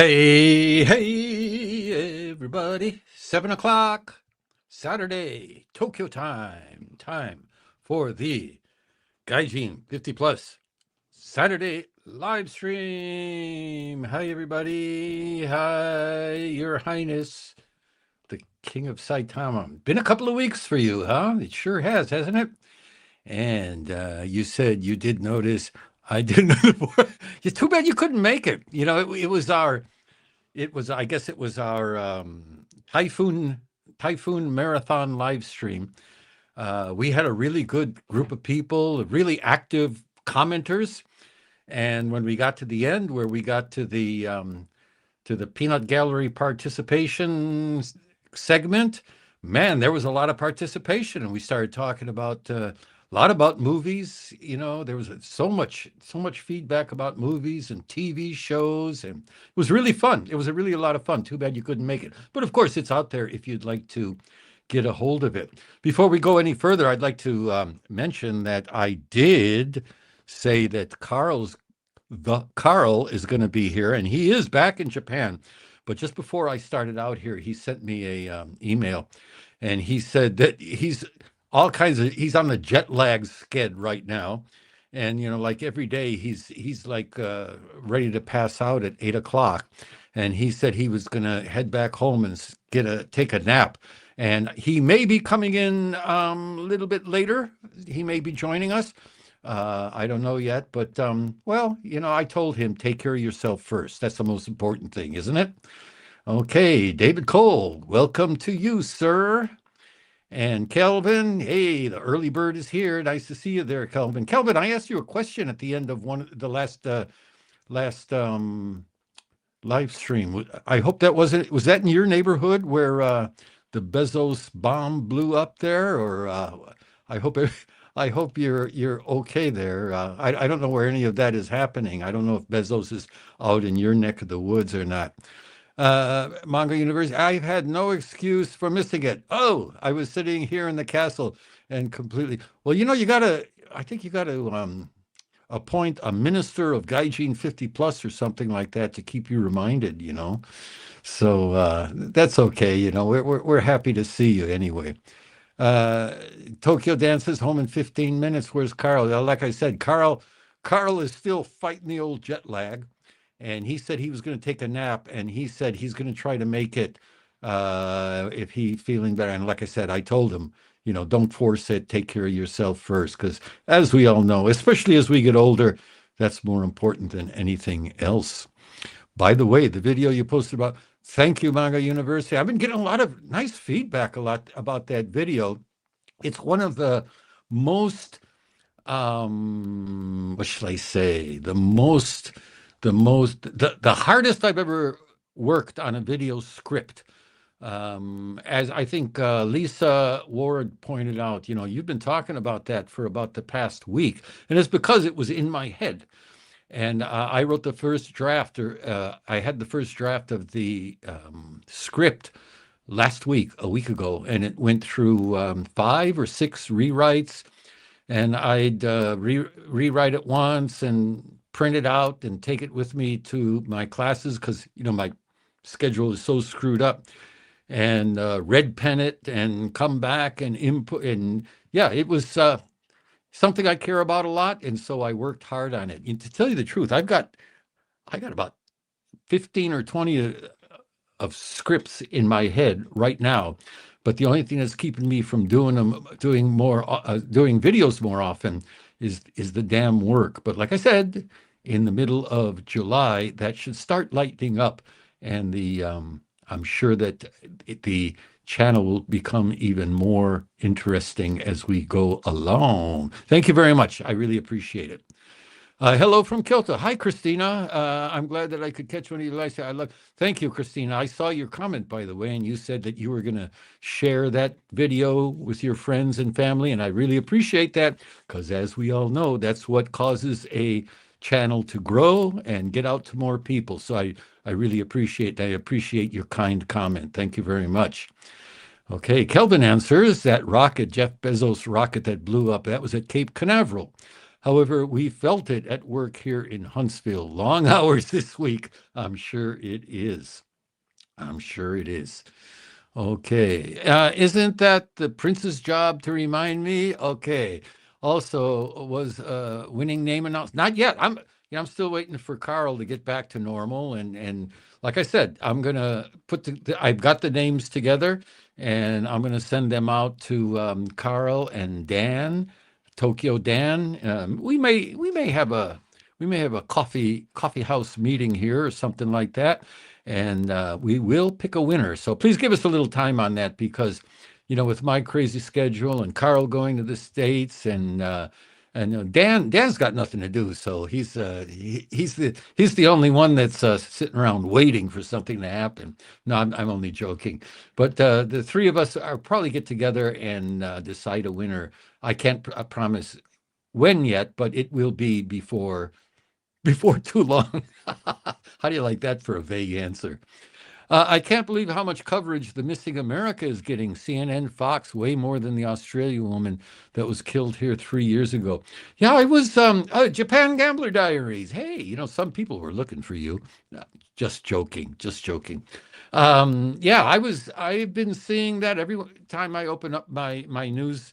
Hey, hey, everybody. 7 o'clock, Saturday, Tokyo time. Time for the Gaijin 50 Plus Saturday live stream. Hi, everybody. Hi, Your Highness, the King of Saitama. Been a couple of weeks for you, huh? It sure has, hasn't it? And you said you did notice. I didn't. It's too bad you couldn't make it. I guess it was our typhoon marathon live stream. We had a really good group of people, really active commenters, and when we got to the end, where we got to the peanut gallery participation segment, man, there was a lot of participation, and we started talking about a lot about movies. There was so much feedback about movies and TV shows, and it was really fun. It was a lot of fun. Too bad you couldn't make it, but of course it's out there if you'd like to get a hold of it. Before we go any further, I'd like to mention that I did say that Carl is going to be here, and he is back in Japan. But just before I started out here, he sent me a email, and he said that he's on the jet lag sked right now, and like every day he's like ready to pass out at 8 o'clock, and he said he was going to head back home and take a nap. And he may be coming in a little bit later. He may be joining us. I don't know yet, but well, I told him, take care of yourself first. That's the most important thing, isn't it? Okay, David Cole, welcome to you, sir. And Kelvin, hey, the early bird is here. Nice to see you there, Kelvin. Kelvin, I asked you a question at the end of the last live stream. I hope that was that in your neighborhood where the Bezos bomb blew up there, or I hope you're okay there. I don't know where any of that is happening. I don't know if Bezos is out in your neck of the woods or not. Manga University, I've had no excuse for missing it. Oh, I was sitting here in the castle and completely. Well, I think you got to appoint a minister of GAIJIN50 Plus or something like that to keep you reminded, So that's okay. We're happy to see you anyway. Tokyo Dances home in 15 minutes. Where's Carl? Like I said, Carl is still fighting the old jet lag, and he said he was going to take a nap, and he said he's going to try to make it if he's feeling better. And like I said, I told him, don't force it. Take care of yourself first, because as we all know, especially as we get older, that's more important than anything else. By the way, the video you posted about, thank you, Manga University. I've been getting a lot of nice feedback about that video. It's one of the most, what shall I say? The hardest I've ever worked on a video script. As I think Lisa Ward pointed out, you've been talking about that for about the past week, and it's because it was in my head. And I wrote the first draft, I had the first draft of the script last week, a week ago, and it went through 5 or 6 rewrites, and I'd rewrite it once and print it out and take it with me to my classes, because my schedule is so screwed up, and red pen it and come back and input, and yeah, it was something I care about a lot, and so I worked hard on it. And to tell you the truth, I got about 15 or 20 of scripts in my head right now, but the only thing that's keeping me from doing videos more often is the damn work. But like I said, in the middle of July, that should start lightening up, and I'm sure that the channel will become even more interesting as we go along. Thank you very much. I really appreciate it. Hello from Kyoto. Hi, Christina. I'm glad that I could catch one of you guys. Thank you, Christina. I saw your comment, by the way, and you said that you were going to share that video with your friends and family, and I really appreciate that, because as we all know, that's what causes a channel to grow and get out to more people. So I really appreciate that. I appreciate your kind comment. Thank you very much. Okay, Kelvin answers that rocket, Jeff Bezos rocket that blew up, that was at Cape Canaveral. However, we felt it at work here in Huntsville. Long hours this week. I'm sure it is. I'm sure it is. Okay. Isn't that the prince's job to remind me? Okay. Also, was winning name announced? Not yet. I'm still waiting for Carl to get back to normal. And like I said, I'm gonna put I've got the names together, and I'm gonna send them out to Carl and Dan, Tokyo Dan. We may have a coffee house meeting here or something like that, and we will pick a winner. So please give us a little time on that, because, with my crazy schedule and Carl going to the States, and Dan's got nothing to do, so he's the only one that's sitting around waiting for something to happen. No, I'm only joking, but the three of us are probably get together and decide a winner. I can't promise when yet, but it will be before too long. How do you like that for a vague answer? I can't believe how much coverage the missing America is getting. CNN, Fox, way more than the Australian woman that was killed here 3 years ago. Yeah, I was Japan Gambler Diaries. Hey, some people were looking for you. Just joking, just joking. Yeah, I've been seeing that every time I open up my news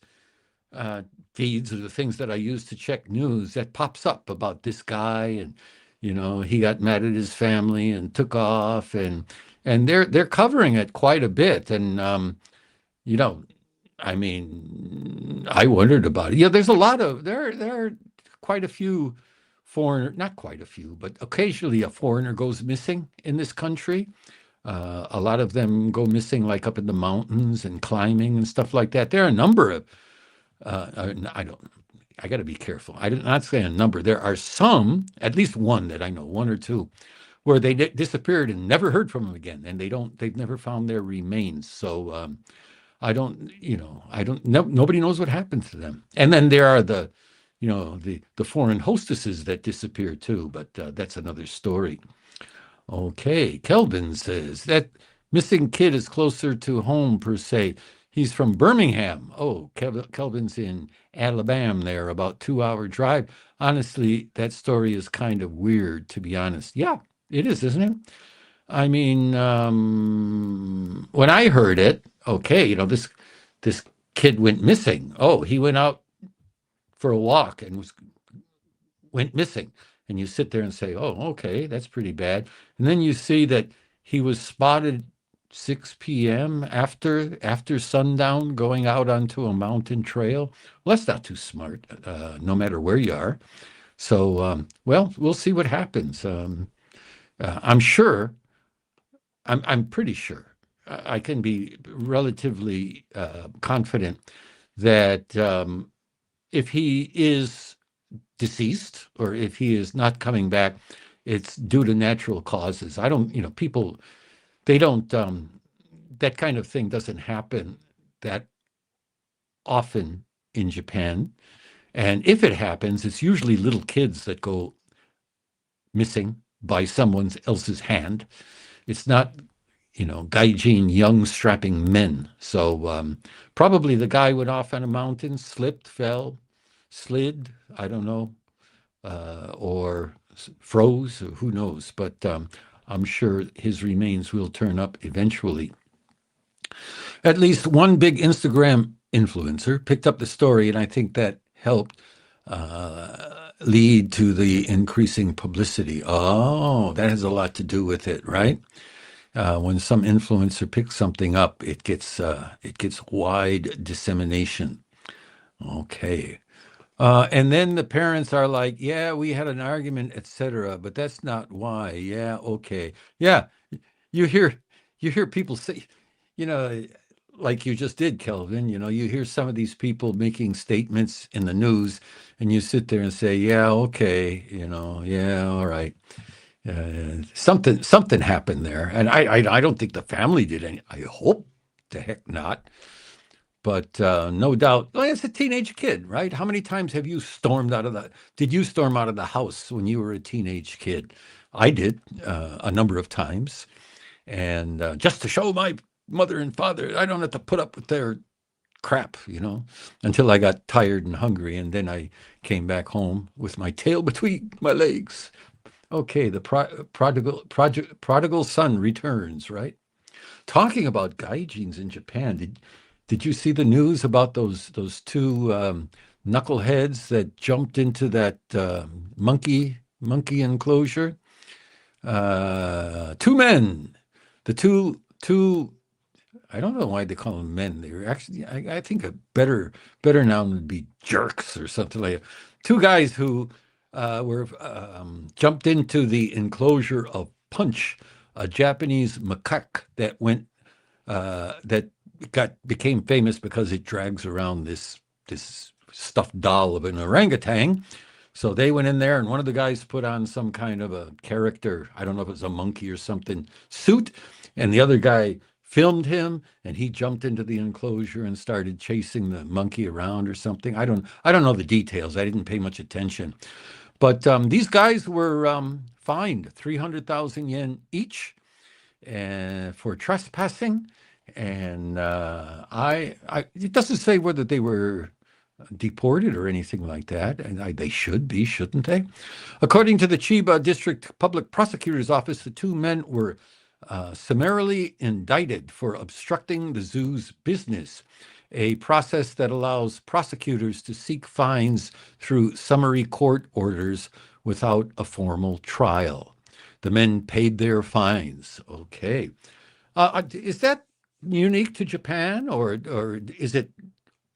uh, feeds, or the things that I use to check news, that pops up about this guy, and he got mad at his family and took off, and they're covering it quite a bit, and you know, I mean, I wondered about it. Yeah, there's a lot of there are quite a few foreigner, not quite a few, but occasionally a foreigner goes missing in this country. A lot of them go missing like up in the mountains and climbing and stuff like that. There are a number of I don't. I got to be careful. I'm not saying a number. There are some, at least one that I know, one or two, where they disappeared and never heard from them again, and they've never found their remains. So I don't, I don't. No, nobody knows what happened to them. And then there are the foreign hostesses that disappear too, but that's another story. Okay, Kelvin says that missing kid is closer to home per se. He's from Birmingham. Oh, Kelvin's in Alabama there, about 2 hour drive. Honestly, that story is kind of weird, to be honest. Yeah, it is, isn't it? I mean, when I heard it, okay, this kid went missing. Oh, he went out for a walk and went missing. And you sit there and say, oh, okay, that's pretty bad. And then you see that he was spotted 6 p.m. after sundown going out onto a mountain trail. Well, that's not too smart, no matter where you are. So, well, we'll see what happens. I'm sure, I'm pretty sure, I can be relatively confident that if he is deceased, or if he is not coming back, it's due to natural causes. I don't, people, they don't, that kind of thing doesn't happen that often in Japan. And if it happens, it's usually little kids that go missing by someone else's hand. It's not, gaijin, young, strapping men. So probably the guy went off on a mountain, slipped, fell, slid, I don't know, or froze, or who knows. But I'm sure his remains will turn up eventually. At least one big Instagram influencer picked up the story, and I think that helped lead to the increasing publicity. Oh, that has a lot to do with it, right? When some influencer picks something up, it gets wide dissemination. Okay. And then the parents are like, yeah, we had an argument, etc., but that's not why. Yeah, okay. Yeah, you hear people say, you know, like you just did, Kelvin, you hear some of these people making statements in the news, and you sit there and say, yeah, okay, yeah, all right. Something happened there. And I don't think the family did any. I hope the heck not. But no doubt, well, it's a teenage kid, right? How many times have you did you storm out of the house when you were a teenage kid? I did a number of times. And just to show my mother and father, I don't have to put up with their crap, until I got tired and hungry, and then I came back home with my tail between my legs. Okay, the prodigal son returns, right? Talking about gaijins in Japan, did you see the news about those two knuckleheads that jumped into that monkey enclosure? Two men, the two. I don't know why they call them men. They're actually, I think a better noun would be jerks or something like that. Two guys who were jumped into the enclosure of Punch, a Japanese macaque that became famous because it drags around this stuffed doll of an orangutan. So they went in there, and one of the guys put on some kind of a character, I don't know if it was a monkey or something, suit, and the other guy filmed him, and he jumped into the enclosure and started chasing the monkey around or something. I don't know the details. I didn't pay much attention. But these guys were fined 300,000 yen each for trespassing. And it doesn't say whether they were deported or anything like that. And they should be, shouldn't they? According to the Chiba District Public Prosecutor's Office, the two men were summarily indicted for obstructing the zoo's business, a process that allows prosecutors to seek fines through summary court orders without a formal trial. The men paid their fines. Okay. Is that unique to Japan, or do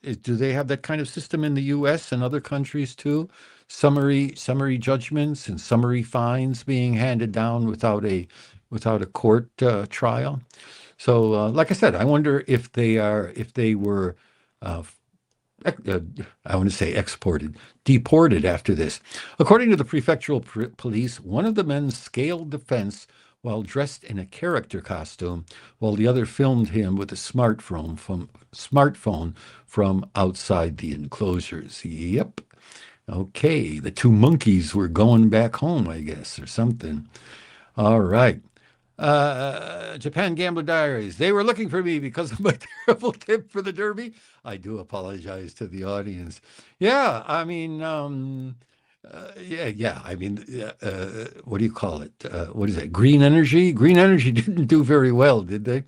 they have that kind of system in the U.S. and other countries too? Summary judgments and summary fines being handed down without a court trial. So, like I said, I wonder if they were, I want to say deported after this. According to the prefectural police, one of the men scaled the fence while dressed in a character costume, while the other filmed him with a smartphone from outside the enclosures. Yep. Okay, the two monkeys were going back home, I guess, or something. All right. Japan Gambler Diaries. They were looking for me because of my terrible tip for the Derby. I do apologize to the audience. Yeah, I mean, yeah. I mean, what do you call it? What is it? Green Energy? Green Energy didn't do very well, did they?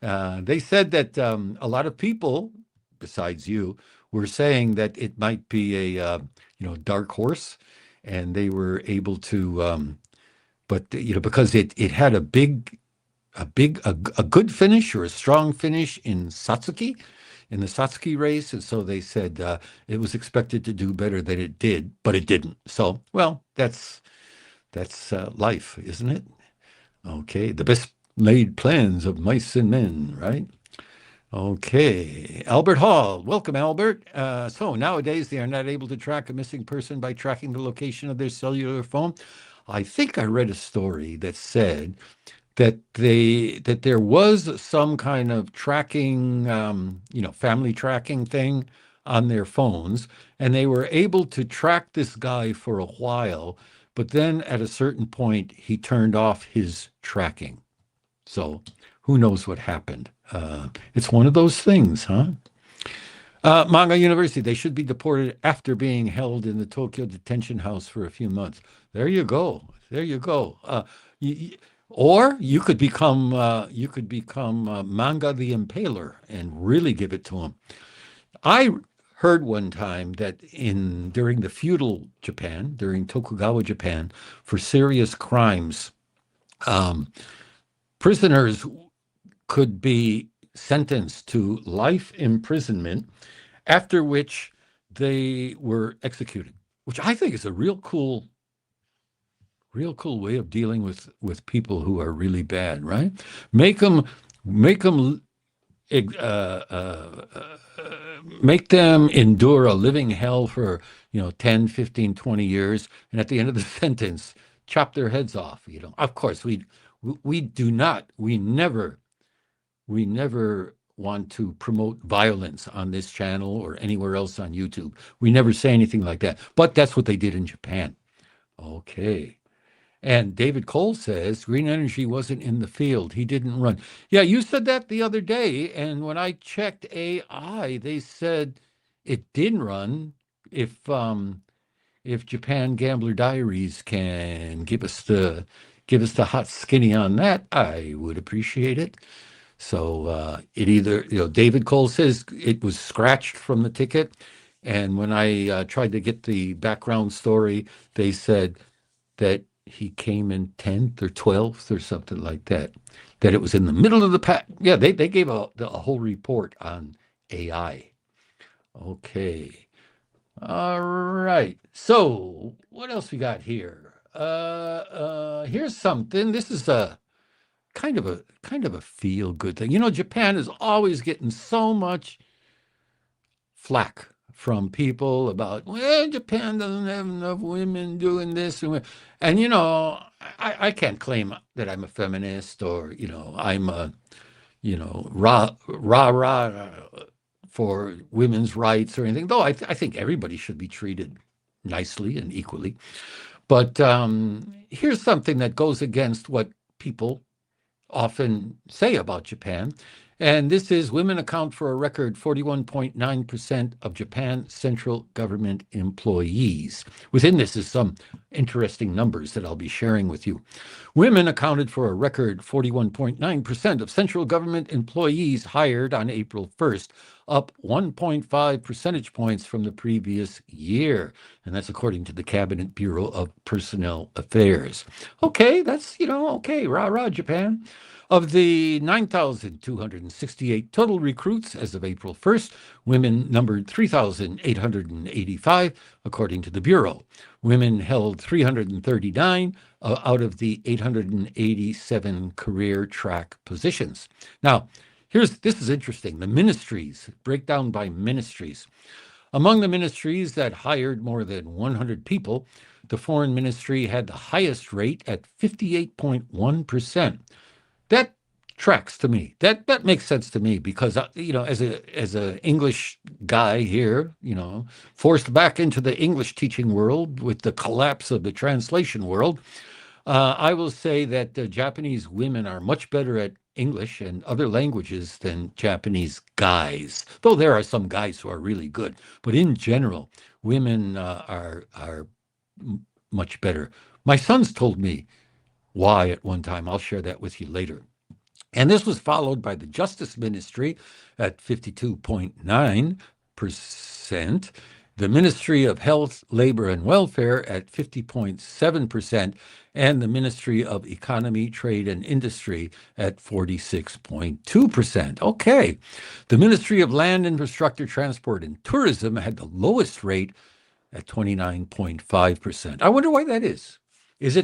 They said that a lot of people, besides you, were saying that it might be a dark horse, and they were able to. But because it had a good finish or a strong finish in Satsuki, in the Satsuki race, and so they said it was expected to do better than it did, but it didn't. So, well, that's life, isn't it? Okay, the best laid plans of mice and men, right? Okay, Albert Hall. Welcome, Albert. So nowadays they are not able to track a missing person by tracking the location of their cellular phone. I think I read a story that said that there was some kind of tracking, family tracking thing on their phones, and they were able to track this guy for a while, but then at a certain point he turned off his tracking. So who knows what happened? It's one of those things, huh? Manga University, they should be deported after being held in the Tokyo detention house for a few months. There you go. Or you could become Manga the Impaler and really give it to him. I heard one time that during the feudal Japan, during Tokugawa Japan, for serious crimes, prisoners could be sentenced to life imprisonment, after which they were executed, which I think is a real cool way of dealing with people who are really bad, right? Make them endure a living hell for 10, 15, 20 years, and at the end of the sentence, chop their heads off. Of course, we never want to promote violence on this channel or anywhere else on YouTube. We never say anything like that. But that's what they did in Japan. Okay. And David Cole says green energy wasn't in the field. He didn't run. Yeah, you said that the other day. And when I checked AI, they said it did run. If Japan Gambler Diaries can give us the hot skinny on that, I would appreciate it. So it either, David Cole says it was scratched from the ticket. And when I tried to get the background story, they said that he came in 10th or 12th or something like that, that it was in the middle of the pack. Yeah, they gave a whole report on AI. Okay. All right. So what else we got here? Here's something. This is a kind of a feel good thing. Japan is always getting so much flack from people about, well, Japan doesn't have enough women doing this and I can't claim that I'm a feminist or I'm a rah for women's rights or anything. Though I think everybody should be treated nicely and equally. But here's something that goes against what people often say about Japan. And this is women account for a record 41.9% of Japan's central government employees. Within this is some interesting numbers that I'll be sharing with you. Women accounted for a record 41.9% of central government employees hired on April 1st, up 1.5 percentage points from the previous year. And that's according to the Cabinet Bureau of Personnel Affairs. Okay, that's, okay, rah, rah, Japan. Of the 9,268 total recruits as of April 1st, women numbered 3,885, according to the Bureau. Women held 339 out of the 887 career track positions. Now, this is interesting. The ministries, breakdown by ministries. Among the ministries that hired more than 100 people, the foreign ministry had the highest rate at 58.1%. That tracks to me. That makes sense to me because as a English guy here, forced back into the English teaching world with the collapse of the translation world, I will say that Japanese women are much better at English and other languages than Japanese guys. Though there are some guys who are really good, but in general, women are much better. My sons told me why at one time. I'll share that with you later. And this was followed by the Justice Ministry at 52.9%, the Ministry of Health, Labor, and Welfare at 50.7%, and the Ministry of Economy, Trade, and Industry at 46.2%. Okay. The Ministry of Land, Infrastructure, Transport, and Tourism had the lowest rate at 29.5%. I wonder why that is. Is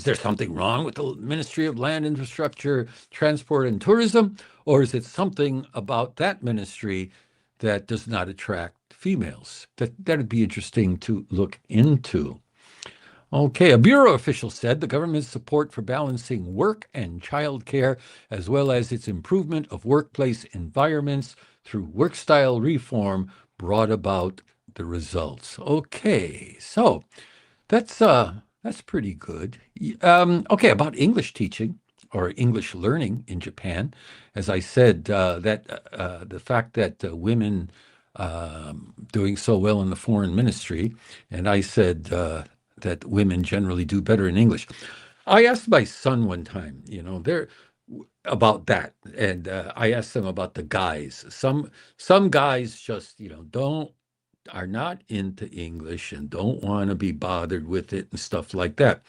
there something wrong with the Ministry of Land, Infrastructure, Transport, and Tourism? Or is it something about that ministry that does not attract females? That'd be interesting to look into. Okay, a Bureau official said the government's support for balancing work and childcare, as well as its improvement of workplace environments through work style reform, brought about the results. Okay, so that's pretty good. Okay, about English teaching or English learning in Japan, as I said, the fact that women doing so well in the foreign ministry, and I said that women generally do better in English. I asked my son one time, about that, and I asked them about the guys. Some guys just, are not into English and don't want to be bothered with it and stuff like that.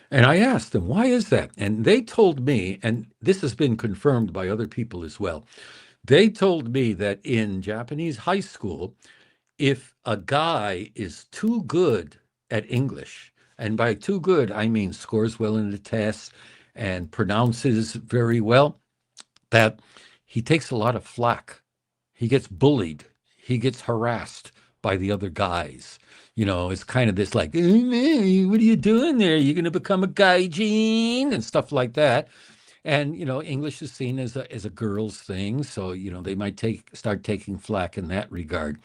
And I asked them, why is that? And they told me, and this has been confirmed by other people as well, they told me that in Japanese high school, if a guy is too good at English, and by too good, I mean scores well in the tests and pronounces very well, that he takes a lot of flack. He gets bullied. He gets harassed by the other guys. It's kind of this like, hey, man, what are you doing there? You're going to become a gaijin and stuff like that. And, English is seen as a girl's thing. So, they might start taking flack in that regard.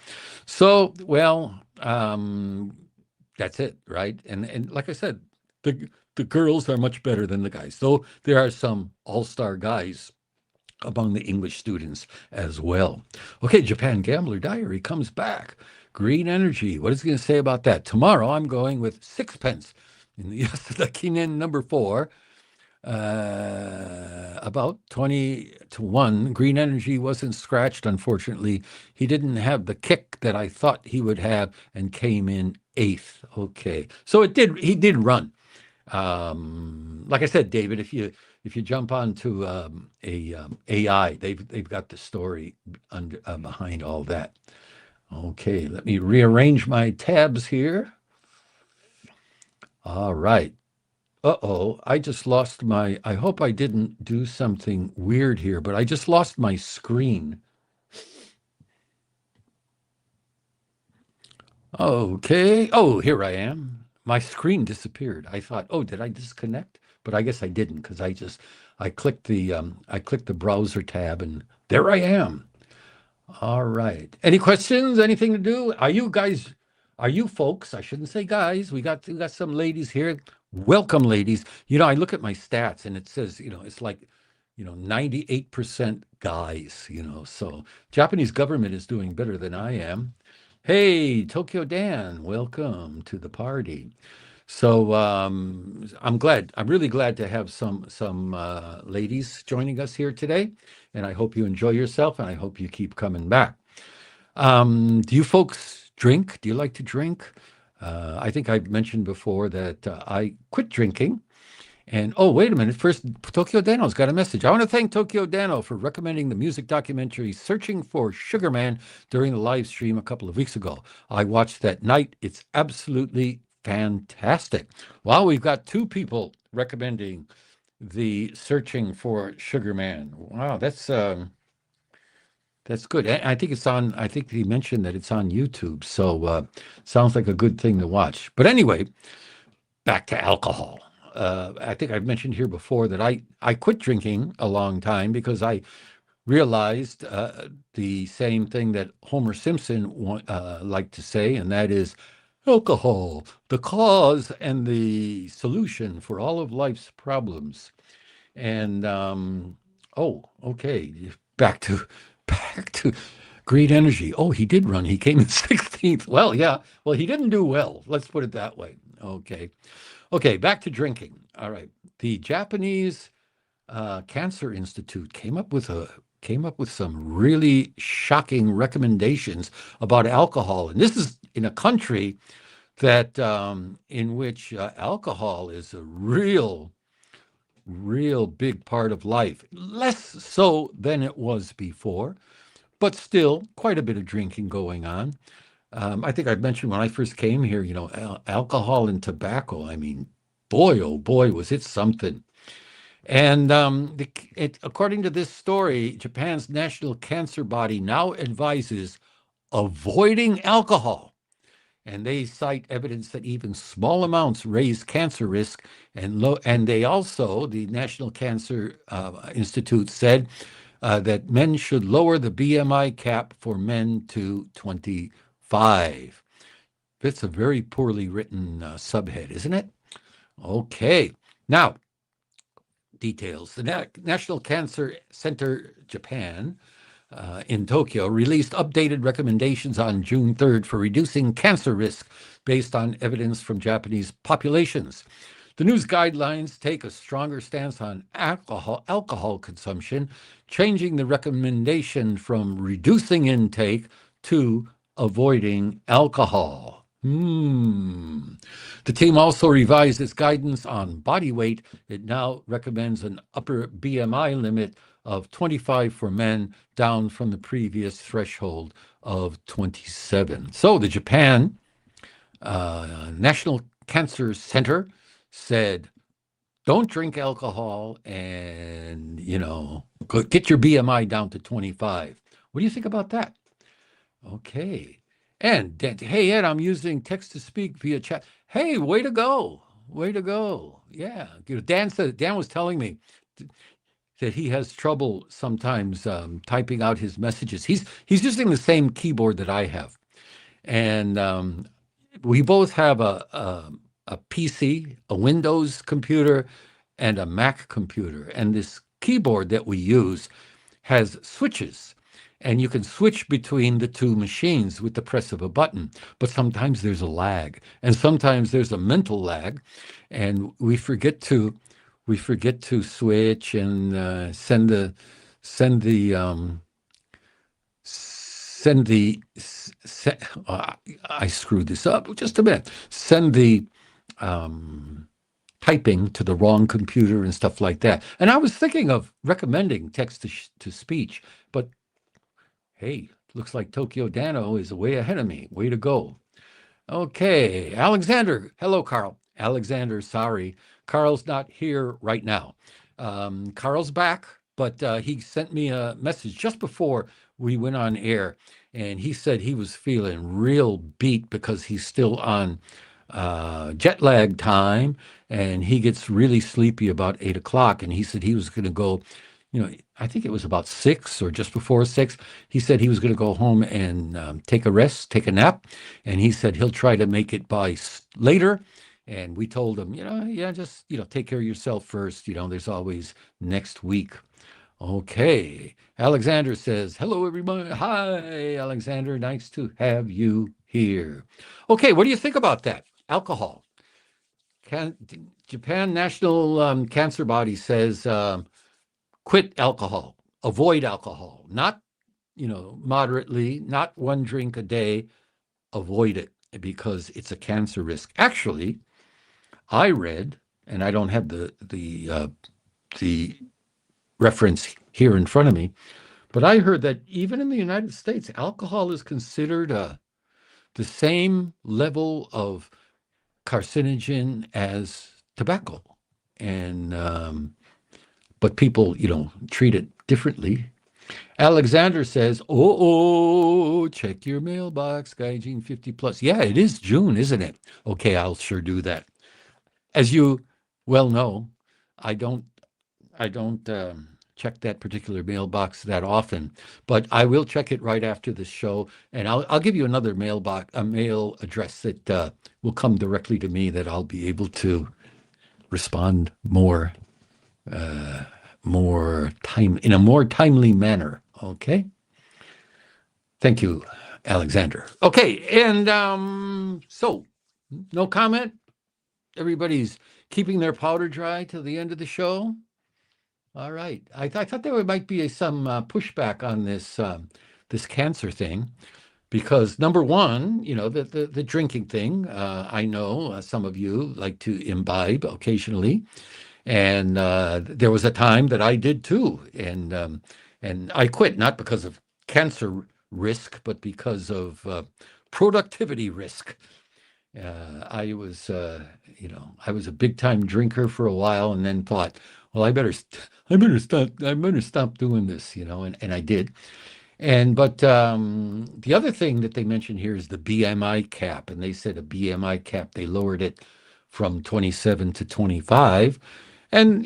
So, well, that's it, right? And like I said, the girls are much better than the guys, though there are some all-star guys among the English students as well. Okay, Japan Gambler Diary comes back. Green energy. What is he going to say about that? Tomorrow I'm going with sixpence in the Yasuda Kinen number 4. About 20-1. Green energy wasn't scratched, unfortunately. He didn't have the kick that I thought he would have and came in 8th. Okay. So he did run. Like I said, David, if you jump onto AI, they've got the story behind all that. Okay, let me rearrange my tabs here. All right. Uh-oh, I just lost I hope I didn't do something weird here, but I just lost my screen. Okay. Oh, here I am. My screen disappeared. I thought, oh, did I disconnect? But I guess I didn't, because I clicked the browser tab and there I am. All right. Any questions? Anything to do? Are you folks? I shouldn't say guys. We got some ladies here. Welcome, ladies. I look at my stats and it says, it's like, 98% guys, so Japanese government is doing better than I am. Hey, Tokyo Dan, welcome to the party. So I'm really glad to have some ladies joining us here today, and I hope you enjoy yourself, and I hope you keep coming back. Do you folks drink? Do you like to drink? I think I've mentioned before that I quit drinking. And oh, wait a minute. First, Tokyo Dano's got a message. I want to thank Tokyo Dano for recommending the music documentary Searching for Sugar Man during the live stream a couple of weeks ago. I watched that night. It's absolutely fantastic. Wow, we've got 2 people recommending the Searching for Sugar Man. Wow, that's good. I think he mentioned that it's on YouTube. So sounds like a good thing to watch. But anyway, back to alcohol. I think I've mentioned here before that I quit drinking a long time because I realized the same thing that Homer Simpson liked to say, and that is alcohol, the cause and the solution for all of life's problems. And okay, back to green energy. Oh, he did run. He came in 16th. Well, yeah. Well, he didn't do well. Let's put it that way. Okay, back to drinking. All right. The Japanese Cancer Institute came up with some really shocking recommendations about alcohol, and this is in a country that in which alcohol is a real big part of life. Less so than it was before, but still quite a bit of drinking going on. I think I've mentioned when I first came here, alcohol and tobacco. I mean, boy, oh boy, was it something. And according to this story, Japan's national cancer body now advises avoiding alcohol. And they cite evidence that even small amounts raise cancer risk. And they also, the National Cancer Institute said that men should lower the BMI cap for men to 25. It's a very poorly written subhead, isn't it? Okay. Now, details. The National Cancer Center Japan in Tokyo released updated recommendations on June 3rd for reducing cancer risk based on evidence from Japanese populations. The news guidelines take a stronger stance on alcohol consumption, changing the recommendation from reducing intake to avoiding alcohol. The team also revised its guidance on body weight. It now recommends an upper BMI limit of 25 for men, down from the previous threshold of 27. So the Japan National Cancer Center said, don't drink alcohol and, get your BMI down to 25. What do you think about that? Okay. And hey, Ed, I'm using text to speak via chat. Hey, way to go. Way to go. Yeah. Dan was telling me that he has trouble sometimes typing out his messages. He's using the same keyboard that I have. And we both have a a PC, a Windows computer, and a Mac computer. And this keyboard that we use has switches, and you can switch between the two machines with the press of a button. But sometimes there's a lag, and sometimes there's a mental lag, and we forget to switch and send the send the se- I screwed this up. Just a minute. Send the um, typing to the wrong computer and stuff like that. And I was thinking of recommending text to speech, but hey, looks like Tokyo Dano is way ahead of me. Way to go. Okay, Alexander. Hello, Carl. Alexander, sorry. Carl's not here right now. Carl's back, but he sent me a message just before we went on air, and he said he was feeling real beat because he's still on jet lag time, and he gets really sleepy about 8 o'clock. And he said he was going to go, I think it was about 6 or just before 6. He said he was going to go home and take a rest, take a nap. And he said he'll try to make it by later. And we told him, yeah, just, take care of yourself first. There's always next week. Okay. Alexander says, hello, everyone. Hi, Alexander. Nice to have you here. Okay. What do you think about that? Alcohol. Japan National Cancer Body says, quit alcohol, avoid alcohol, not, moderately, not one drink a day, avoid it because it's a cancer risk. Actually, I read, and I don't have the reference here in front of me, but I heard that even in the United States, alcohol is considered the same level of carcinogen as tobacco. And but people, treat it differently. Alexander says, check your mailbox, GAIJIN50 plus. Yeah, it is June, isn't it? Okay, I'll sure do that. As you well know, I don't check that particular mailbox that often, but I will check it right after the show, and I'll give you another a mail address that will come directly to me that I'll be able to respond in a more timely manner. Okay. Thank you, Alexander. Okay, and so no comment. Everybody's keeping their powder dry till the end of the show. All right. I thought there might be some pushback on this cancer thing because number one, the drinking thing. I know some of you like to imbibe occasionally, and there was a time that I did too, and I quit not because of cancer risk, but because of productivity risk. I was a big time drinker for a while, and then thought, well, I better stop doing this, and I did. But the other thing that they mentioned here is the BMI cap, and they said a BMI cap, they lowered it from 27 to 25. And,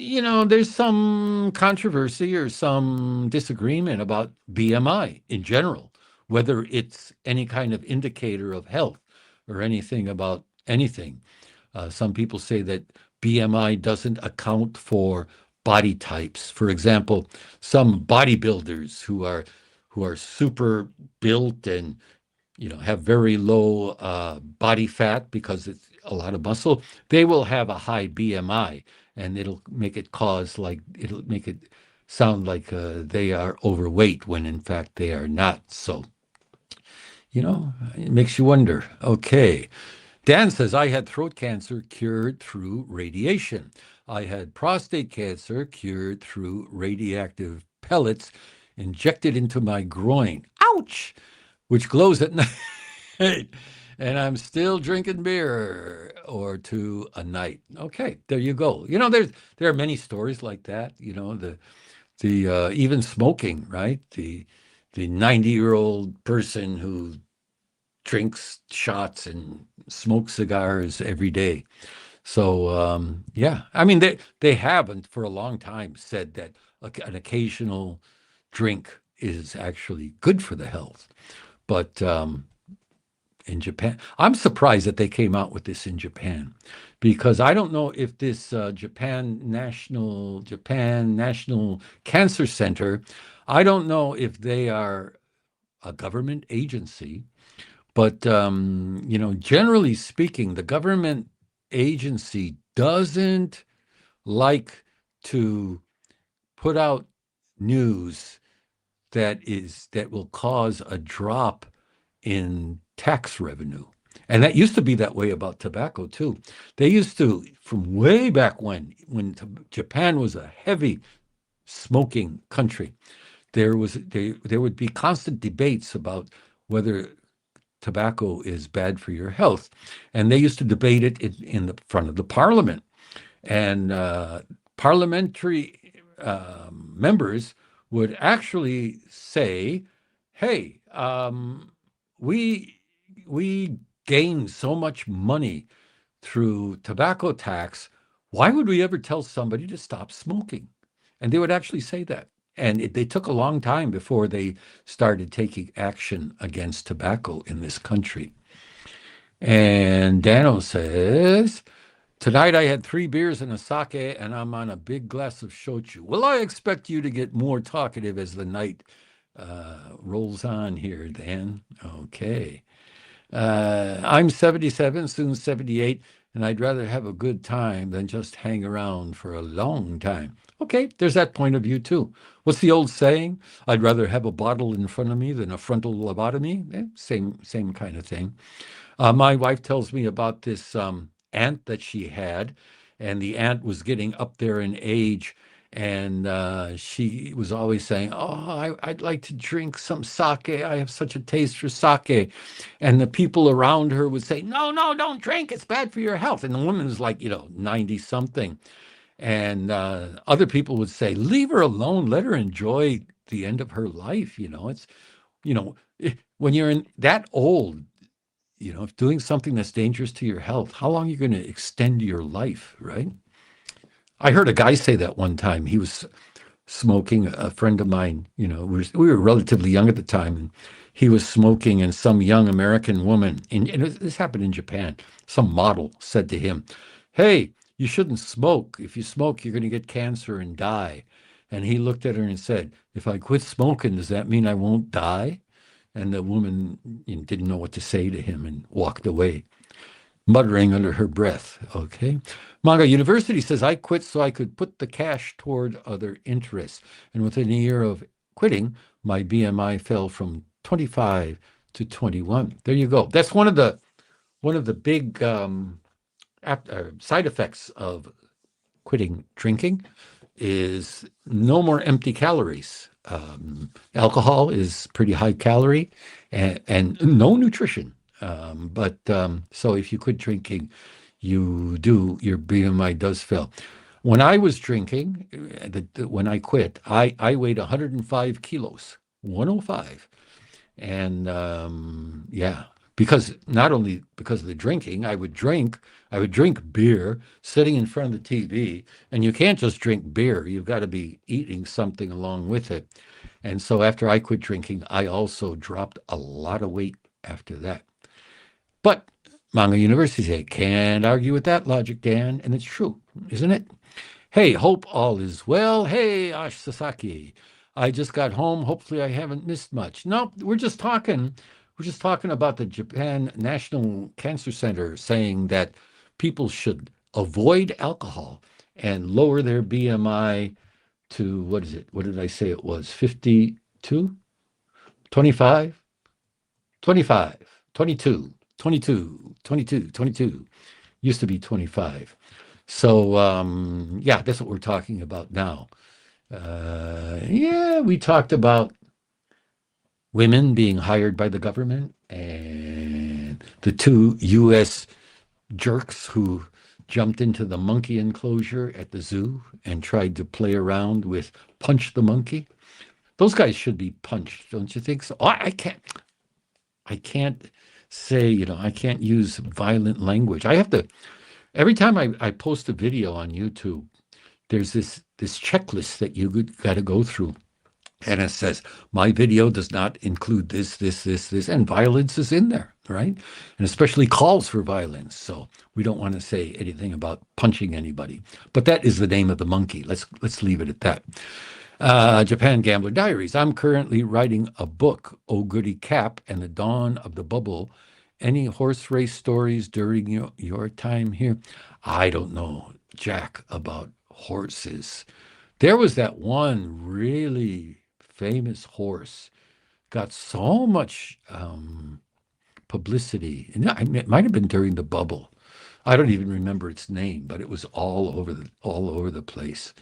there's some controversy or some disagreement about BMI in general, whether it's any kind of indicator of health or anything about anything. Some people say that BMI doesn't account for body types. For example, some bodybuilders who are super built and have very low body fat because it's a lot of muscle, they will have a high BMI, and it'll make it sound like they are overweight when in fact they are not. So, it makes you wonder. Okay. Dan says, I had throat cancer cured through radiation. I had prostate cancer cured through radioactive pellets injected into my groin. Ouch! Which glows at night. And I'm still drinking beer or two a night. Okay, there you go. There are many stories like that. The even smoking, right? The 90-year-old person who drinks shots and smokes cigars every day. So yeah, I mean they haven't for a long time said that an occasional drink is actually good for the health, but in Japan. I'm surprised that they came out with this in Japan, because I don't know if this Japan National Cancer Center, I don't know if they are a government agency, but generally speaking, the government agency doesn't like to put out news that will cause a drop in tax revenue. And that used to be that way about tobacco too. They used to, from way back when Japan was a heavy smoking country, there would be constant debates about whether tobacco is bad for your health, and they used to debate it in the front of the parliament. And parliamentary members would actually say, "Hey, we gain so much money through tobacco tax. Why would we ever tell somebody to stop smoking?" And they would actually say that. And they took a long time before they started taking action against tobacco in this country. And Dano says, "Tonight I had 3 beers and a sake, and I'm on a big glass of shochu." Well, I expect you to get more talkative as the night rolls on here, Dan. Okay. I'm 77, soon 78, and I'd rather have a good time than just hang around for a long time. Okay, there's that point of view too. What's the old saying? I'd rather have a bottle in front of me than a frontal lobotomy. Same kind of thing. My wife tells me about this aunt that she had, and the aunt was getting up there in age, and she was always saying, "Oh, I'd like to drink some sake. I have such a taste for sake." And the people around her would say, "No, no, don't drink. It's bad for your health." And the woman was like, 90 something. And other people would say, "Leave her alone. Let her enjoy the end of her life." When you're that old, if doing something that's dangerous to your health, how long are you going to extend your life, right? I heard a guy say that one time. He was smoking, a friend of mine, we were relatively young at the time, and he was smoking, and some young American woman, and this happened in Japan, some model said to him, "Hey, you shouldn't smoke. If you smoke, you're going to get cancer and die." And he looked at her and said, "If I quit smoking, does that mean I won't die?" And the woman didn't know what to say to him and walked away, muttering under her breath. Okay. Manga University says, "I quit so I could put the cash toward other interests. And within a year of quitting, my BMI fell from 25 to 21. There you go. That's one of the big side effects of quitting drinking is no more empty calories. Alcohol is pretty high calorie and no nutrition. So if you quit drinking, your BMI does fall. When I was drinking, when I quit, I weighed 105 kilos, 105. And not only because of the drinking, I would drink beer sitting in front of the TV, and you can't just drink beer. You've got to be eating something along with it. And so after I quit drinking, I also dropped a lot of weight after that. But Manga University say, can't argue with that logic, Dan, and it's true, isn't it? Hey, hope all is well. Hey, Ash Sasaki, I just got home. Hopefully I haven't missed much. No, we're just talking about the Japan National Cancer Center saying that people should avoid alcohol and lower their BMI to, what is it? What did I say it was? 52? 25? 25, 22, 22, 22, 22. Used to be 25. So, that's what we're talking about now. We talked about women being hired by the government and the 2 U.S. jerks who jumped into the monkey enclosure at the zoo and tried to play around with punch the monkey. Those guys should be punched, don't you think so? I can't say, I can't use violent language. I have to, every time I post a video on YouTube, there's this checklist that you got to go through. And it says, my video does not include this, this, this, this, and violence is in there, right? And especially calls for violence. So we don't want to say anything about punching anybody. But that is the name of the monkey. Let's leave it at that. Japan Gambler Diaries. I'm currently writing a book, Oh Goody Cap and the Dawn of the Bubble. Any horse race stories during your time here? I don't know, Jack, about horses. There was that one really famous horse, got so much publicity, and it might have been during the bubble. I don't even remember its name, but it was all over the place.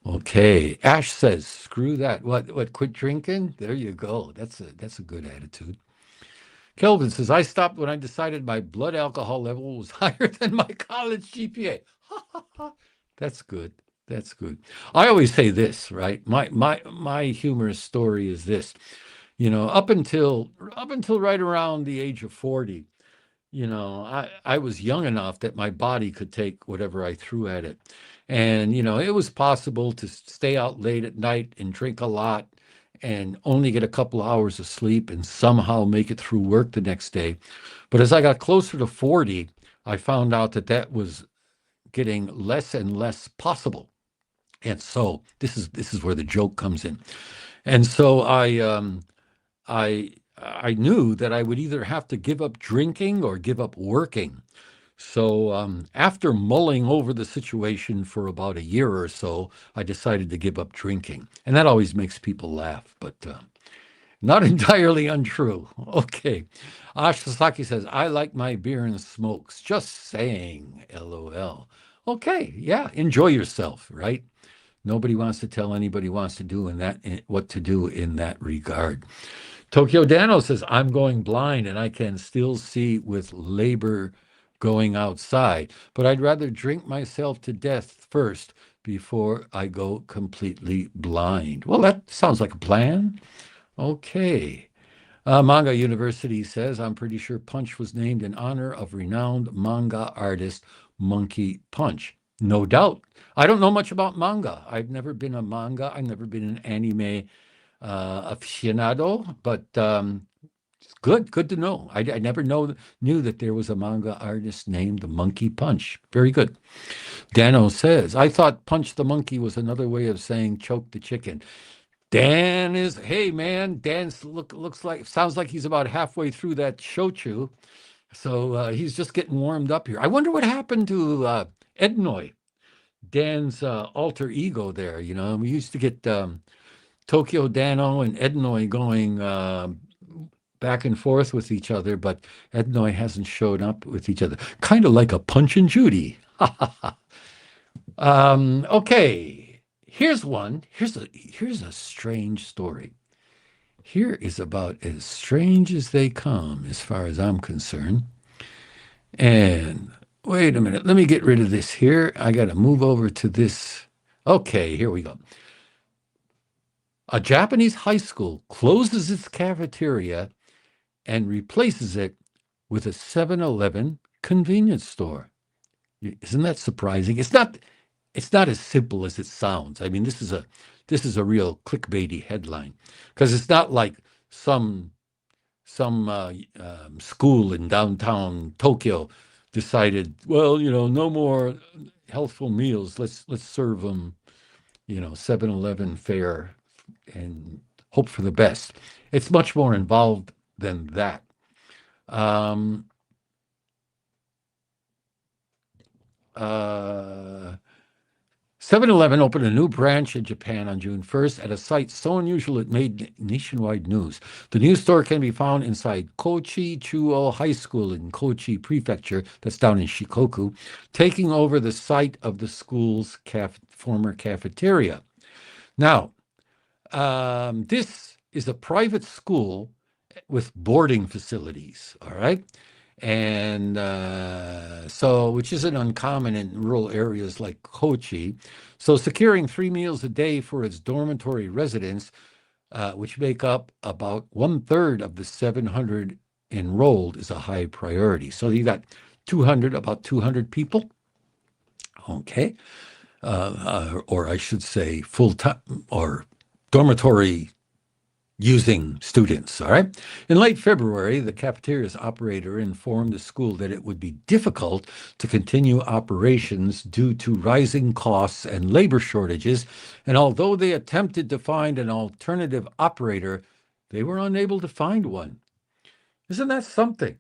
Okay, Ash says, "Screw that. What? Quit drinking? There you go. That's a good attitude." Kelvin says, "I stopped when I decided my blood alcohol level was higher than my college GPA." That's good. That's good. I always say this, right? My humorous story is this. Up until right around the age of 40, I was young enough that my body could take whatever I threw at it. And, it was possible to stay out late at night and drink a lot and only get a couple hours of sleep and somehow make it through work the next day. But as I got closer to 40, I found out that was getting less and less possible. And so this is where the joke comes in. And so I knew that I would either have to give up drinking or give up working. So after mulling over the situation for about a year or so, I decided to give up drinking. And that always makes people laugh, but not entirely untrue. Okay. Ash Sasaki says, I like my beer and smokes. Just saying, LOL. Okay. Yeah. Enjoy yourself, right? Nobody wants to tell anybody what to do in that regard. Tokyo Dano says, I'm going blind and I can still see with labor going outside, but I'd rather drink myself to death first before I go completely blind. Well, that sounds like a plan. Okay. Manga University says, I'm pretty sure Punch was named in honor of renowned manga artist Monkey Punch. No doubt. I don't know much about manga. I've never been a manga. I've never been an anime aficionado, but it's good to know. I never knew that there was a manga artist named Monkey Punch. Very good. Dano says, I thought Punch the Monkey was another way of saying choke the chicken. Hey man, sounds like he's about halfway through that shochu. So he's just getting warmed up here. I wonder what happened to Ednoy, Dan's alter ego there. We used to get Tokyo Dano and Ednoy going back and forth with each other, but Ednoy hasn't showed up with each other. Kind of like a Punch and Judy. Okay. Here's one. Here's a strange story. Here is about as strange as they come, as far as I'm concerned. And wait a minute. Let me get rid of this here. I got to move over to this. Okay, here we go. A Japanese high school closes its cafeteria and replaces it with a 7-Eleven convenience store. Isn't that surprising? It's not as simple as it sounds. I mean, this is a real clickbaity headline, because it's not like some school in downtown Tokyo decided, well, no more healthful meals. Let's serve them, 7-Eleven fare and hope for the best. It's much more involved than that. 7-Eleven opened a new branch in Japan on June 1st at a site so unusual it made nationwide news. The new store can be found inside Kochi Chuo High School in Kochi Prefecture, that's down in Shikoku, taking over the site of the school's former cafeteria. Now, this is a private school with boarding facilities, all right? And which isn't uncommon in rural areas like Kochi. So securing 3 meals a day for its dormitory residents, which make up about 1/3 of the 700 enrolled, is a high priority. So you got about 200 people. Okay. Or I should say full-time or dormitory using students, all right? In late February, the cafeteria's operator informed the school that it would be difficult to continue operations due to rising costs and labor shortages, and although they attempted to find an alternative operator, they were unable to find one. Isn't that something?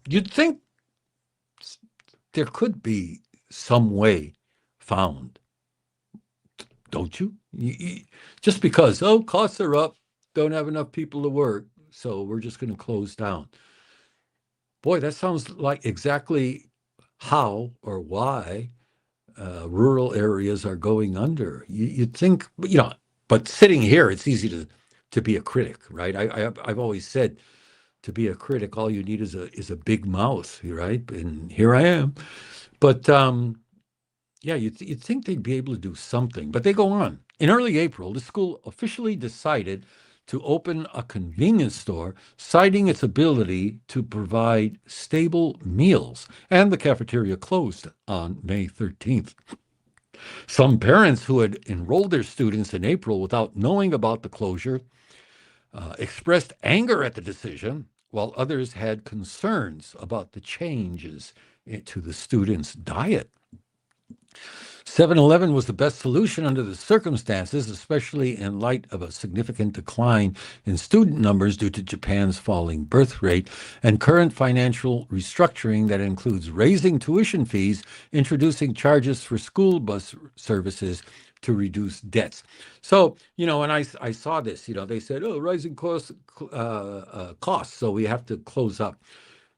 You'd think there could be some way found, don't you? Just because, oh, costs are up, don't have enough people to work, so we're just going to close down. Boy, that sounds like exactly how or why rural areas are going under. You'd think, but sitting here, it's easy to be a critic, right? I've always said, to be a critic, all you need is a big mouth, right? And here I am. But yeah, you'd think they'd be able to do something, but they go on. In early April, the school officially decided to open a convenience store, citing its ability to provide stable meals, and the cafeteria closed on May 13th. Some parents who had enrolled their students in April without knowing about the closure expressed anger at the decision, while others had concerns about the changes to the students' diet. 7-Eleven was the best solution under the circumstances, especially in light of a significant decline in student numbers due to Japan's falling birth rate and current financial restructuring that includes raising tuition fees, introducing charges for school bus services to reduce debts. So, when I saw this, they said, oh, rising costs, so we have to close up.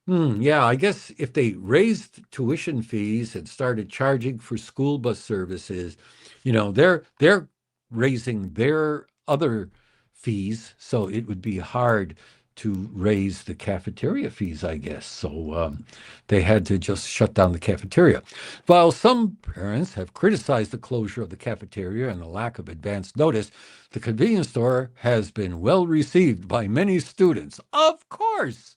Yeah, I guess if they raised tuition fees and started charging for school bus services, they're raising their other fees, so it would be hard to raise the cafeteria fees, I guess. So they had to just shut down the cafeteria. While some parents have criticized the closure of the cafeteria and the lack of advance notice, the convenience store has been well received by many students. Of course,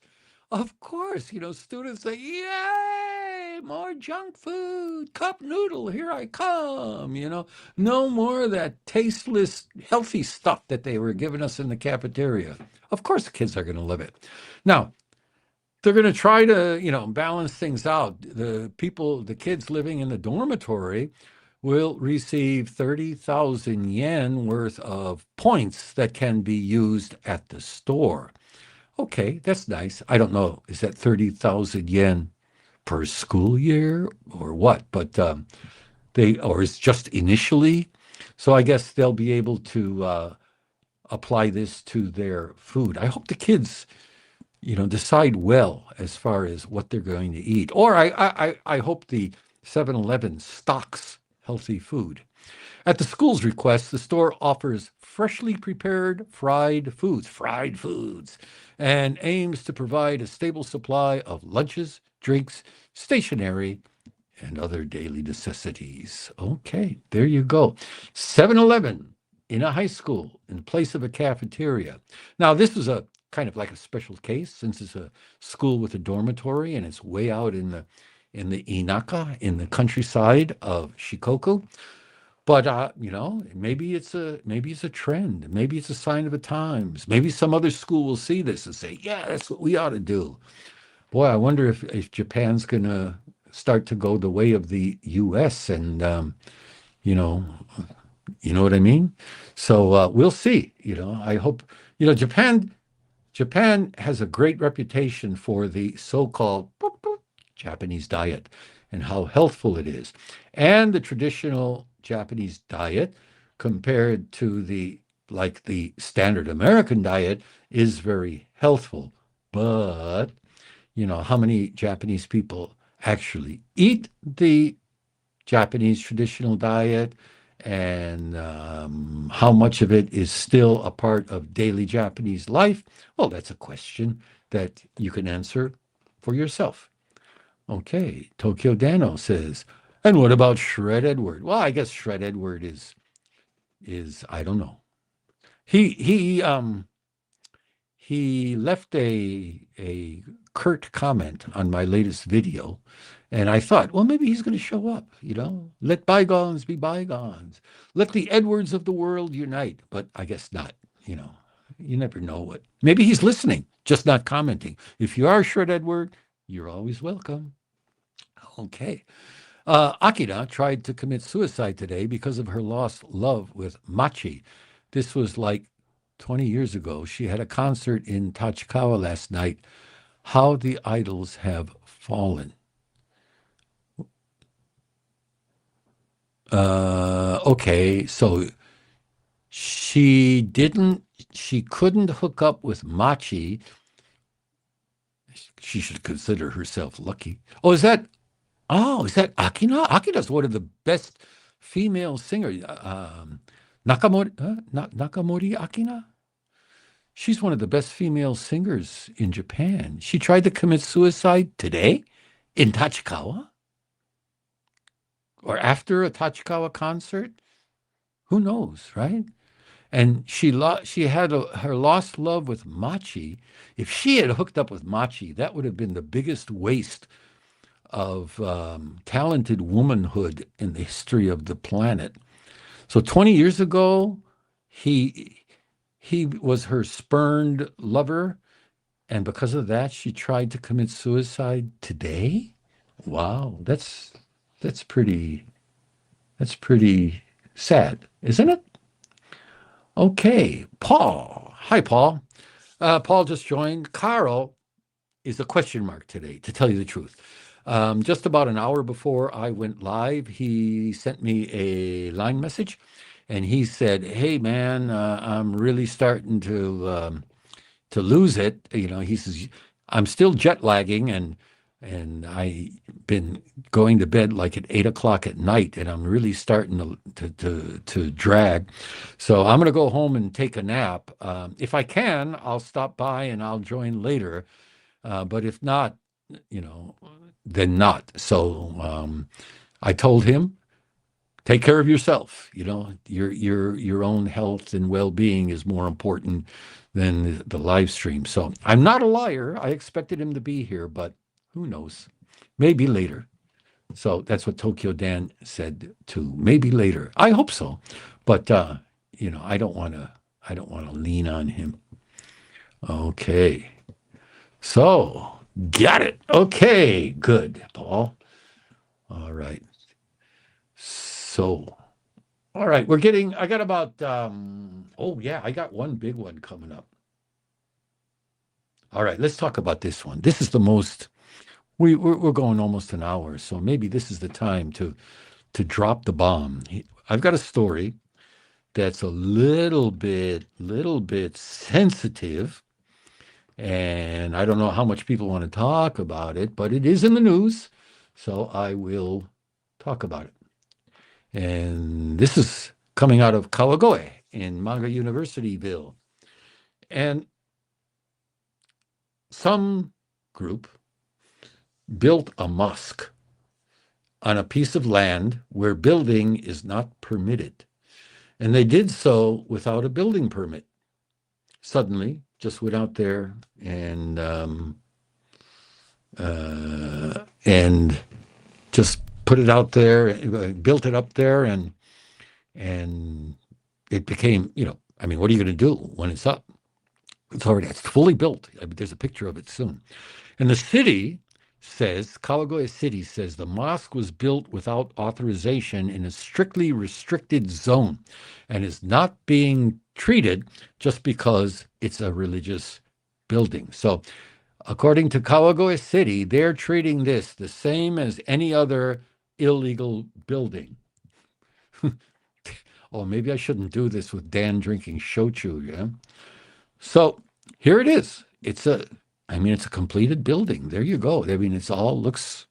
students say, yay, more junk food, cup noodle, here I come, no more of that tasteless, healthy stuff that they were giving us in the cafeteria. Of course, the kids are going to love it. Now, they're going to try to, balance things out. The kids living in the dormitory will receive 30,000 yen worth of points that can be used at the store. Okay, that's nice. I don't know. Is that 30,000 yen per school year or what? But or it's just initially. So I guess they'll be able to apply this to their food. I hope the kids, decide well as far as what they're going to eat. Or I hope the 7-Eleven stocks healthy food. At the school's request, the store offers freshly prepared fried foods, and aims to provide a stable supply of lunches, drinks, stationery, and other daily necessities. Okay, there you go. 7-Eleven in a high school in place of a cafeteria. Now, this is a kind of like a special case since it's a school with a dormitory and it's way out in the Inaka, in the countryside of Shikoku. But maybe it's a trend. Maybe it's a sign of the times. Maybe some other school will see this and say, "Yeah, that's what we ought to do." Boy, I wonder if Japan's going to start to go the way of the U.S. and you know, you know what I mean. So we'll see. I hope Japan has a great reputation for the so-called Japanese diet and how healthful it is, and the traditional Japanese diet compared to the standard American diet is very healthful. But how many Japanese people actually eat the Japanese traditional diet, and how much of it is still a part of daily Japanese life? Well, that's a question that you can answer for yourself. Okay, Tokyo Dano says, and what about Shred Edward? Well, I guess Shred Edward is I don't know. He left a curt comment on my latest video, And I thought, well, maybe he's going to show up, Let bygones be bygones. Let the Edwards of the world unite. But I guess not, you know. You never know what. Maybe he's listening, just not commenting. If you are Shred Edward, you're always welcome. Okay. Akira tried to commit suicide today because of her lost love with Machi. This was like 20 years ago. She had a concert in Tachikawa last night. How the idols have fallen. Okay, so she couldn't hook up with Machi. She should consider herself lucky. Oh, is that Akina? Akina's one of the best female singers. Nakamori Akina? She's one of the best female singers in Japan. She tried to commit suicide today in Tachikawa? Or after a Tachikawa concert? Who knows, right? And she had her lost love with Machi. If she had hooked up with Machi, that would have been the biggest waste of talented womanhood in the history of the planet. So 20 years ago, he was her spurned lover, and because of that, she tried to commit suicide today. Wow, that's pretty sad, isn't it? Okay, Paul. Hi, Paul. Paul just joined. Carl is a question mark today, to tell you the truth. Just about an hour before I went live, he sent me a line message, and he said, "Hey, man, I'm really starting to lose it." He says, "I'm still jet lagging, and I've been going to bed like at 8 o'clock at night, and I'm really starting to drag. So I'm going to go home and take a nap. If I can, I'll stop by and I'll join later. But if not, then not." So I told him, take care of yourself. Your own health and well-being is more important than the live stream. So I'm not a liar. I expected him to be here, but who knows? Maybe later. So that's what Tokyo Dan said too. Maybe later. I hope so. But I don't want to lean on him. Okay. So, got it. Okay, good, Paul. All right. So, all right, I got about I got one big one coming up. All right, let's talk about this one. This is the most we're going almost an hour, so maybe this is the time to drop the bomb. I've got a story that's a little bit sensitive, and I don't know how much people want to talk about it, but it is in the news, so I will talk about it. And this is coming out of Kawagoe in Manga Universityville. And some group built a mosque on a piece of land where building is not permitted. And they did so without a building permit. Suddenly, just went out there and just put it out there, built it up there, and it became, what are you going to do when it's up? It's fully built. There's a picture of it soon. And the city says, Kawagoe City says, the mosque was built without authorization in a strictly restricted zone and is not being treated just because it's a religious building. So according to Kawagoe City, they're treating this the same as any other illegal building. Oh, maybe I shouldn't do this with Dan drinking shochu, yeah? So here it is. It's a completed building. There you go. It's all looks,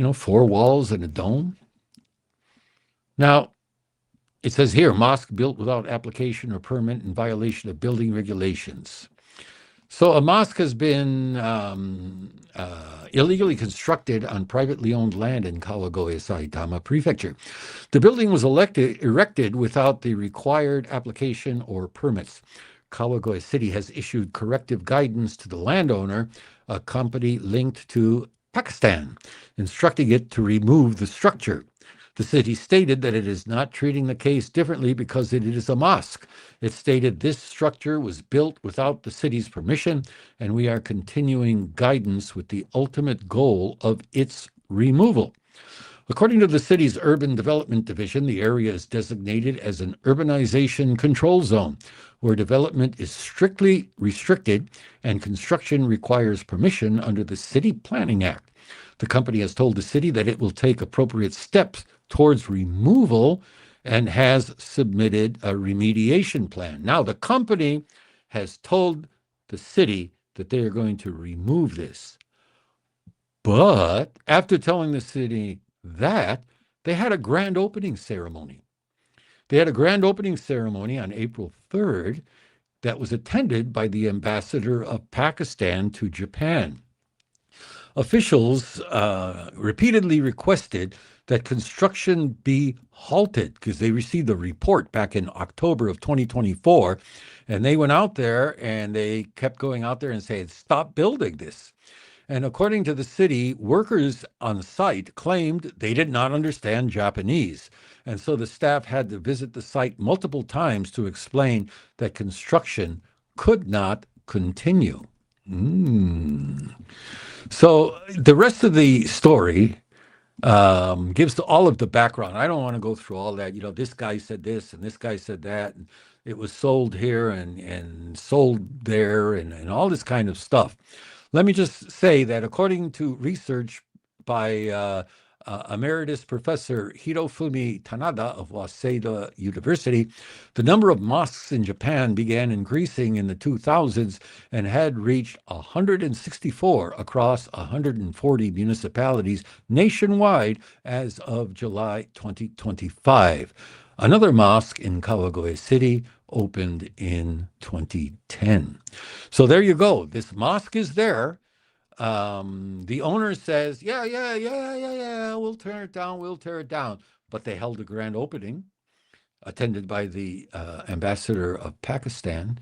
4 walls and a dome. Now, it says here, mosque built without application or permit in violation of building regulations. So a mosque has been illegally constructed on privately owned land in Kawagoe, Saitama Prefecture. The building was erected without the required application or permits. Kawagoe City has issued corrective guidance to the landowner, a company linked to Pakistan, instructing it to remove the structure. The city stated that it is not treating the case differently because it is a mosque. It stated this structure was built without the city's permission, and we are continuing guidance with the ultimate goal of its removal. According to the city's Urban Development Division, the area is designated as an urbanization control zone, where development is strictly restricted and construction requires permission under the City Planning Act. The company has told the city that it will take appropriate steps towards removal and has submitted a remediation plan. Now, the company has told the city that they are going to remove this. But after telling the city that, they had a grand opening ceremony. They had a grand opening ceremony on April 3rd that was attended by the ambassador of Pakistan to Japan. Officials repeatedly requested that construction be halted because they received a report back in October of 2024, and they went out there and they kept going out there and saying, stop building this. And according to the city, workers on site claimed they did not understand Japanese. And so the staff had to visit the site multiple times to explain that construction could not continue. So the rest of the story gives all of the background. I don't want to go through all that. You know, this guy said this and this guy said that. And it was sold here and sold there and all this kind of stuff. Let me just say that according to research by Emeritus Professor Hirofumi Tanada of Waseda University, the number of mosques in Japan began increasing in the 2000s and had reached 164 across 140 municipalities nationwide as of July 2025. Another mosque in Kawagoe City opened in 2010. So there you go. This mosque is there. The owner says, yeah, we'll tear it down. But they held a grand opening attended by the ambassador of Pakistan.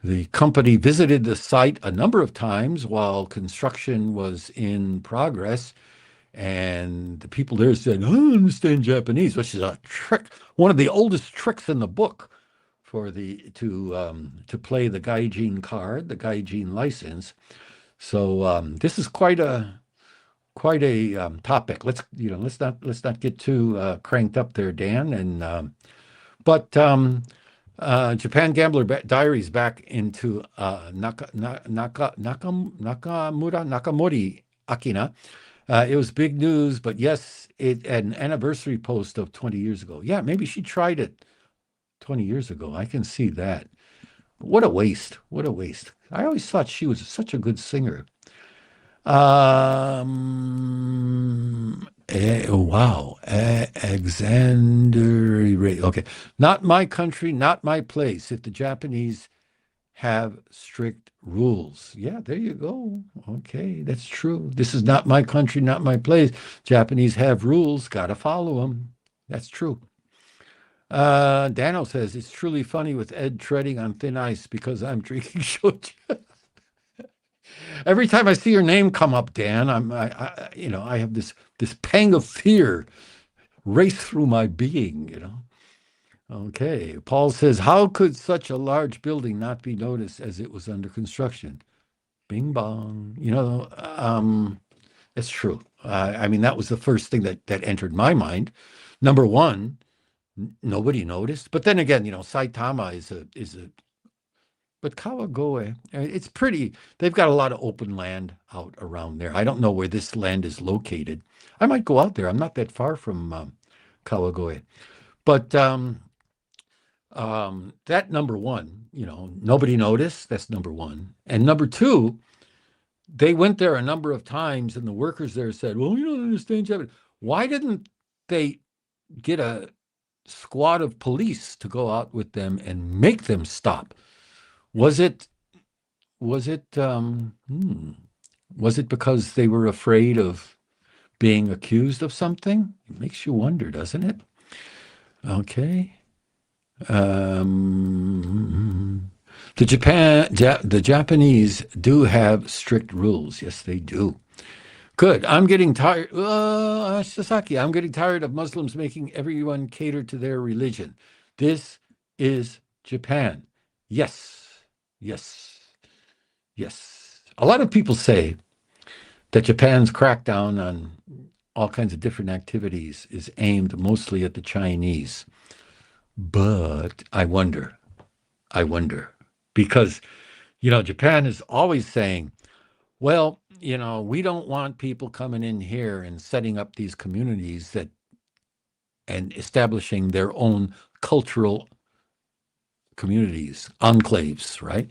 The company visited the site a number of times while construction was in progress. And the people there said, I don't understand Japanese, which is a trick, one of the oldest tricks in the book for to play the Gaijin card, the Gaijin license. So this is quite a topic. Let's not get too cranked up there, Dan. And but Japan Gambler Diaries back into Nakamori Akina. It was big news, but yes, an anniversary post of 20 years ago. Yeah, maybe she tried it 20 years ago. I can see that. What a waste. What a waste. I always thought she was such a good singer. Wow. Alexander. Okay. Not my country, not my place. If the Japanese have strict rules. Yeah, there you go. Okay, that's true. This is not my country, not my place. Japanese have rules, got to follow them. That's true. Daniel says, it's truly funny with Ed treading on thin ice because I'm drinking shochu. Every time I see your name come up, Dan, I have this pang of fear race through my being, Okay. Paul says, how could such a large building not be noticed as it was under construction? Bing bong. It's true. That was the first thing that entered my mind. Number one, nobody noticed. But then again, Saitama is a but Kawagoe, it's pretty. They've got a lot of open land out around there. I don't know where this land is located. I might go out there. I'm not that far from Kawagoe. But that number one, nobody noticed. That's number one. And number two, they went there a number of times, and the workers there said, well, you don't understand Japanese. Why didn't they get a squad of police to go out with them and make them stop? Was it because they were afraid of being accused of something? It makes you wonder, doesn't it? Okay. The Japanese do have strict rules. Yes, they do. Good. I'm getting tired. Sasaki, I'm getting tired of Muslims making everyone cater to their religion. This is Japan. Yes, yes, yes. A lot of people say that Japan's crackdown on all kinds of different activities is aimed mostly at the Chinese. But I wonder, because, Japan is always saying, well, we don't want people coming in here and setting up these communities and establishing their own cultural communities, enclaves, right?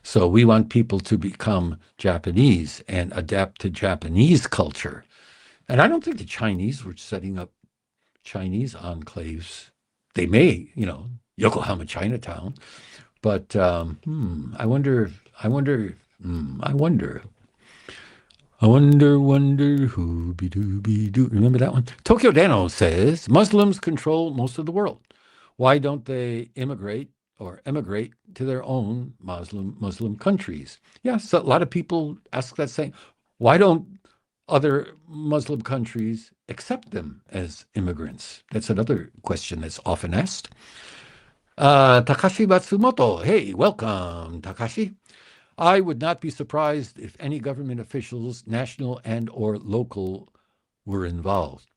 So we want people to become Japanese and adapt to Japanese culture. And I don't think the Chinese were setting up Chinese enclaves. They may, Yokohama, Chinatown, but I wonder, I wonder, I wonder. I wonder who be doo. Remember that one? Tokyo Dano says Muslims control most of the world. Why don't they immigrate or emigrate to their own Muslim countries? Yes, a lot of people ask that saying. Why don't other Muslim countries accept them as immigrants? That's another question that's often asked. Takashi Matsumoto, hey, welcome, Takashi. I would not be surprised if any government officials, national and or local, were involved.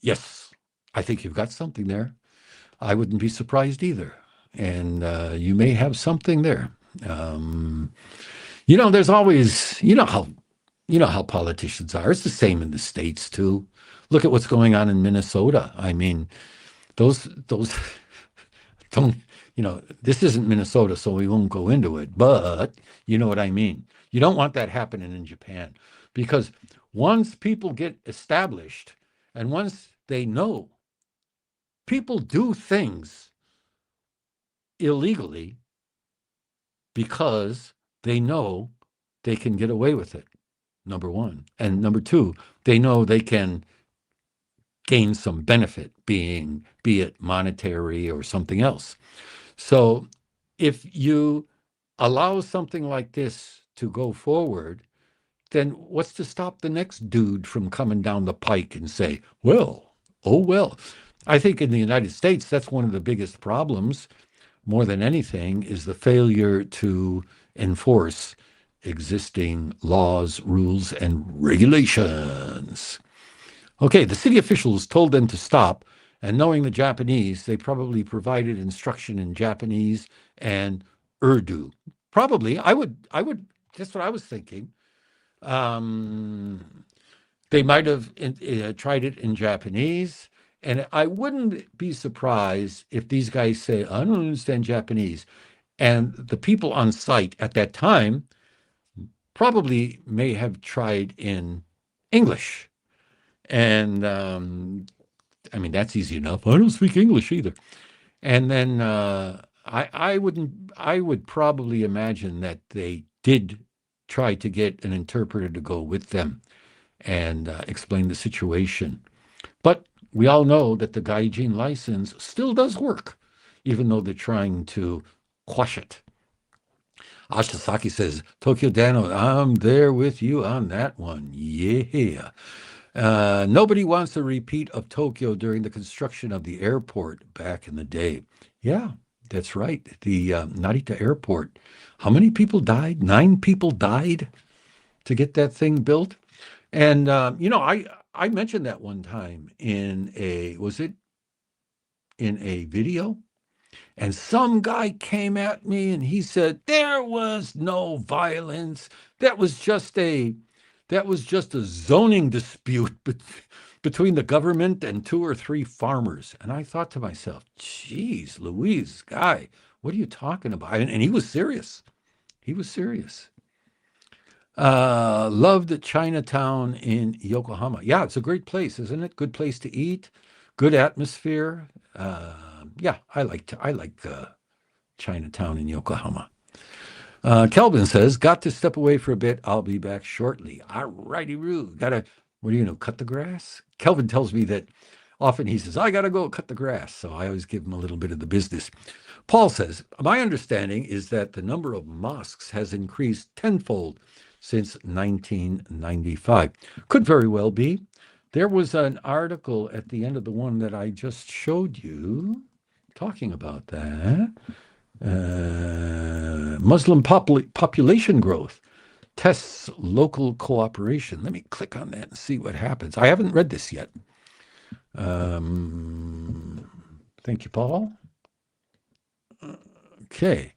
Yes, I think you've got something there. I wouldn't be surprised either. And you may have something there. There's always, how politicians are. It's the same in the States too. Look at what's going on in Minnesota. I mean, those don't, this isn't Minnesota, so we won't go into it, but you know what I mean. You don't want that happening in Japan, because once people get established and once they know, people do things illegally because they know they can get away with it, number one. And number two, they know they can gain some benefit, be it monetary or something else. So if you allow something like this to go forward, then what's to stop the next dude from coming down the pike and say, well, oh, well. I think in the United States, that's one of the biggest problems, more than anything, is the failure to enforce existing laws, rules, and regulations. Okay, the city officials told them to stop, and knowing the Japanese, they probably provided instruction in Japanese and Urdu. Probably, I would. That's what I was thinking. They might have tried it in Japanese, and I wouldn't be surprised if these guys say, "I don't understand Japanese," and the people on site at that time probably may have tried in English. And I mean, that's easy enough. I don't speak English either. And then I would probably imagine that they did try to get an interpreter to go with them and explain the situation. But we all know that the Gaijin license still does work, even though they're trying to quash it. Ashtasaki says, Tokyo Dano, I'm there with you on that one. Yeah. Nobody wants a repeat of Tokyo during the construction of the airport back in the day. Yeah, that's right. The Narita airport. How many people died? 9 people died to get that thing built. And, I mentioned that one time was it in a video? And some guy came at me and he said, there was no violence. That was just a zoning dispute between the government and 2 or 3 farmers. And I thought to myself, geez, Louise, guy, what are you talking about? And he was serious. He was serious. Loved Chinatown in Yokohama. Yeah, it's a great place, isn't it? Good place to eat, good atmosphere. Yeah, I like Chinatown in Yokohama. Kelvin says, got to step away for a bit. I'll be back shortly. All righty, Roo. What do you know, cut the grass? Kelvin tells me that often he says, I got to go cut the grass. So I always give him a little bit of the business. Paul says, my understanding is that the number of mosques has increased tenfold since 1995. Could very well be. There was an article at the end of the one that I just showed you talking about that. Muslim population growth tests local cooperation. Let me click on that and see what happens. I haven't read this yet. Thank you, Paul. Okay.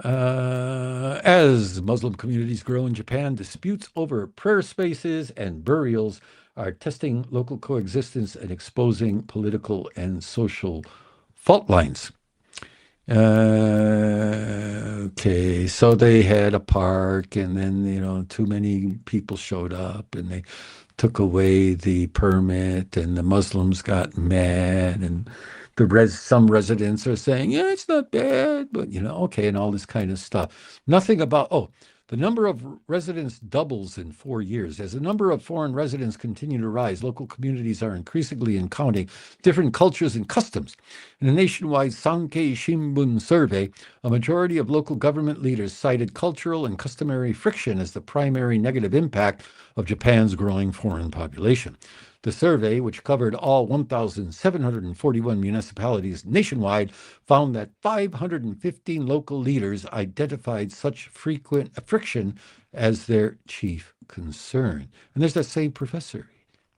As Muslim communities grow in Japan, disputes over prayer spaces and burials are testing local coexistence and exposing political and social fault lines. Okay, so they had a park, and then, too many people showed up, and they took away the permit, and the Muslims got mad, and some residents are saying, yeah, it's not bad, but, okay, and all this kind of stuff. Nothing about, the number of residents doubles in 4 years. As the number of foreign residents continue to rise, local communities are increasingly encountering different cultures and customs. In a nationwide Sankei Shimbun survey, a majority of local government leaders cited cultural and customary friction as the primary negative impact of Japan's growing foreign population. The survey, which covered all 1,741 municipalities nationwide, found that 515 local leaders identified such frequent friction as their chief concern. And there's that same professor.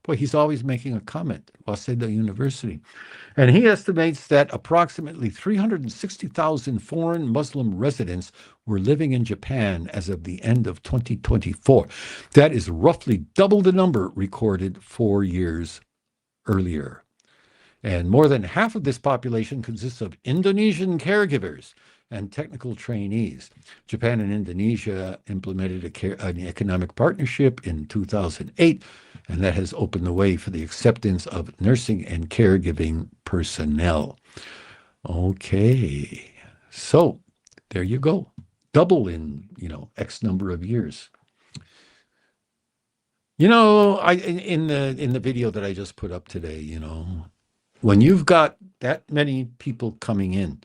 Boy, he's always making a comment at Waseda University. And he estimates that approximately 360,000 foreign Muslim residents were living in Japan as of the end of 2024. That is roughly double the number recorded 4 years earlier. And more than half of this population consists of Indonesian caregivers and technical trainees. Japan and Indonesia implemented an economic partnership in 2008, and that has opened the way for the acceptance of nursing and caregiving personnel. Okay, so there you go. Double in, X number of years. In the video that I just put up today, when you've got that many people coming in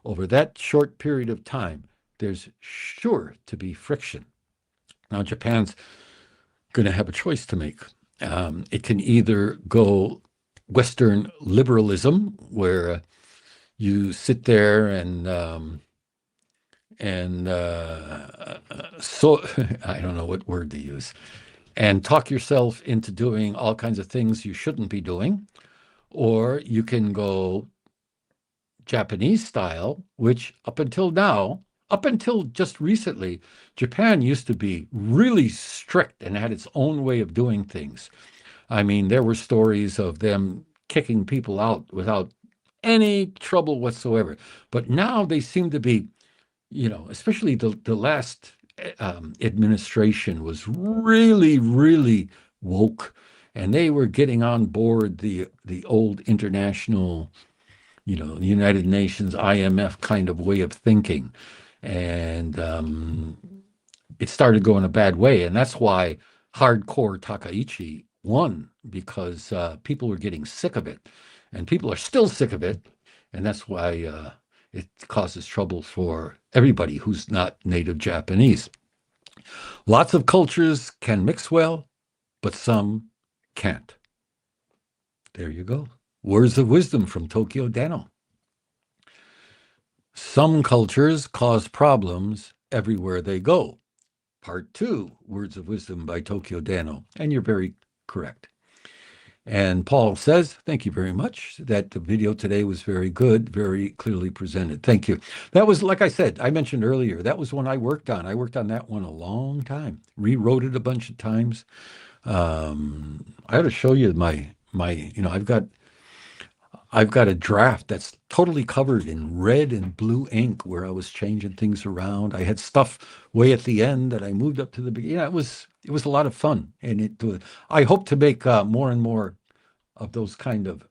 over that short period of time, there's sure to be friction. Now, Japan's going to have a choice to make. It can either go Western liberalism, where you sit there so I don't know what word to use, and talk yourself into doing all kinds of things you shouldn't be doing, or you can go Japanese style, which up until just recently, Japan used to be really strict and had its own way of doing things. I mean, there were stories of them kicking people out without any trouble whatsoever. But now they seem to be, especially the last administration was really, really woke, and they were getting on board the old international, United Nations, IMF kind of way of thinking. And it started going a bad way. And that's why hardcore Takaichi won, because people were getting sick of it. And people are still sick of it. And that's why it causes trouble for everybody who's not native Japanese. Lots of cultures can mix well, but some can't. There you go. Words of wisdom from Tokyo Dano. Some cultures cause problems everywhere they go. Part 2, Words of Wisdom by Tokyo Dano. And you're very correct. And Paul says, thank you very much, that the video today was very good, very clearly presented. Thank you. That was, like I said, I mentioned earlier, that was one I worked on. I worked on that one a long time, rewrote it a bunch of times. I ought to show you my I've got a draft that's totally covered in red and blue ink where I was changing things around. I had stuff way at the end that I moved up to the beginning. It was a lot of fun, and I hope to make more and more of those kind of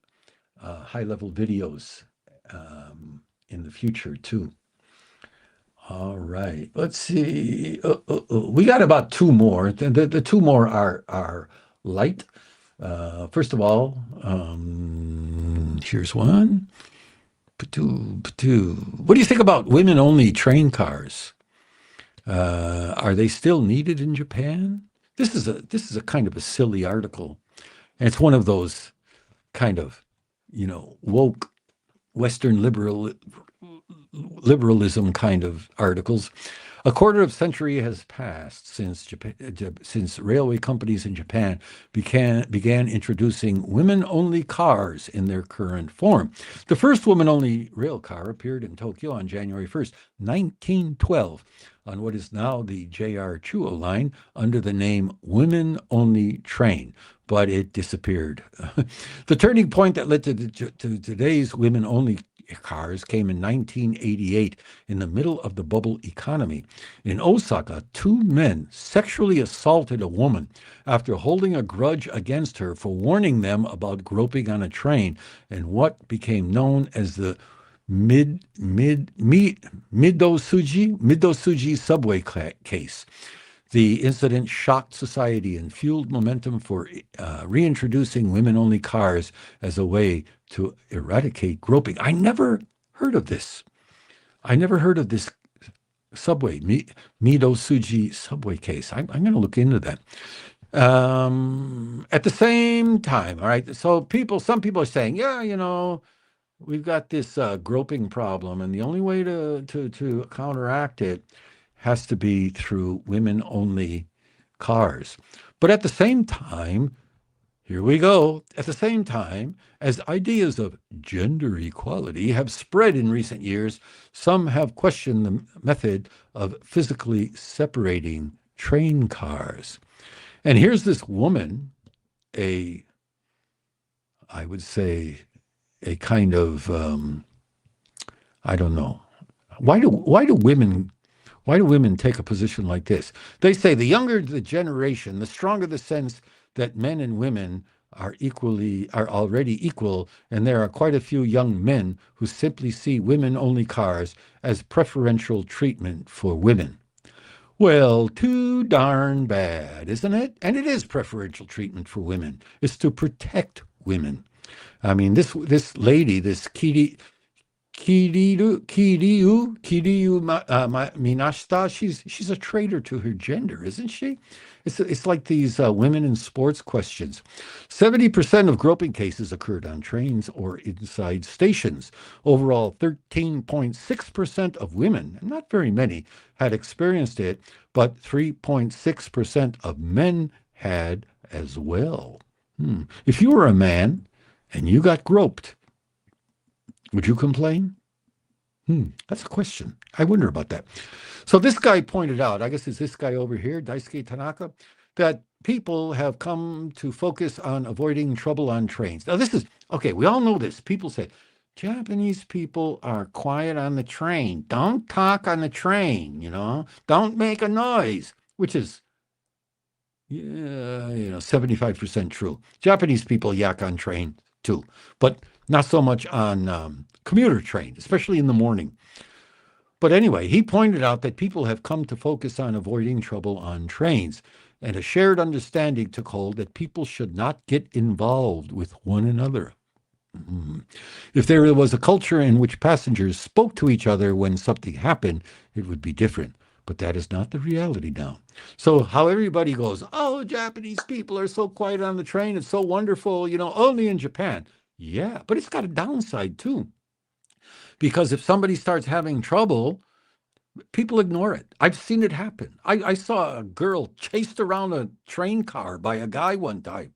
high-level videos in the future too. All right, let's see. We got about 2 more. The 2 more are light. First of all, here's one. What do you think about women-only train cars? Are they still needed in Japan? This is a kind of a silly article, and it's one of those kind of, woke Western liberalism kind of articles. A quarter of a century has passed since railway companies in Japan began introducing women-only cars in their current form. The first woman-only rail car appeared in Tokyo on January 1st, 1912, on what is now the JR Chuo line under the name Women-Only Train, but it disappeared. The turning point that led to today's women-only cars came in 1988 in the middle of the bubble economy. In Osaka, two men sexually assaulted a woman after holding a grudge against her for warning them about groping on a train in what became known as the Midosuji subway case. The incident shocked society and fueled momentum for reintroducing women-only cars as a way to eradicate groping. I never heard of this. I never heard of this subway, Midosuji subway case. I'm going to look into that. At the same time, all right, so some people are saying, yeah, we've got this groping problem, and the only way to counteract it has to be through women-only cars. But at the same time, here we go. At the same time, as ideas of gender equality have spread in recent years, some have questioned the method of physically separating train cars. And here's this woman, I would say, a kind of, I don't know. Why do women take a position like this? They say the younger the generation, the stronger the sense that men and women are already equal, and there are quite a few young men who simply see women-only cars as preferential treatment for women. Well, too darn bad, isn't it? And it is preferential treatment for women. It's to protect women. I mean, this lady, this Kiriyu Minashita, she's a traitor to her gender, isn't she? It's like these women in sports questions. 70% of groping cases occurred on trains or inside stations. Overall, 13.6% of women, and not very many, had experienced it, but 3.6% of men had as well. If you were a man and you got groped, would you complain? That's a question. I wonder about that. So this guy pointed out, I guess it's this guy over here, Daisuke Tanaka, that people have come to focus on avoiding trouble on trains. Now this is, okay, we all know this. People say, Japanese people are quiet on the train. Don't talk on the train, Don't make a noise, which is, 75% true. Japanese people yak on train too, but not so much on commuter train, especially in the morning. But anyway, he pointed out that people have come to focus on avoiding trouble on trains, and a shared understanding took hold that people should not get involved with one another. If there was a culture in which passengers spoke to each other when something happened, it would be different. But that is not the reality now. So how everybody goes, oh, Japanese people are so quiet on the train, it's so wonderful, only in Japan. Yeah, but it's got a downside too. Because if somebody starts having trouble, people ignore it. I've seen it happen. I saw a girl chased around a train car by a guy one time.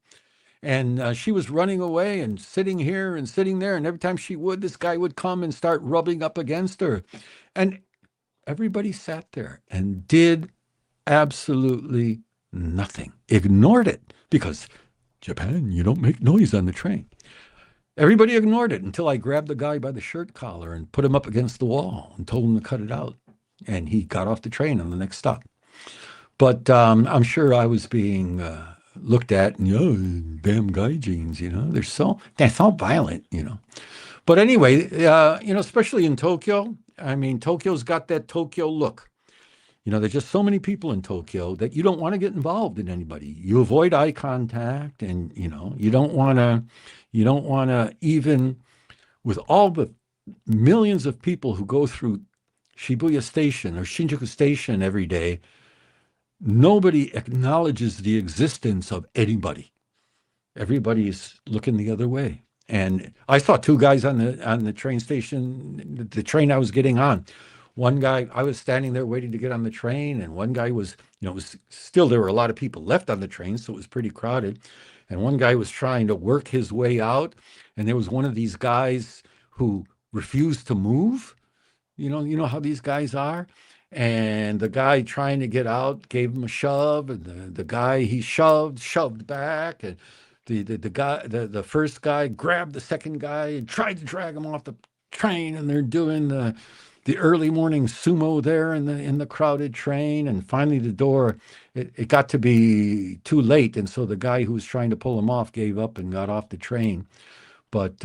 And she was running away and sitting here and sitting there. And every time she would, this guy would come and start rubbing up against her. And everybody sat there and did absolutely nothing. Ignored it. Because Japan, you don't make noise on the train. Everybody ignored it until I grabbed the guy by the shirt collar and put him up against the wall and told him to cut it out. And he got off the train on the next stop. But I'm sure I was being looked at, and damn gaijins, they're so violent, But anyway, especially in Tokyo, I mean, Tokyo's got that Tokyo look. There's just so many people in Tokyo that you don't want to get involved in anybody. You avoid eye contact, and you don't want to even, with all the millions of people who go through Shibuya Station or Shinjuku Station every day, nobody acknowledges the existence of anybody. Everybody's looking the other way. And I saw two guys on the train station, the train I was getting on. One guy, I was standing there waiting to get on the train, and one guy was, it was still, there were a lot of people left on the train, so it was pretty crowded. And one guy was trying to work his way out, and there was one of these guys who refused to move. You know how these guys are. And the guy trying to get out gave him a shove, and the guy he shoved back, and the first guy grabbed the second guy and tried to drag him off the train, and they're doing the early morning sumo there in the crowded train. And finally the door, it got to be too late, and so the guy who was trying to pull him off gave up and got off the train. But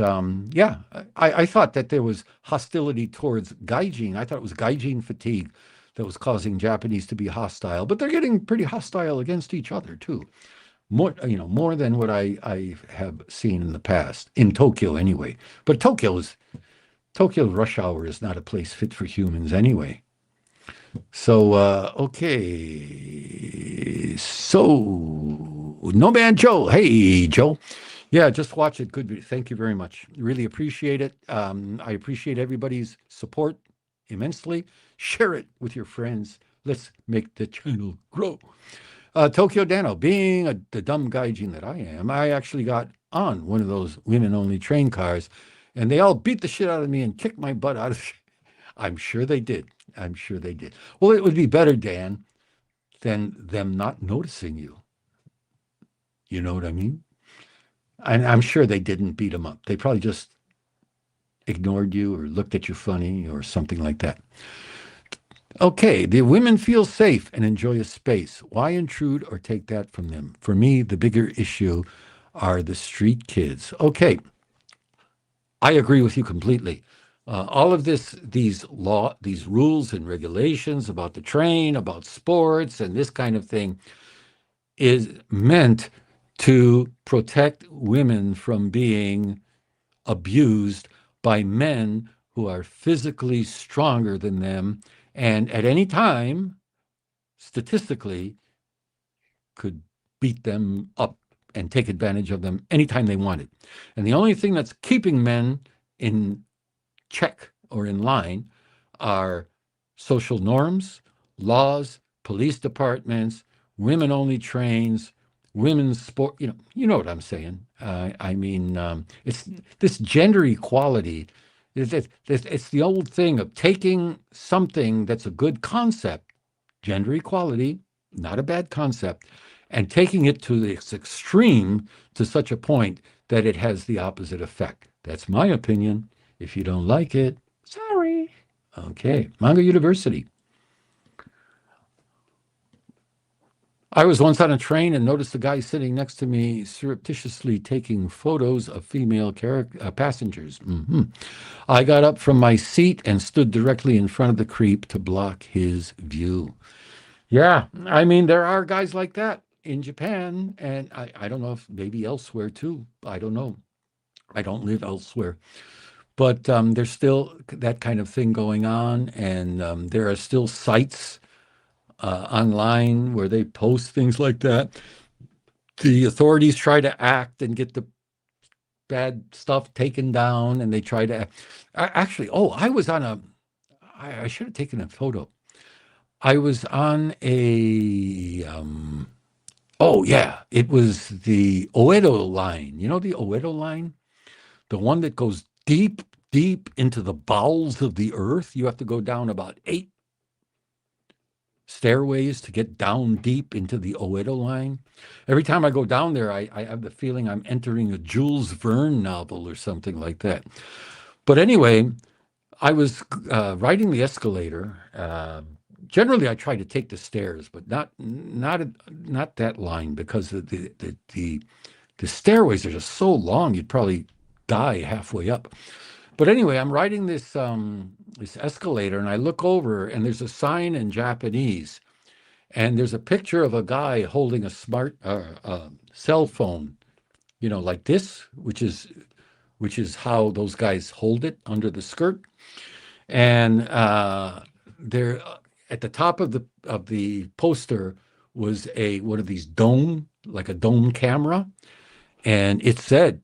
yeah, I thought that there was hostility towards gaijin. I thought it was gaijin fatigue that was causing Japanese to be hostile, but they're getting pretty hostile against each other too. More than what I have seen in the past, in Tokyo anyway. But Tokyo's rush hour is not a place fit for humans anyway. So, okay. So, No Man Joe. Hey, Joe. Yeah, just watch it. Good. Thank you very much. Really appreciate it. I appreciate everybody's support immensely. Share it with your friends. Let's make the channel grow. Tokyo Dano, being the dumb gaijin that I am, I actually got on one of those women-only train cars, and they all beat the shit out of me and kicked my butt out of. I'm sure they did. I'm sure they did. Well, it would be better, Dan, than them not noticing you. You know what I mean? And I'm sure they didn't beat them up. They probably just ignored you or looked at you funny or something like that. Okay, the women feel safe and enjoy a space. Why intrude or take that from them? For me, the bigger issue are the street kids. Okay, I agree with you completely. All of these rules and regulations about the train, about sports, and this kind of thing is meant to protect women from being abused by men who are physically stronger than them, and at any time, statistically, could beat them up and take advantage of them anytime they wanted. And the only thing that's keeping men in check or in line are social norms, laws, police departments, women-only trains, women's sport. You know what I'm saying. I mean, it's this gender equality. It's the old thing of taking something that's a good concept, gender equality, not a bad concept, and taking it to its extreme to such a point that it has the opposite effect. That's my opinion. If you don't like it, sorry. Okay, Manga University. I was once on a train and noticed a guy sitting next to me surreptitiously taking photos of female passengers. I got up from my seat and stood directly in front of the creep to block his view. Yeah, I mean, there are guys like that in Japan, and I don't know if maybe elsewhere too. I don't know. I don't live elsewhere. But there's still that kind of thing going on, and there are still sites online where they post things like that. The authorities try to act and get the bad stuff taken down, and they try to actually. Oh, I was on I should have taken a photo. I was on a. Oh yeah, it was the Oedo line. You know the Oedo line, the one that goes deep into the bowels of the earth. You have to go down about 8 stairways to get down deep into the Oedo line. Every time I go down there, I have the feeling I'm entering a Jules Verne novel or something like that. But anyway, I was riding the escalator. Generally, I try to take the stairs, but not that line, because the stairways are just so long, you'd probably die halfway up. But anyway, I'm riding this escalator, and I look over, and there's a sign in Japanese, and there's a picture of a guy holding a smart cell phone, like this, which is how those guys hold it under the skirt. And there at the top of the poster was one of these like a dome camera, and it said,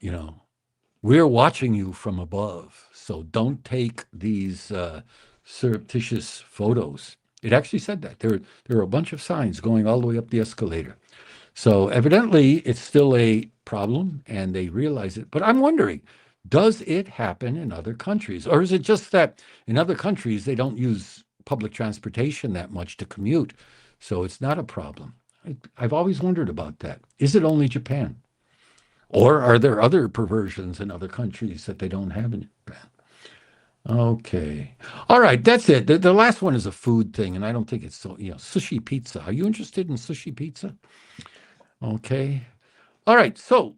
you know, we're watching you from above, so don't take these surreptitious photos. It actually said that. There are a bunch of signs going all the way up the escalator. So evidently, it's still a problem, and they realize it. But I'm wondering, does it happen in other countries, or is it just that in other countries they don't use public transportation that much to commute, so it's not a problem? I've always wondered about that. Is it only Japan? Or are there other perversions in other countries that they don't have in Japan? Okay. All right, that's it. The last one is a food thing, and I don't think it's so, sushi pizza. Are you interested in sushi pizza? Okay. All right, so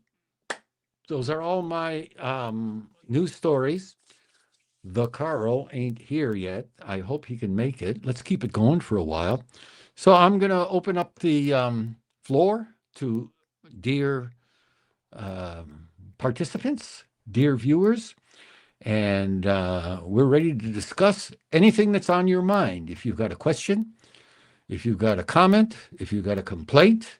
those are all my news stories. The Carl ain't here yet. I hope he can make it. Let's keep it going for a while. So I'm going to open up the floor to dear participants, dear viewers, and we're ready to discuss anything that's on your mind. If you've got a question, if you've got a comment, if you've got a complaint,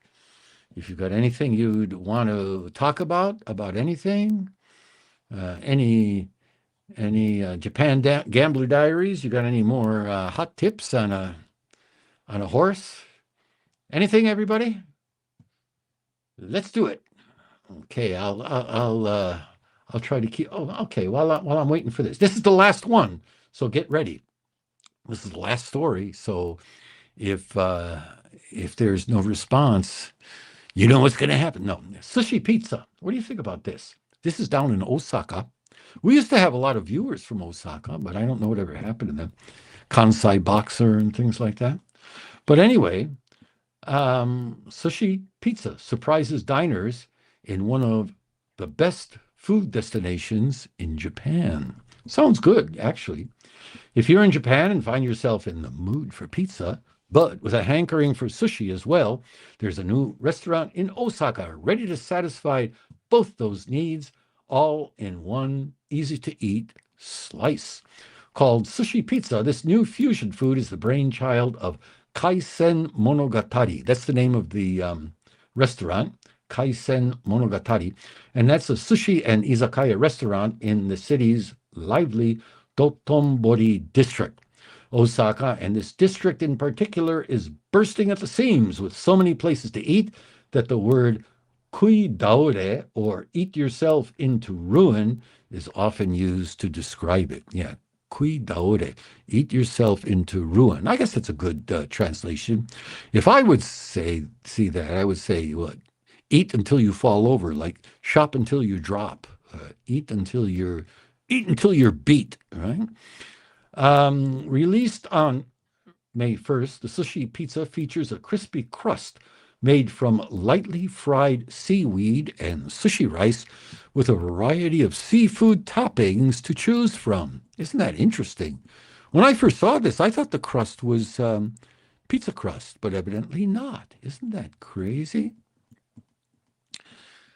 if you've got anything you'd want to talk about anything, any Japan Gambler Diaries, you got any more hot tips on a horse? Anything, everybody? Let's do it. Okay, I'll try to keep. Oh, okay. While I'm waiting for this, this is the last one, so get ready. This is the last story. So if there's no response, you know what's going to happen. No, sushi pizza. What do you think about this? This is down in Osaka. We used to have a lot of viewers from Osaka, but I don't know whatever happened to them. Kansai Boxer and things like that. But anyway, sushi pizza surprises diners in one of the best food destinations in Japan. Sounds good, actually. If you're in Japan and find yourself in the mood for pizza, but with a hankering for sushi as well, there's a new restaurant in Osaka ready to satisfy both those needs, all in one easy-to-eat slice. Called Sushi Pizza, this new fusion food is the brainchild of Kaisen Monogatari. That's the name of the restaurant, Kaisen Monogatari. And that's a sushi and izakaya restaurant in the city's lively Dotonbori district. Osaka, and this district in particular, is bursting at the seams with so many places to eat that the word kui daore, or eat yourself into ruin, is often used to describe it. Yeah, kui daore, eat yourself into ruin. I guess that's a good translation. If I would see that, I would say, what? Eat until you fall over, like shop until you drop. Eat until you're beat, right? Released on May 1st, the sushi pizza features a crispy crust made from lightly fried seaweed and sushi rice with a variety of seafood toppings to choose from. Isn't that interesting? When I first saw this, I thought the crust was pizza crust, but evidently not. Isn't that crazy?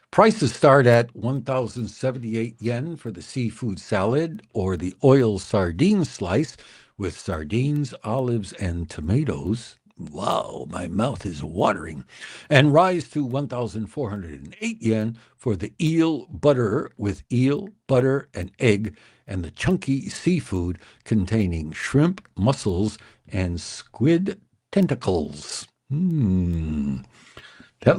Prices start at 1,078 yen for the seafood salad or the oil sardine slice with sardines, olives, and tomatoes. Wow, my mouth is watering. And rise to 1,408 yen for the eel butter with eel, butter, and egg, and the chunky seafood containing shrimp, mussels, and squid tentacles. That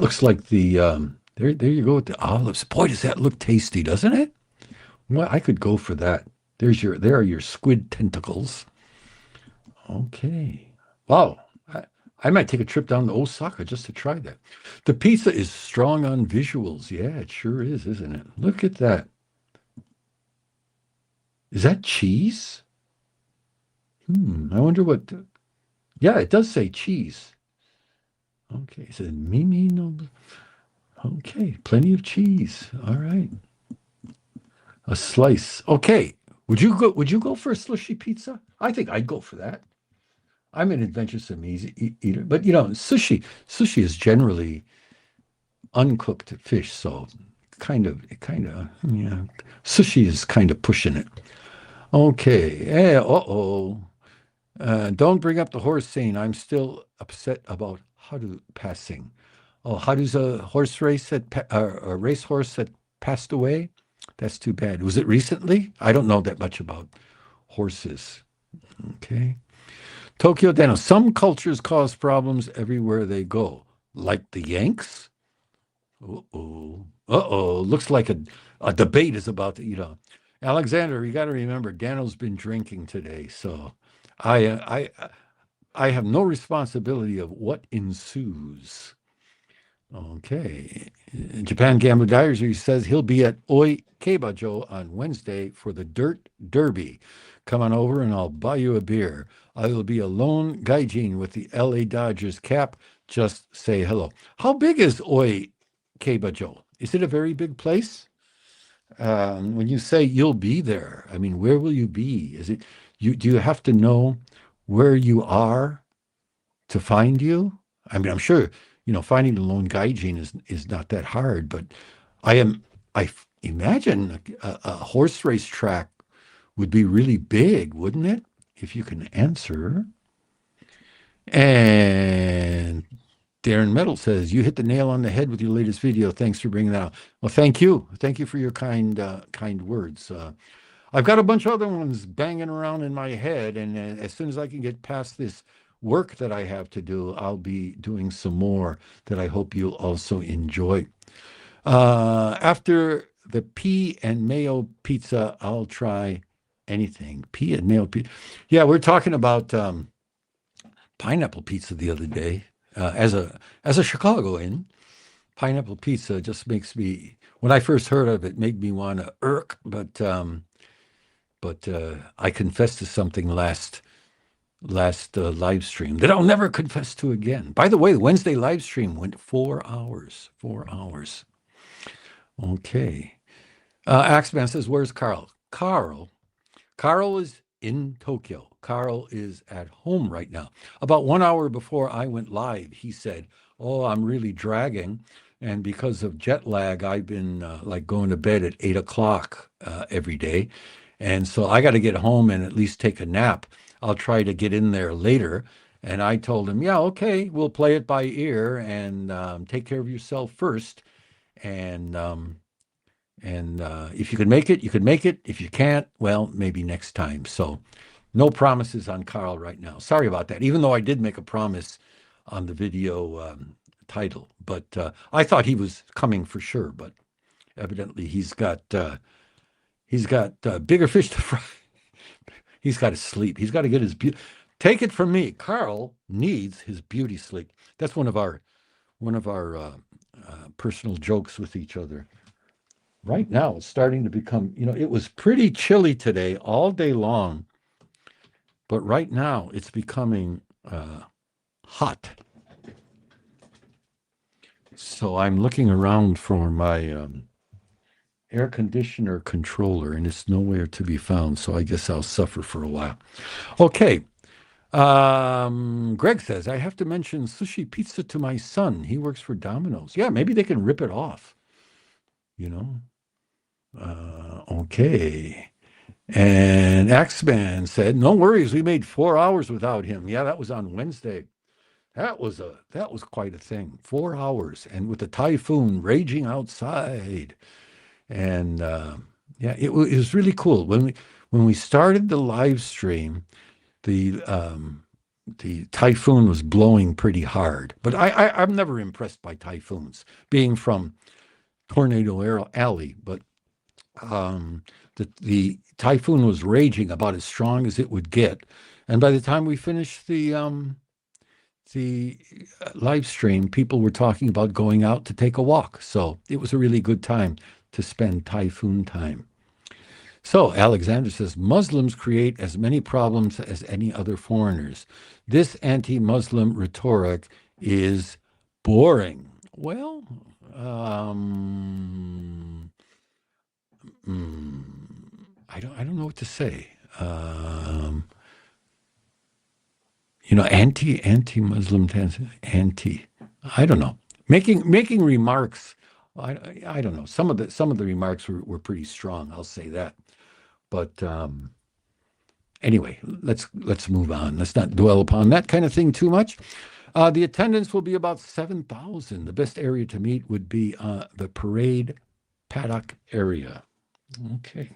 looks like the... There you go with the olives. Boy, does that look tasty, doesn't it? Well, I could go for that. There are your squid tentacles. Okay. Wow. I might take a trip down to Osaka just to try that. The pizza is strong on visuals. Yeah, it sure is, isn't it? Look at that. Is that cheese? I wonder what... Yeah, it does say cheese. Okay, it says Mimi no... Okay, plenty of cheese. All right. A slice. Okay. Would you go for a sushi pizza? I think I'd go for that. I'm an adventuresome eater, but sushi is generally uncooked fish, so kind of sushi is kind of pushing it. Okay. Don't bring up the horse scene. I'm still upset about Haru passing. Oh, Haru's a horse race a racehorse that passed away. That's too bad. Was it recently? I don't know that much about horses. Okay. Tokyo Deno. Some cultures cause problems everywhere they go, like the Yanks. Uh-oh. Uh-oh. Looks like a debate is about to. Alexander, you got to remember, Dano's been drinking today, so I have no responsibility of what ensues. Okay. Japan Gambler Diaries says he'll be at Oi Keibajo on Wednesday for the Dirt Derby. Come on over and I'll buy you a beer. I will be a lone gaijin with the LA Dodgers cap. Just say hello. How big is Oi Keibajo? Is it a very big place? When you say you'll be there, I mean, where will you be? Is it do you have to know where you are to find you? I mean, I'm sure, finding the lone gaijin is not that hard, but I imagine a horse race track would be really big, wouldn't it? If you can answer. And Darren Metal says, you hit the nail on the head with your latest video. Thanks for bringing that out. Well, thank you. Thank you for your kind words. I've got a bunch of other ones banging around in my head, and as soon as I can get past this work that I have to do, I'll be doing some more that I hope you'll also enjoy. After the pea and mayo pizza, I'll try anything. Pea and mayo pizza. Yeah, we're talking about pineapple pizza the other day. As a Chicagoan, pineapple pizza just makes me. When I first heard of it, made me want to irk. But I confessed to something last live stream that I'll never confess to again. By the way, the Wednesday live stream went 4 hours. 4 hours. Okay. Axeman says, "Where's Carl?" Carl is in Tokyo. Carl is at home right now. About 1 hour before I went live, he said, "Oh, I'm really dragging. And because of jet lag, I've been like going to bed at 8 o'clock every day. And so I got to get home and at least take a nap. I'll try to get in there later." And I told him, "Yeah, okay, we'll play it by ear and take care of yourself first. And if you can make it, you can make it. If you can't, well, maybe next time." So no promises on Carl right now. Sorry about that, even though I did make a promise on the video title. But I thought he was coming for sure. But evidently he's got bigger fish to fry. He's got to sleep. He's got to get his beauty. Take it from me, Carl needs his beauty sleep. That's one of our personal jokes with each other. Right now, it's starting to become, it was pretty chilly today all day long, but right now it's becoming hot. So I'm looking around for my air conditioner controller, and it's nowhere to be found. So I guess I'll suffer for a while. Okay. Greg says, I have to mention sushi pizza to my son. He works for Domino's. Yeah, maybe they can rip it off. Okay. And Axeman said, no worries, we made 4 hours without him. Yeah, that was on Wednesday. That was quite a thing. 4 hours, and with the typhoon raging outside. And yeah, it was really cool. When we started the live stream, the typhoon was blowing pretty hard. But I'm never impressed by typhoons, being from Tornado Alley. But the typhoon was raging about as strong as it would get, and by the time we finished the live stream, people were talking about going out to take a walk. So it was a really good time to spend typhoon time. So Alexander says, Muslims create as many problems as any other foreigners. This anti-Muslim rhetoric is boring. Well, I don't know what to say. Anti-Muslim, I don't know. Making remarks. I don't know. Some of the remarks were pretty strong. I'll say that. But Anyway, let's move on. Let's not dwell upon that kind of thing too much. The attendance will be about 7,000. The best area to meet would be the parade paddock area. Okay.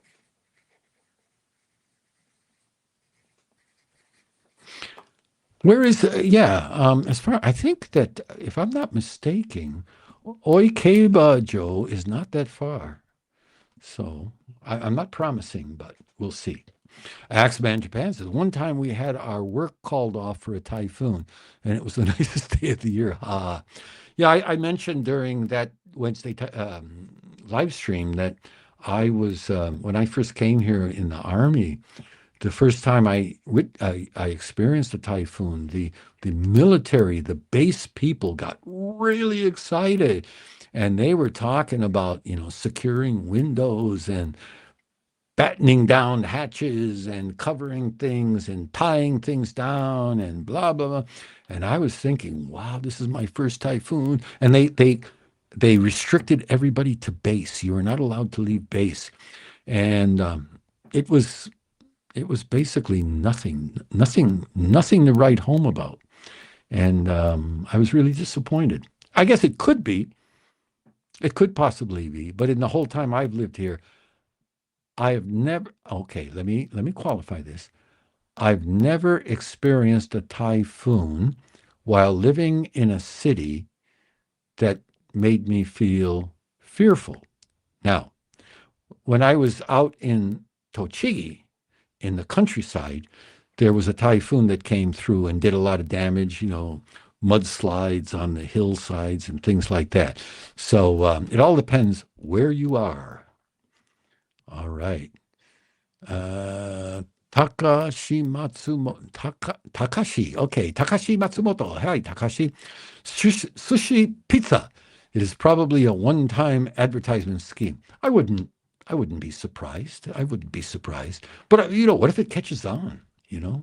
Where is, as far, I think that if I'm not mistaken, Oikeba Joe is not that far. So I'm not promising, but we'll see. Axeman Japan says, one time we had our work called off for a typhoon, and it was the nicest day of the year. Yeah, I mentioned during that Wednesday live stream that I was, when I first came here in the Army, the first time I experienced a typhoon, the military, the base people got really excited, and they were talking about securing windows and battening down hatches and covering things and tying things down and blah blah blah. And I was thinking, wow, this is my first typhoon. And they restricted everybody to base. You were not allowed to leave base, and it was it was basically nothing to write home about. And I was really disappointed. I guess it could possibly be, but in the whole time I've lived here, I have never. Okay, let me qualify this. I've never experienced a typhoon while living in a city that made me feel fearful. Now, when I was out in Tochigi, in the countryside, there was a typhoon that came through and did a lot of damage, mudslides on the hillsides and things like that. So it all depends where you are. All right. Takashi. Okay, Takashi Matsumoto. Hi, Takashi. Sushi pizza. It is probably a one-time advertisement scheme. I wouldn't be surprised. I wouldn't be surprised. But what if it catches on? Yeah,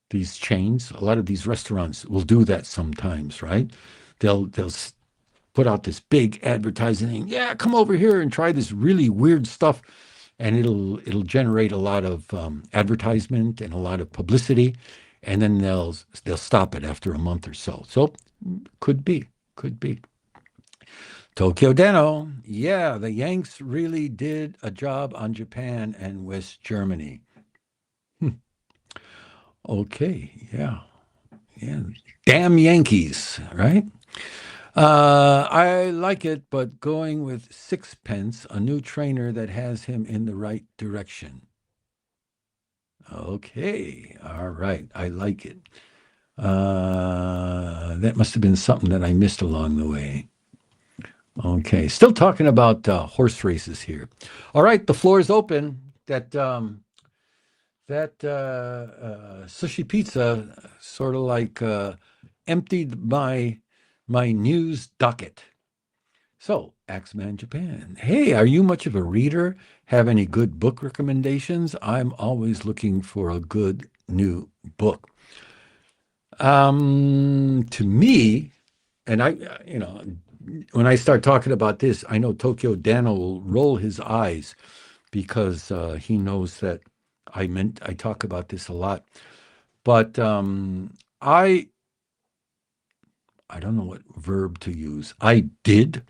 these chains, a lot of these restaurants will do that sometimes, right? They'll put out this big advertising thing. Yeah, come over here and try this really weird stuff, and it'll generate a lot of advertisement and a lot of publicity, and then they'll stop it after a month or so. So could be. Tokyo Deno, yeah, the Yanks really did a job on Japan and West Germany. Okay, yeah. Damn Yankees, right? I like it, but going with Sixpence, a new trainer that has him in the right direction. Okay, all right, I like it. That must have been something that I missed along the way. Okay, still talking about horse races here. All right, the floor is open. That sushi pizza sort of like emptied my news docket. So, Axeman Japan. Hey, are you much of a reader? Have any good book recommendations? I'm always looking for a good new book. To me, and when I start talking about this, I know Tokyo Dano will roll his eyes because he knows that I talk about this a lot. But I don't know what verb to use. I did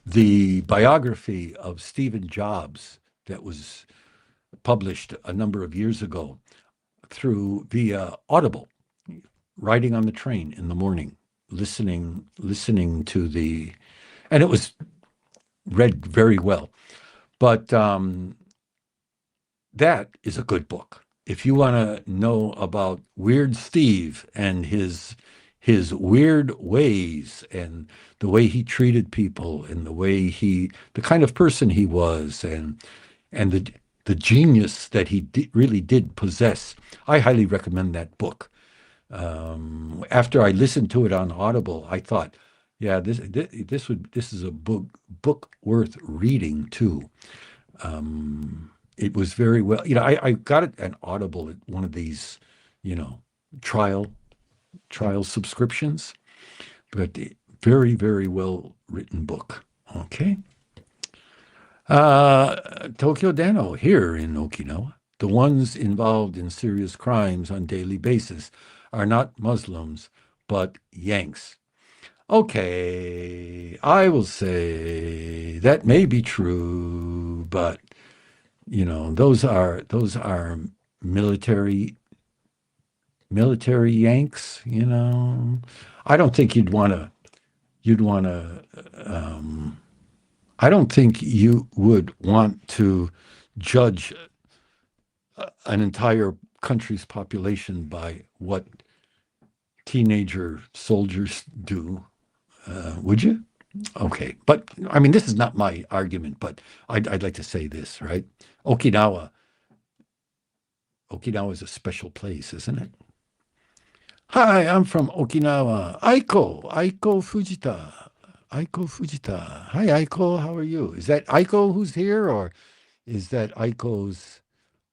the biography of Stephen Jobs that was published a number of years ago via Audible, riding on the train in the morning, listening to and it was read very well. But that is a good book. If you want to know about Weird Steve and his weird ways and the way he treated people and the kind of person he was and the genius that he really did possess, I highly recommend that book. After I listened to it on Audible, I thought, yeah, this is a book worth reading too. It was very well. I got it an Audible at one of these, trial subscriptions, but very, very well written book. Okay. Tokyo Dano here in Okinawa. The ones involved in serious crimes on daily basis are not Muslims, but Yanks. Okay, I will say that may be true, but those are military Yanks. I don't think you'd want to. I don't think you would want to judge an entire country's population by what teenager soldiers do, would you? Okay, but I mean, this is not my argument, but I'd like to say this, right? Okinawa, Okinawa is a special place, isn't it? Hi, I'm from Okinawa. Aiko Fujita. Aiko Fujita. Hi, Aiko. How are you? Is that Aiko who's here, or is that Aiko's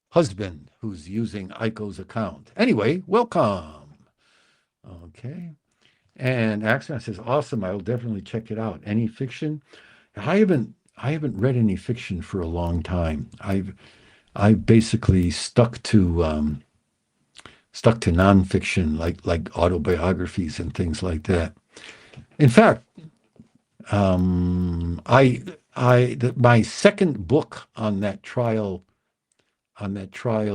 husband who's using Aiko's account? Anyway, welcome. Okay. And Axon says, awesome. I'll definitely check it out. Any fiction? I haven't read any fiction for a long time. I've basically stuck to nonfiction, like autobiographies and things like that. In fact, my second book on that trial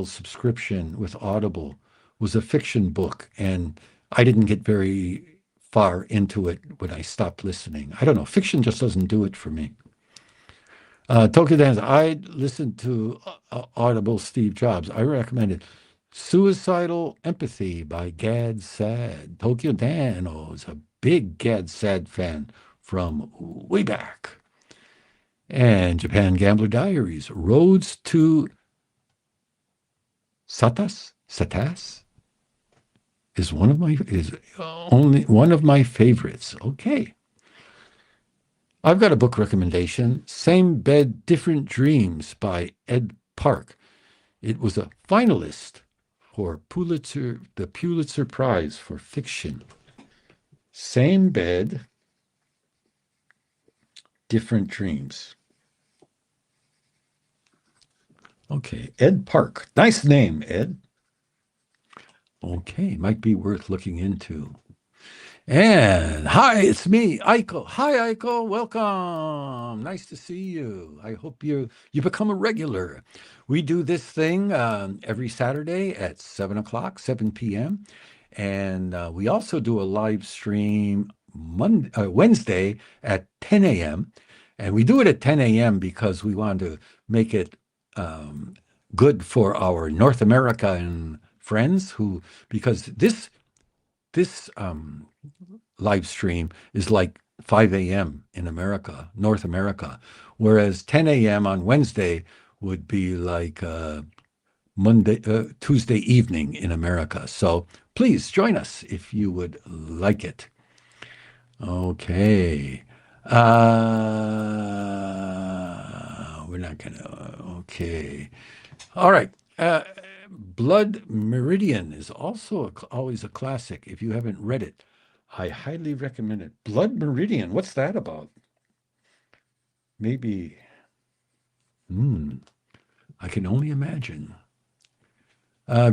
subscription with Audible was a fiction book, and I didn't get very far into it when I stopped listening. I don't know. Fiction just doesn't do it for me. Tokyo Dance, I listened to Audible Steve Jobs. I recommended Suicidal Empathy by Gad Sad. Tokyo Dan is a big Gad Sad fan from way back. And Japan Gambler Diaries, Roads to Satas is only one of my favorites. Okay. I've got a book recommendation, Same Bed, Different Dreams by Ed Park. It was a finalist for the Pulitzer Prize for fiction. Same Bed, Different Dreams. Okay, Ed Park. Nice name, Ed. Okay, might be worth looking into. And hi, it's me, Aiko. Hi, Aiko. Welcome. Nice to see you. I hope you become a regular. We do this thing every Saturday at 7 o'clock, 7 p.m. And we also do a live stream Wednesday at 10 a.m. And we do it at 10 a.m. because we want to make it good for our North American friends because this live stream is like 5 a.m. in America, North America, whereas 10 a.m. on Wednesday would be like Tuesday evening in America. So please join us if you would like it. Okay. We're not gonna. Okay. All right. Blood Meridian is also always a classic. If you haven't read it, I highly recommend it. Blood Meridian, what's that about? Maybe, I can only imagine.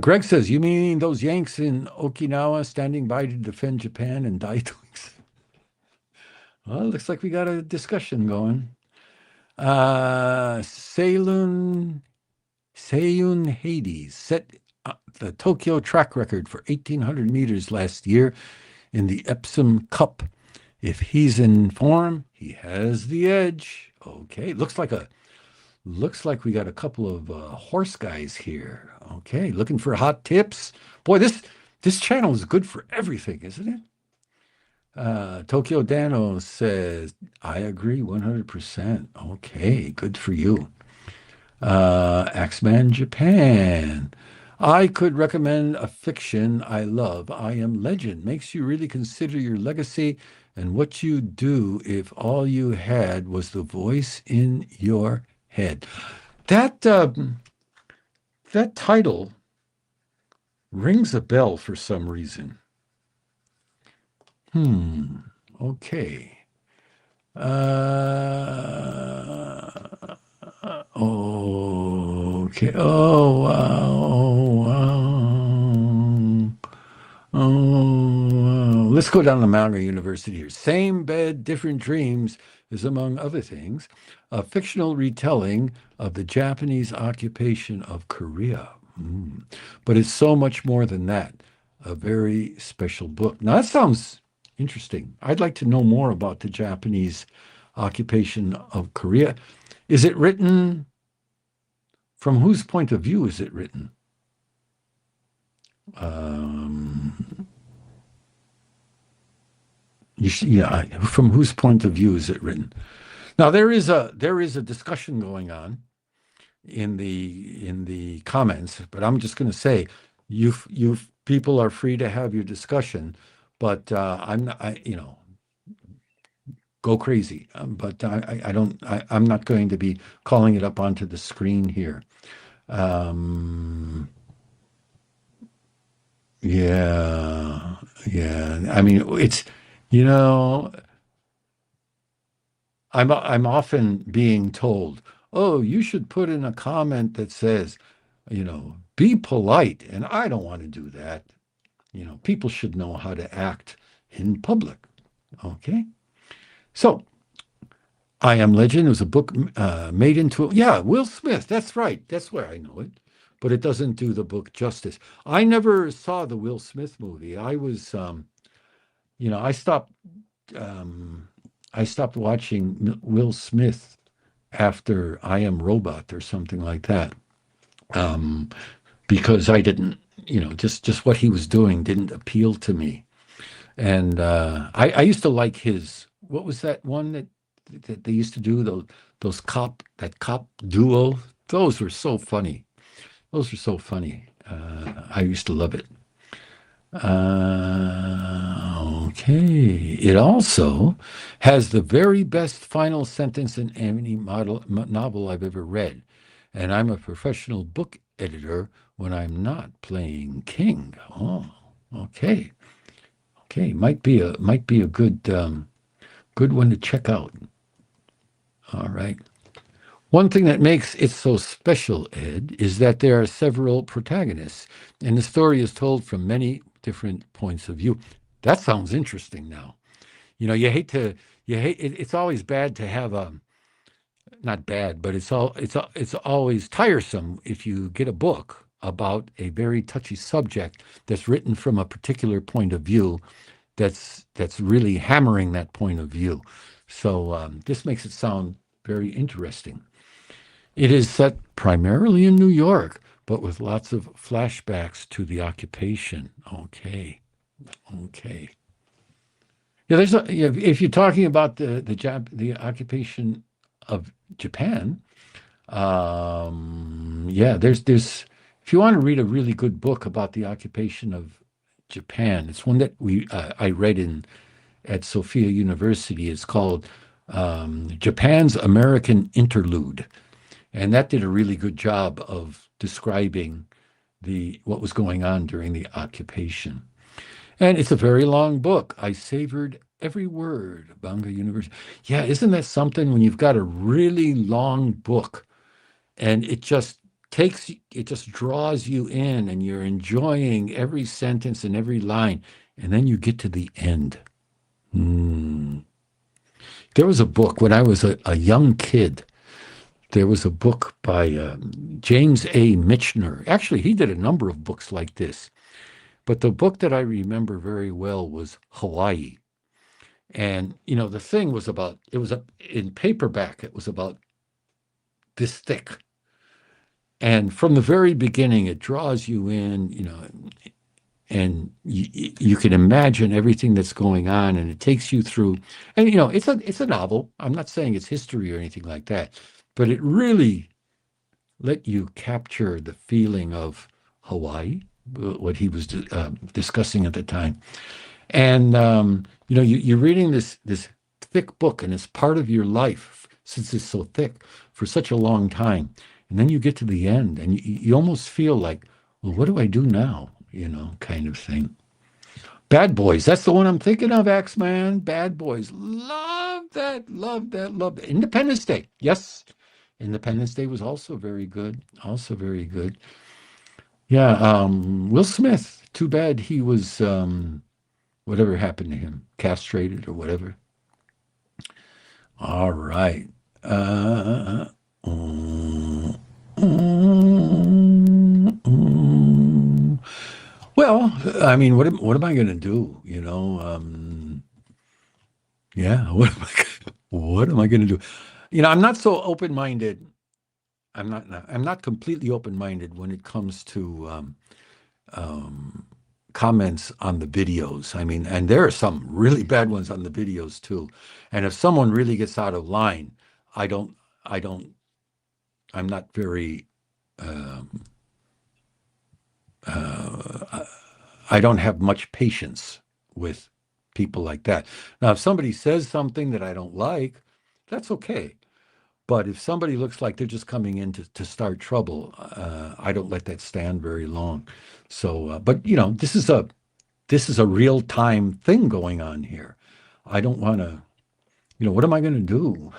Greg says, you mean those Yanks in Okinawa standing by to defend Japan and die doing so? Well, looks like we got a discussion going. Seiyun Hades set the Tokyo track record for 1,800 meters last year in the Epsom Cup. If he's in form, he has the edge. Okay, looks like we got a couple of horse guys here. Okay, looking for hot tips. Boy, this channel is good for everything, isn't it? Tokyo Dano says, I agree 100%. Okay, good for you. Axeman Japan. I could recommend a fiction I love. I Am Legend. Makes you really consider your legacy and what you do if all you had was the voice in your head. That title rings a bell for some reason. Okay. Okay. Oh, wow. Oh, wow. Oh, let's go down to Mount University here. Same bed, different dreams is, among other things, a fictional retelling of the Japanese occupation of Korea. Mm. But it's so much more than that. A very special book. Now, that sounds interesting. I'd like to know more about the Japanese occupation of Korea. Is it written, from whose point of view is it written? Um, yeah, from whose point of view is it written? Now there is a discussion going on in the comments, but I'm just going to say, you people are free to have your discussion, but I'm not, go crazy. But I don't. I'm not going to be calling it up onto the screen here. Um, yeah, yeah. I mean, it's you know. I'm often being told, "Oh, you should put in a comment that says, be polite." And I don't want to do that. People should know how to act in public. Okay. So, I Am Legend was a book made into, yeah, Will Smith. That's right. That's where I know it. But it doesn't do the book justice. I never saw the Will Smith movie. I was, I stopped um, I stopped watching Will Smith after I Am Robot or something like that, um, because I didn't, just what he was doing didn't appeal to me. And I used to like his, what was that one that they used to do, those cop duo? Those were so funny. Those were so funny. I used to love it. Okay. It also has the very best final sentence in any novel I've ever read. And I'm a professional book editor when I'm not playing king. Oh, okay. Okay. Might be a good one to check out. All right. One thing that makes it so special, Ed, is that there are several protagonists, and the story is told from many different points of view. That sounds interesting now. It's always bad to have a, not bad, but it's always tiresome if you get a book about a very touchy subject that's written from a particular point of view that's really hammering that point of view. So this makes it sound very interesting. It is set primarily in New York, but with lots of flashbacks to the occupation. Okay, okay. Yeah, if you're talking about the occupation of Japan, yeah, there's if you want to read a really good book about the occupation of Japan, it's one that I read in at Sophia University. It's called Japan's American Interlude. And that did a really good job of describing what was going on during the occupation. And it's a very long book. I savored every word. Banga University. Yeah, isn't that something when you've got a really long book and it just draws you in and you're enjoying every sentence and every line, and then you get to the end. Hmm. There was a book when I was a young kid. There was a book by James A. Michener. Actually, he did a number of books like this. But the book that I remember very well was Hawaii. And, the thing was in paperback, it was about this thick. And from the very beginning, it draws you in, and you can imagine everything that's going on, and it takes you through. And, it's a novel. I'm not saying it's history or anything like that, but it really let you capture the feeling of Hawaii, what he was discussing at the time. And you're reading this thick book, and it's part of your life since it's so thick for such a long time. And then you get to the end, and you almost feel like, well, what do I do now? Kind of thing. Bad Boys. That's the one I'm thinking of, Axeman. Bad Boys. Love that. Love that. Love that. Independence Day. Yes. Independence Day was also very good. Also very good. Yeah, Will Smith. Too bad he was whatever happened to him, castrated or whatever. All right. Uh, mm, mm, mm. Well, I mean, what am I going to do? Yeah, what am I going to do? I'm not so open-minded. I'm not completely open-minded when it comes to um, comments on the videos. I mean, and there are some really bad ones on the videos too. And if someone really gets out of line, I don't, I don't, I'm not very, um, uh, I don't have much patience with people like that. Now, if somebody says something that I don't like, that's okay. But if somebody looks like they're just coming in to start trouble, I don't let that stand very long. So, but this is a real time thing going on here. I don't want to, what am I going to do?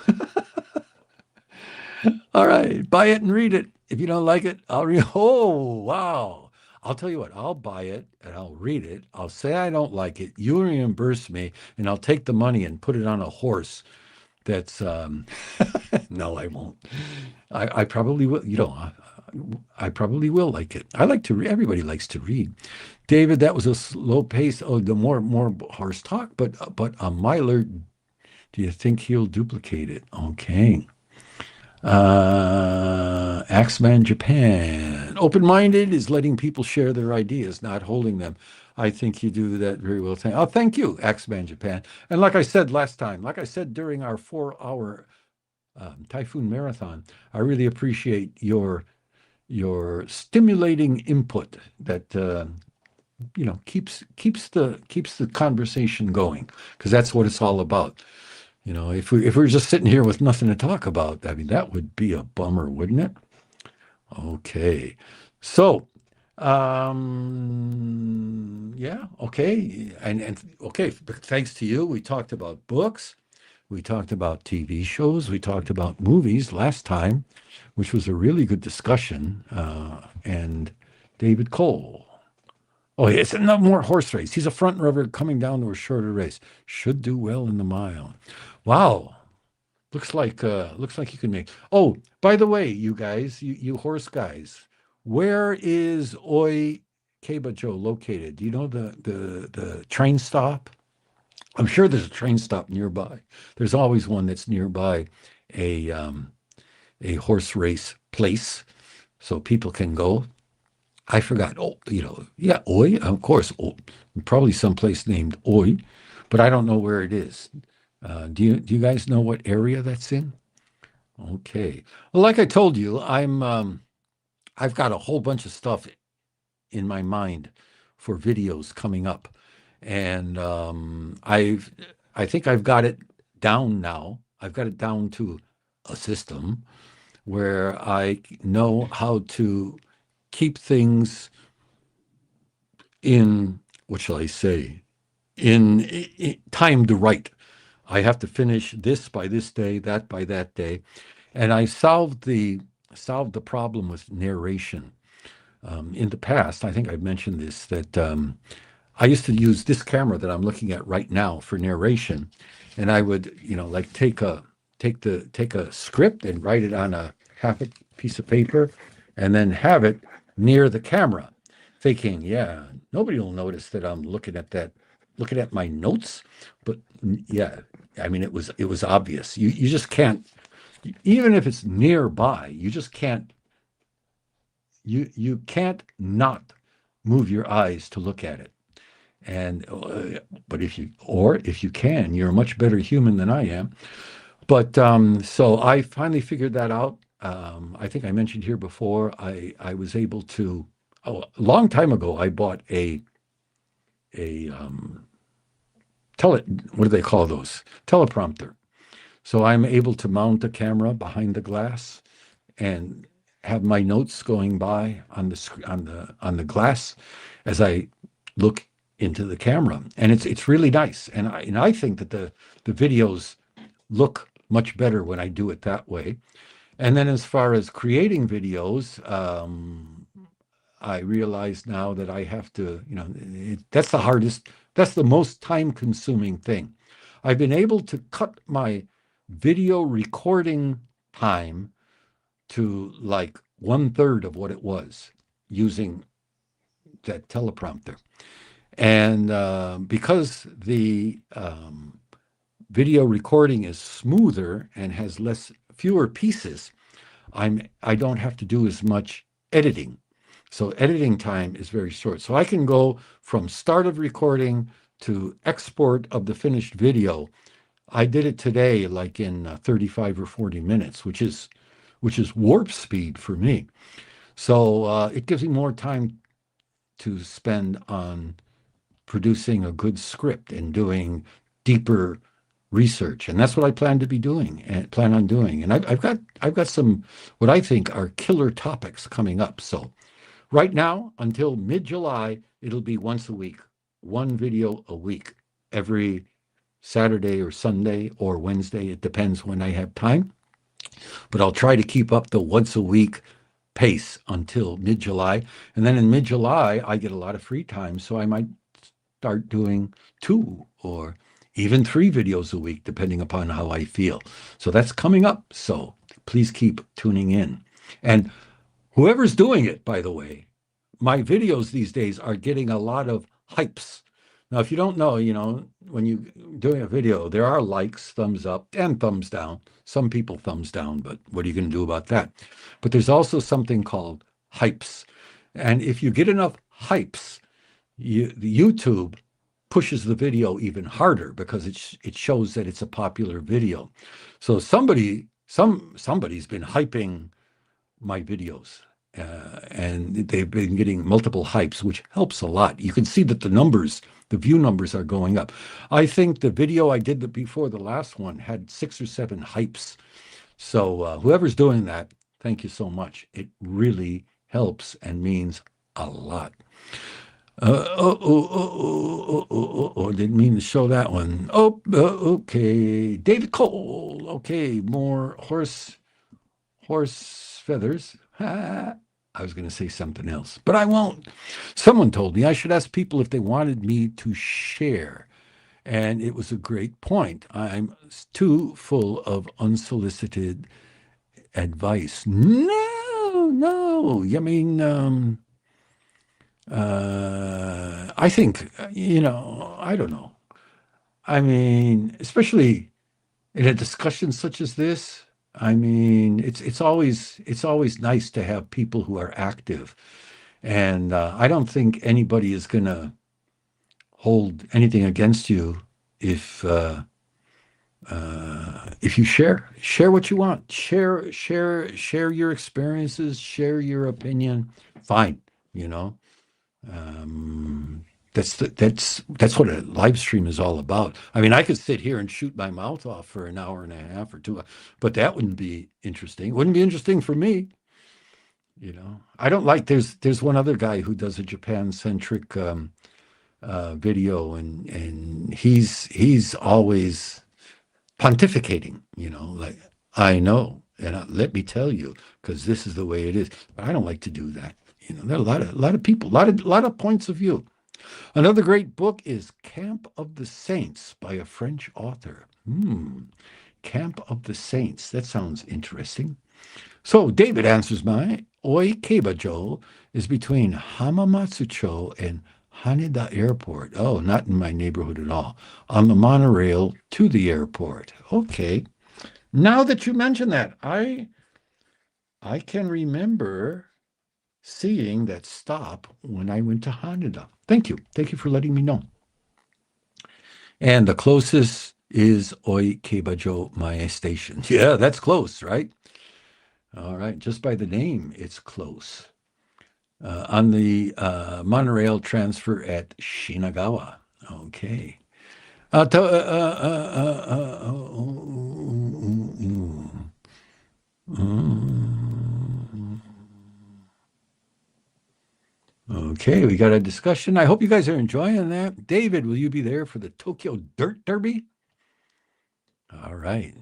All right, buy it and read it. If you don't like it, I'll read. Oh, wow. I'll tell you what, I'll buy it and I'll read it. I'll say I don't like it. You reimburse me, and I'll take the money and put it on a horse that's, no, I won't. I probably will, I probably will like it. I like to read. Everybody likes to read. David, that was a slow pace. Oh, the more horse talk, but Myler, do you think he'll duplicate it? Okay. Axeman Japan. Open-minded is letting people share their ideas, not holding them. I think you do that very well. Oh, thank you, Axeman Japan. And like I said last time, like I said during our 4-hour Typhoon Marathon, I really appreciate your stimulating input that keeps the conversation going, because that's what it's all about. If we're just sitting here with nothing to talk about, I mean, that would be a bummer, wouldn't it? Okay. So, yeah, okay. And okay, thanks to you, we talked about books, we talked about TV shows, we talked about movies last time, which was a really good discussion. And David Cole. Oh, yeah, it's another more horse race. He's a front runner coming down to a shorter race. Should do well in the mile. Wow. Looks like you can make. Oh, by the way, you guys, you horse guys, where is Oi Keibajo located? Do you know the train stop? I'm sure there's a train stop nearby. There's always one that's nearby a a horse race place, so people can go. I forgot. Oh, yeah, Oi, of course. Oh, probably someplace named Oi, but I don't know where it is. Do you guys know what area that's in? Okay. Well, like I told you, I've got a whole bunch of stuff in my mind for videos coming up, and I think I've got it down now. I've got it down to a system where I know how to keep things in, what shall I say, in timed right. I have to finish this by this day, that by that day, and I solved the problem with narration. In the past, I think I've mentioned this, that I used to use this camera that I'm looking at right now for narration, and I would, like take a script and write it on a half a piece of paper, and then have it near the camera, thinking, yeah, nobody will notice that I'm looking at my notes. But yeah, I mean, it was obvious. You just can't, even if it's nearby, you just can't. You can't not move your eyes to look at it. And but if you can, you're a much better human than I am. But so I finally figured that out. I think I mentioned here before, I was able to. Oh, a long time ago, I bought a what do they call those? Teleprompter. So I'm able to mount a camera behind the glass and have my notes going by on the glass as I look into the camera, and it's really nice. And I think that the videos look much better when I do it that way. And then as far as creating videos, I realize now that I have to, that's the hardest, that's the most time consuming thing. I've been able to cut my video recording time to like 1/3 of what it was using that teleprompter. And because the video recording is smoother and has fewer pieces, I don't have to do as much editing. So editing time is very short. So I can go from start of recording to export of the finished video. I did it today, like in 35 or 40 minutes, which is warp speed for me. So it gives me more time to spend on producing a good script and doing deeper research, and that's what I plan to be doing and plan on doing. And I've got some what I think are killer topics coming up. So right now until mid-July, it'll be once a week, one video a week, every Saturday or Sunday or Wednesday. It depends when I have time, but I'll try to keep up the once a week pace until mid-July. And then in mid-July, I get a lot of free time, so I might start doing 2 or even 3 videos a week, depending upon how I feel. So that's coming up. So please keep tuning in. And whoever's doing it, by the way, my videos these days are getting a lot of hypes. Now, if you don't know, when you're doing a video, there are likes, thumbs up, and thumbs down. Some people thumbs down, but what are you going to do about that? But there's also something called hypes. And if you get enough hypes, YouTube pushes the video even harder because it shows that it's a popular video. So somebody's been hyping my videos, and they've been getting multiple hypes, which helps a lot. You can see that the view numbers are going up. I think the video I did before the last one had 6 or 7 hypes. So whoever's doing that, thank you so much. It really helps and means a lot. Didn't mean to show that one. Okay. David Cole. Okay, more horse feathers. I was going to say something else, but I won't. Someone told me I should ask people if they wanted me to share. And it was a great point. I'm too full of unsolicited advice. No. I mean, I think, I don't know. I mean, especially in a discussion such as this, I mean, it's always nice to have people who are active. And I don't think anybody is going to hold anything against you if you share what you want, share your experiences, share your opinion. Fine, that's what a live stream is all about. I mean, I could sit here and shoot my mouth off for an hour and a half or 2, but that wouldn't be interesting. It wouldn't be interesting for me. I don't like. There's one other guy who does a Japan-centric video, and he's always pontificating. Like, I know, and let me tell you, because this is the way it is. But I don't like to do that. There are a lot of people, a lot of points of view. Another great book is Camp of the Saints by a French author. Camp of the Saints. That sounds interesting. So David answers my Oikeibajo is between Hamamatsucho and Haneda Airport. Oh, not in my neighborhood at all. On the monorail to the airport. Okay. Now that you mention that, I can remember seeing that stop when I went to Haneda. Thank you. Thank you for letting me know. And the closest is Oikeibajo Mae Station. Yeah, that's close, right? All right. Just by the name, it's close. On the monorail transfer at Shinagawa. Okay. Okay, we got a discussion. I hope you guys are enjoying that. David, will you be there for the Tokyo Dirt Derby? All right.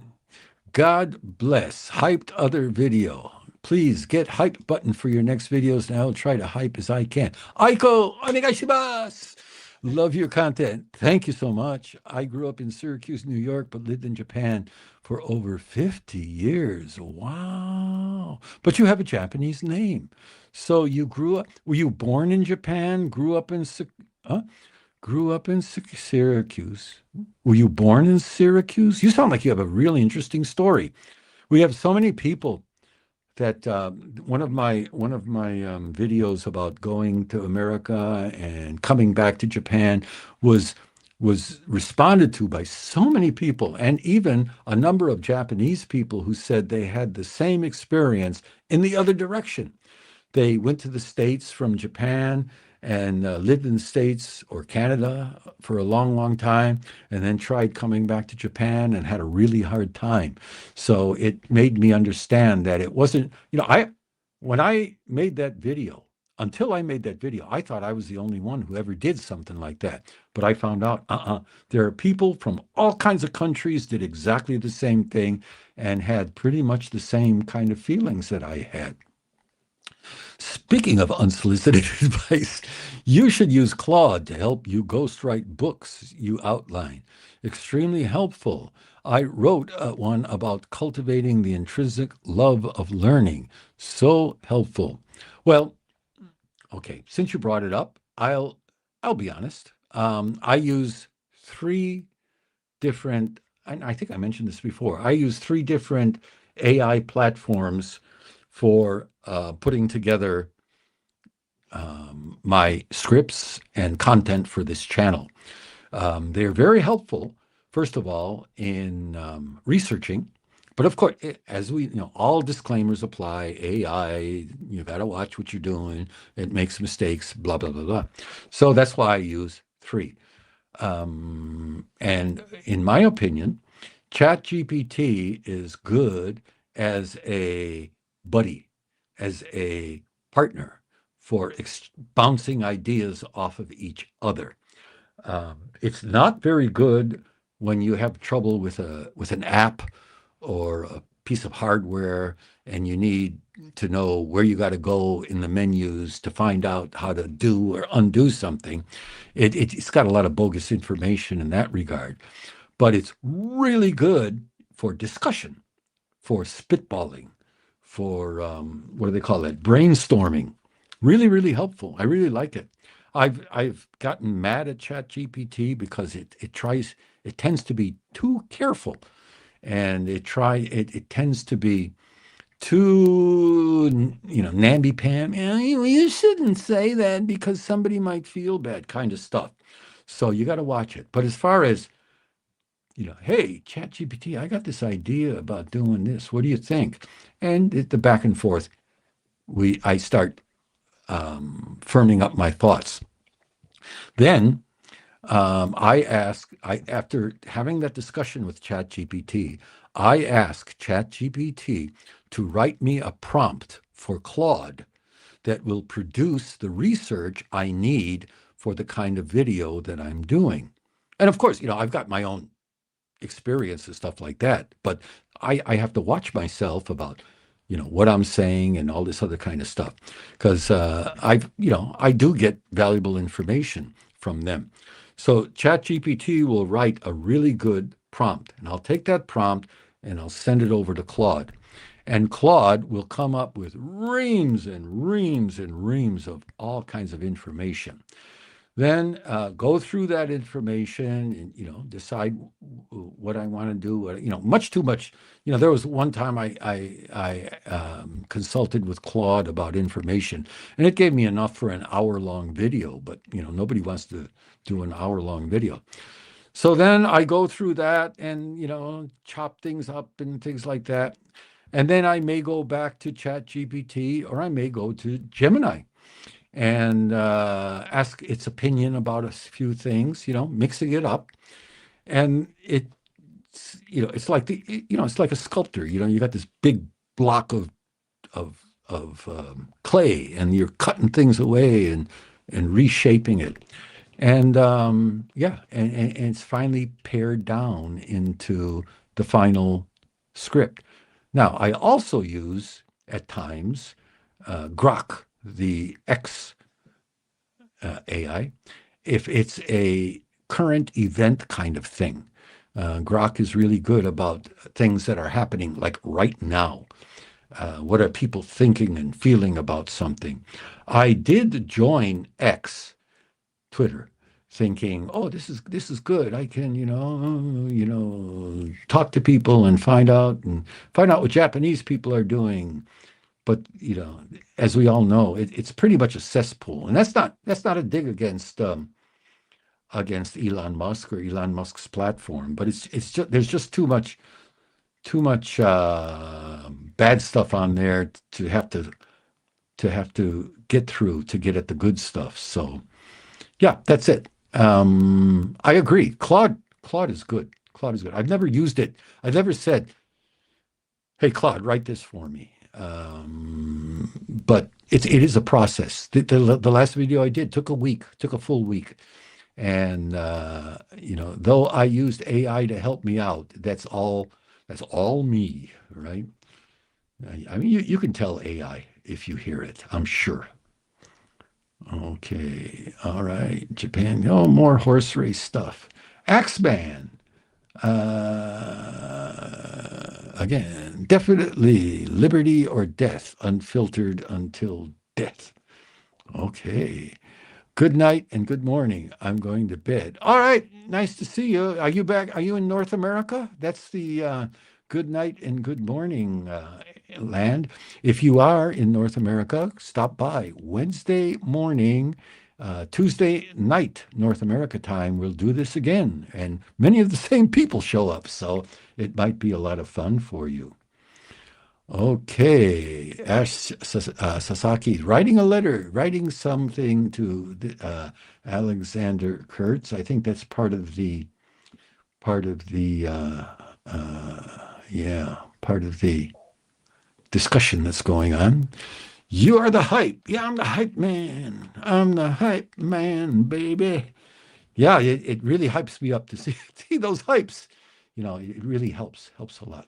God bless. Hyped other video. Please get hype button for your next videos, and I'll try to hype as I can. Aiko, onegaishimasu. Love your content. Thank you so much. I grew up in Syracuse, New York, but lived in Japan for over 50 years. Wow. But you have a Japanese name. So you grew up, were you born in Japan? Huh? Grew up in Syracuse. Were you born in Syracuse? You sound like you have a really interesting story. We have so many people that one of my videos about going to America and coming back to Japan was was responded to by so many people, and even a number of Japanese people who said they had the same experience in the other direction. They went to the States from Japan and lived in the States or Canada for a long, long time, and then tried coming back to Japan and had a really hard time. So it made me understand that it wasn't, when I made that video, until I made that video, I thought I was the only one who ever did something like that. But I found out, there are people from all kinds of countries did exactly the same thing and had pretty much the same kind of feelings that I had. Speaking of unsolicited advice, you should use Claude to help you ghostwrite books you outline. Extremely helpful. I wrote one about cultivating the intrinsic love of learning. So helpful. Well, okay, since you brought it up, I'll be honest. I use three different, and I think I mentioned this before. I use three different AI platforms for putting together my scripts and content for this channel. They're very helpful, first of all, in researching. But of course, as we all disclaimers apply. AI, you got to watch what you're doing. It makes mistakes, blah, blah, blah, blah. So that's why I use three. And in my opinion, ChatGPT is good as a buddy, as a partner for bouncing ideas off of each other. It's not very good when you have trouble with an app or a piece of hardware and you need to know where you got to go in the menus to find out how to do or undo something. It's got a lot of bogus information in that regard, but it's really good for discussion, for spitballing, for what do they call that? Brainstorming. Really, really helpful. I really like it. I've gotten mad at ChatGPT because it tends to be too careful, and it tends to be too namby-pam. You shouldn't say that because somebody might feel bad, kind of stuff. So you got to watch it. But as far as hey, ChatGPT, I got this idea about doing this. What do you think? And the back and forth, I start firming up my thoughts. Then after having that discussion with ChatGPT, I ask ChatGPT to write me a prompt for Claude that will produce the research I need for the kind of video that I'm doing. And of course, I've got my own experience and stuff like that, but I have to watch myself about what I'm saying and all this other kind of stuff, because I do get valuable information from them. So ChatGPT will write a really good prompt, and I'll take that prompt and I'll send it over to Claude, and Claude will come up with reams and reams and reams of all kinds of information. Then go through that information and decide what I want to do. Much too much. There was one time I consulted with Claude about information, and it gave me enough for an hour-long video. But nobody wants to do an hour-long video. So then I go through that and chop things up and things like that, and then I may go back to ChatGPT or I may go to Gemini and ask its opinion about a few things, mixing it up. And it's like it's like a sculptor. You got this big block of clay, and you're cutting things away and reshaping it. And and it's finally pared down into the final script. Now, I also use at times Grok, the X AI, if it's a current event kind of thing. Grok is really good about things that are happening like right now. What are people thinking and feeling about something? I did join X, Twitter, thinking, "Oh, this is good. I can, talk to people and find out what Japanese people are doing." But as we all know, it's pretty much a cesspool, and that's not a dig against Elon Musk or Elon Musk's platform, but it's just there's just too much bad stuff on there to have to get through to get at the good stuff. So yeah, that's it. I agree. Claude is good. Claude is good. I've never used it. I've never said, "Hey, Claude, write this for me." But it is a process. The last video I did took a full week. And though I used AI to help me out, that's all me, right? I mean, you can tell AI if you hear it, I'm sure. Okay, all right, Japan. Oh, more horse race stuff. Axeman. Again, definitely liberty or death, unfiltered until death. Okay. Good night and good morning. I'm going to bed. All right. Nice to see you. Are you back? Are you in North America? That's the good night and good morning land. If you are in North America, stop by Wednesday morning, Tuesday night, North America time. We'll do this again. And many of the same people show up. So it might be a lot of fun for you. Okay, Ash Sasaki, writing a letter, writing something to Alexander Kurtz. I think that's part of the discussion that's going on. You are the hype. Yeah, I'm the hype man. I'm the hype man, baby. Yeah, it really hypes me up to see those hypes. It really helps a lot.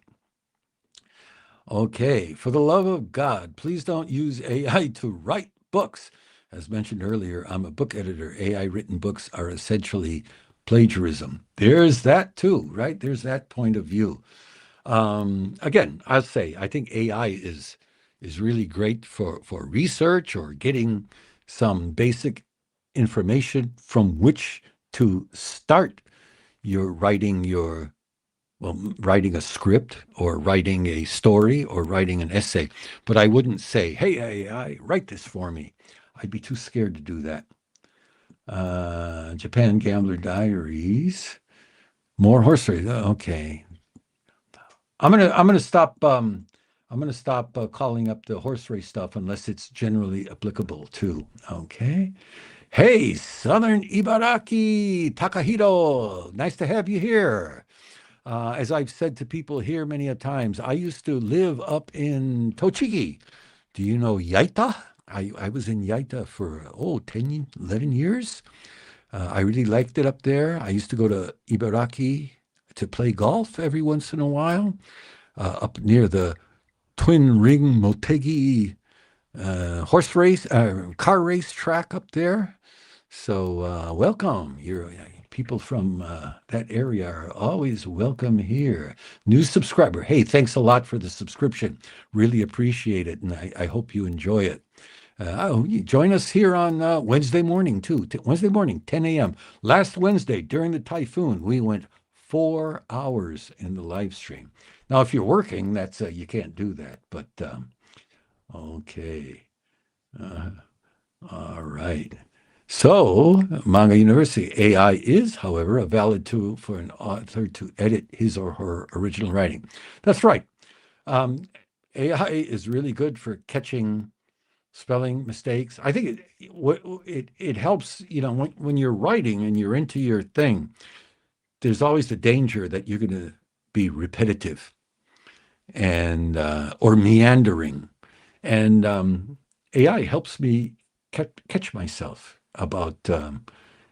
Okay, for the love of God, please don't use AI to write books. As mentioned earlier, I'm a book editor. AI written books are essentially plagiarism. There's that too, right? There's that point of view. Again, I'll say I think AI is really great for research or getting some basic information from which to start writing a script or writing a story or writing an essay. But I wouldn't say, "Hey, AI, write this for me." I'd be too scared to do that. Japan Gambler Diaries. More horse race. Okay. I'm gonna stop calling up the horse race stuff unless it's generally applicable too. Okay. Hey, Southern Ibaraki, Takahito. Nice to have you here. As I've said to people here many a times, I used to live up in Tochigi. Do you know Yaita? I was in Yaita for 10, 11 years. I really liked it up there. I used to go to Ibaraki to play golf every once in a while, up near the Twin Ring Motegi car race track up there. So welcome. People from that area are always welcome here. New subscriber. Hey, thanks a lot for the subscription. Really appreciate it, and I hope you enjoy it. You join us here on Wednesday morning too. Wednesday morning, 10 a.m. Last Wednesday during the typhoon, we went 4 hours in the live stream. Now, if you're working, that's you can't do that. But okay, all right. So, Manga University AI is, however, a valid tool for an author to edit his or her original writing. That's right. AI is really good for catching spelling mistakes. I think it helps. When you're writing and you're into your thing, there's always the danger that you're going to be repetitive and or meandering, and AI helps me catch myself about,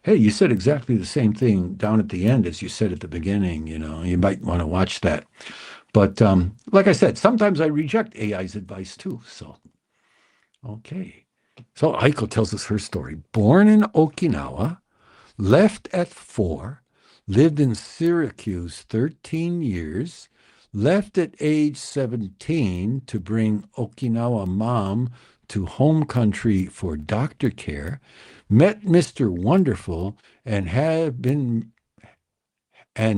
hey, you said exactly the same thing down at the end as you said at the beginning. You might want to watch that. But like I said, sometimes I reject AI's advice too. So, okay. So Aiko tells us her story. Born in Okinawa, left at 4, lived in Syracuse 13 years, left at age 17 to bring Okinawa mom to home country for doctor care, met Mr. Wonderful and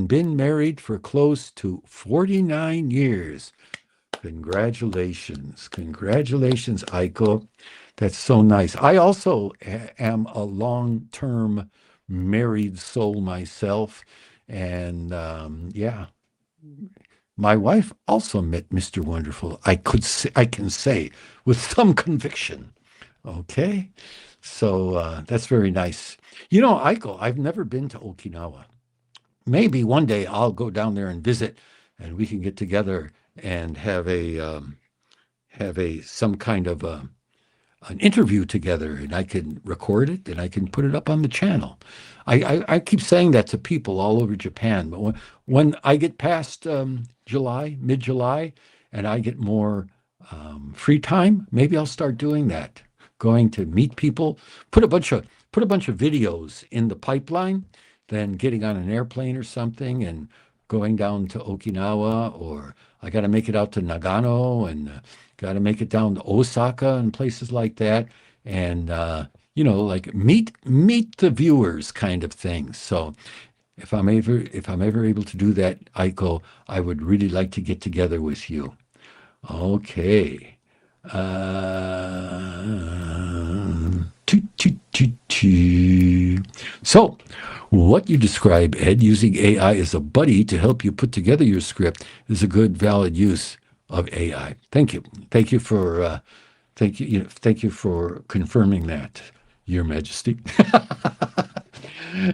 been married for close to 49 years. Congratulations. Congratulations, Aiko. That's so nice. I also am a long-term married soul myself. And yeah, my wife also met Mr. Wonderful. I can say with some conviction. Okay. So that's very nice. You know, Aiko, I've never been to Okinawa. Maybe one day I'll go down there and visit and we can get together and have a some kind of an interview together, and I can record it and I can put it up on the channel. I keep saying that to people all over Japan, but when I get past July, mid-July, and I get more free time, maybe I'll start doing that. Going to meet people, put a bunch of videos in the pipeline, then getting on an airplane or something and going down to Okinawa, or I got to make it out to Nagano and got to make it down to Osaka and places like that, and like meet the viewers kind of thing. So if I'm ever able to do that, Aiko, I would really like to get together with you. Okay. So, what you describe, Ed, using AI as a buddy to help you put together your script is a good, valid use of AI. Thank you. Thank you for thank you for confirming that, Your Majesty.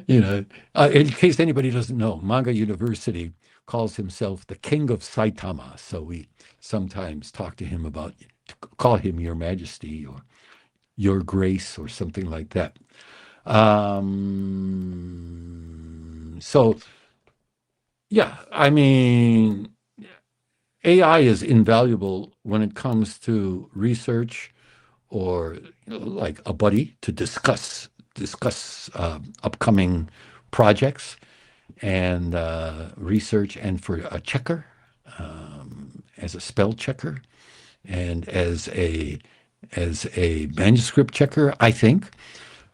In case anybody doesn't know, Manga University calls himself the King of Saitama. So we sometimes talk to him about, call him Your Majesty or Your Grace or something like that. So, yeah, I mean, AI is invaluable when it comes to research or like a buddy to discuss upcoming projects and research, and for a checker, as a spell checker, and as a manuscript checker, I think.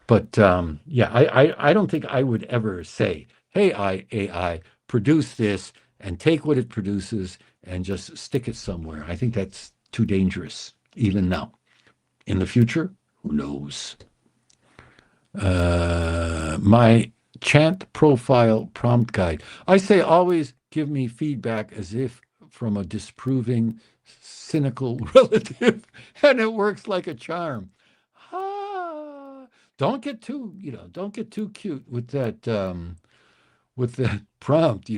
But yeah, I don't think I would ever say, "Hey, AI, produce this and take what it produces and just stick it somewhere." I think that's too dangerous, even now. In the future, who knows? My chant profile prompt guide. I say always give me feedback as if from a disproving, cynical relative, and it works like a charm. Ah, don't get too cute with that prompt.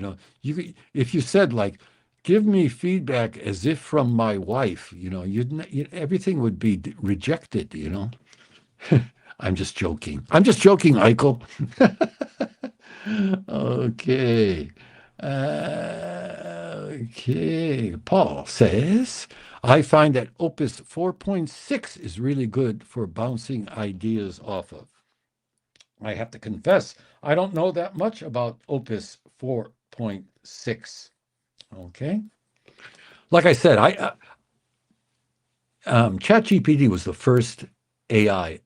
If you said like, give me feedback as if from my wife, everything would be rejected. I'm just joking. I'm just joking, Eichel. Okay. Okay. Paul says, I find that Opus 4.6 is really good for bouncing ideas off of. I have to confess, I don't know that much about Opus 4.6. Okay. Like I said, ChatGPT was the first AI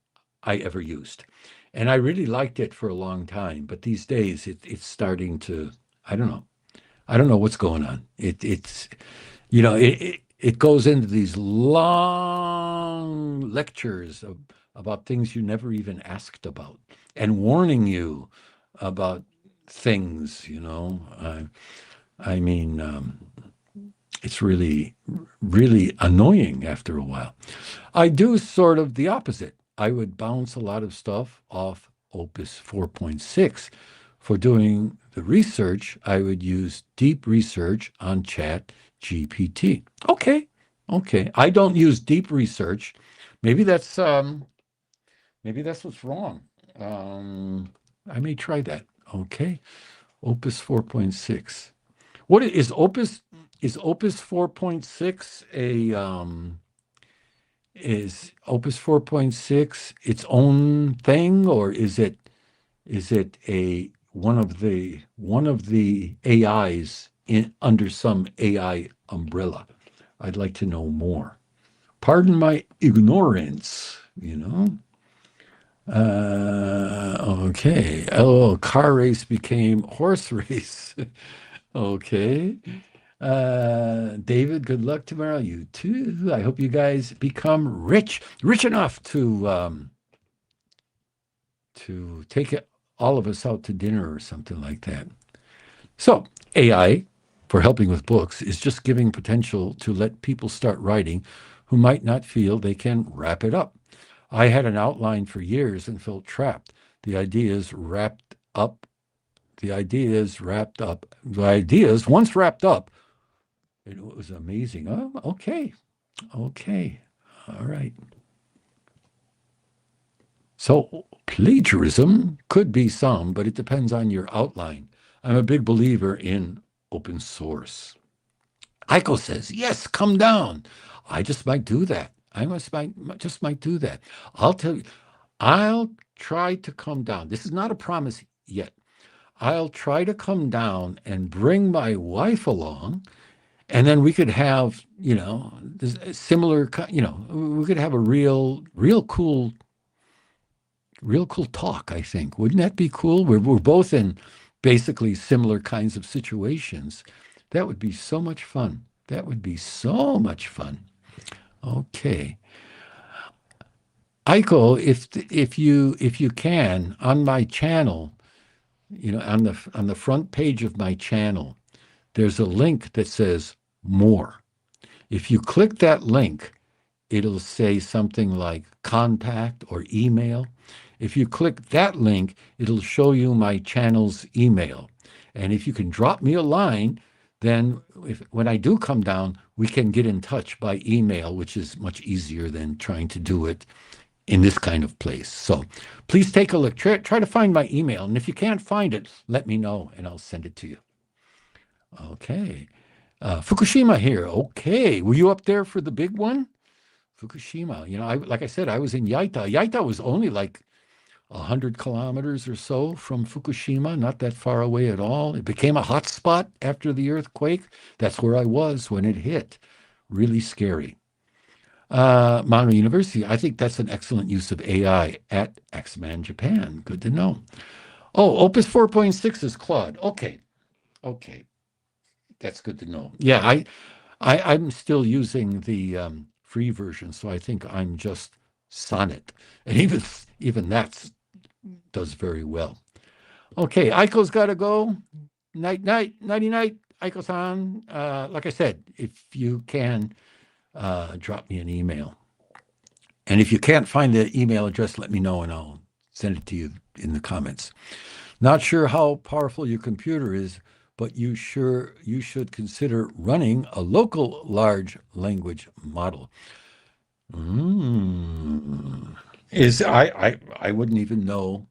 I ever used, and I really liked it for a long time. But these days, it's starting to. I don't know. I don't know what's going on. It goes into these long lectures about things you never even asked about, and warning you about things. I mean. It's really, really annoying after a while. I do sort of the opposite. I would bounce a lot of stuff off Opus 4.6. For doing the research, I would use deep research on Chat GPT. Okay. I don't use deep research. Maybe that's what's wrong. I may try that. Okay. Opus 4.6. What is Opus? is Opus 4.6 is Opus 4.6 its own thing, or is it a one of the AIs in under some AI umbrella? I'd like to know more. Pardon my ignorance, you know. Okay. Oh, car race became horse race. Okay. David, good luck tomorrow. You too. I hope you guys become rich enough to take all of us out to dinner or something like that. So, AI for helping with books is just giving potential to let people start writing who might not feel they can wrap it up. I had an outline for years and felt trapped. The ideas wrapped up. The ideas wrapped up. The ideas once wrapped up. It was amazing. Oh, okay. Okay. All right. So plagiarism could be some, but it depends on your outline. I'm a big believer in open source. Aiko says, yes, come down. I just might do that. Just might do that. I'll tell you, I'll try to come down. This is not a promise yet. I'll try to come down and bring my wife along, and then we could have, similar, we could have a real cool talk, I think. Wouldn't that be cool? We're both in basically similar kinds of situations. That would be so much fun. That would be so much fun. Okay. Aiko, if you can, on my channel, on the front page of my channel, there's a link that says more. If you click that link, it'll say something like contact or email. If you click that link, it'll show you my channel's email. And if you can drop me a line, then when I do come down, we can get in touch by email, which is much easier than trying to do it in this kind of place. So please take a look. Try to find my email. And if you can't find it, let me know and I'll send it to you. Okay. Fukushima here. Okay. Were you up there for the big one? Fukushima. Like I said, I was in Yaita. Yaita was only like 100 kilometers or so from Fukushima, not that far away at all. It became a hot spot after the earthquake. That's where I was when it hit. Really scary. Manga University, I think that's an excellent use of AI at X-Man Japan. Good to know. Oh, Opus 4.6 is Claude. Okay. That's good to know. Yeah, I'm still using the free version, so I think I'm just Sonnet. And even that does very well. Okay, Aiko's got to go. Nighty night, Aiko-san. Like I said, if you can, drop me an email. And if you can't find the email address, let me know and I'll send it to you in the comments. Not sure how powerful your computer is, but you should consider running a local large language model. I wouldn't even know.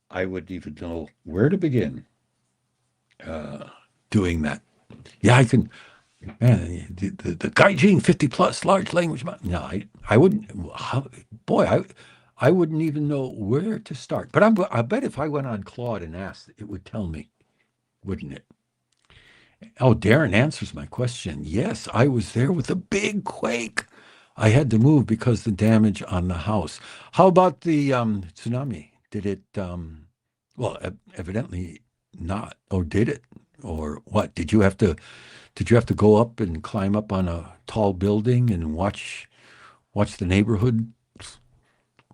I wouldn't even know where to begin doing that. Yeah, I can. Man, the GAIJIN50 plus large language model. No, I wouldn't. I wouldn't even know where to start. But I bet if I went on Claude and asked, it would tell me, wouldn't it? Oh, Darren answers my question. Yes, I was there with a big quake. I had to move because the damage on the house. How about the tsunami? Did it? Well, evidently not. Or did it? Or what? Did you have to go up and climb up on a tall building and watch the neighborhood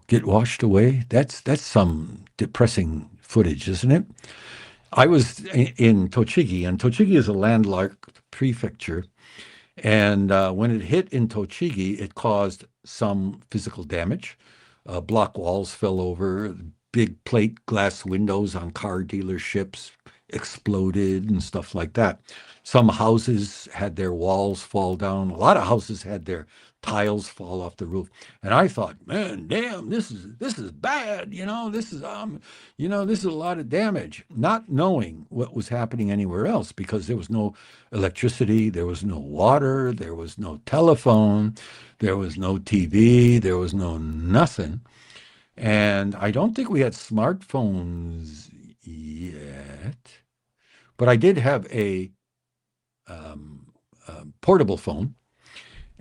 get washed away? That's some depressing footage, isn't it? I was in Tochigi, and Tochigi is a landlocked prefecture. And when it hit in Tochigi, it caused some physical damage. Block walls fell over, big plate glass windows on car dealerships exploded and stuff like that. Some houses had their walls fall down. A lot of houses had their tiles fall off the roof. And I thought, man, damn, this is bad. This is a lot of damage. Not knowing what was happening anywhere else because there was no electricity, there was no water, there was no telephone, there was no TV, there was no nothing. And I don't think we had smartphones yet, but I did have a portable phone.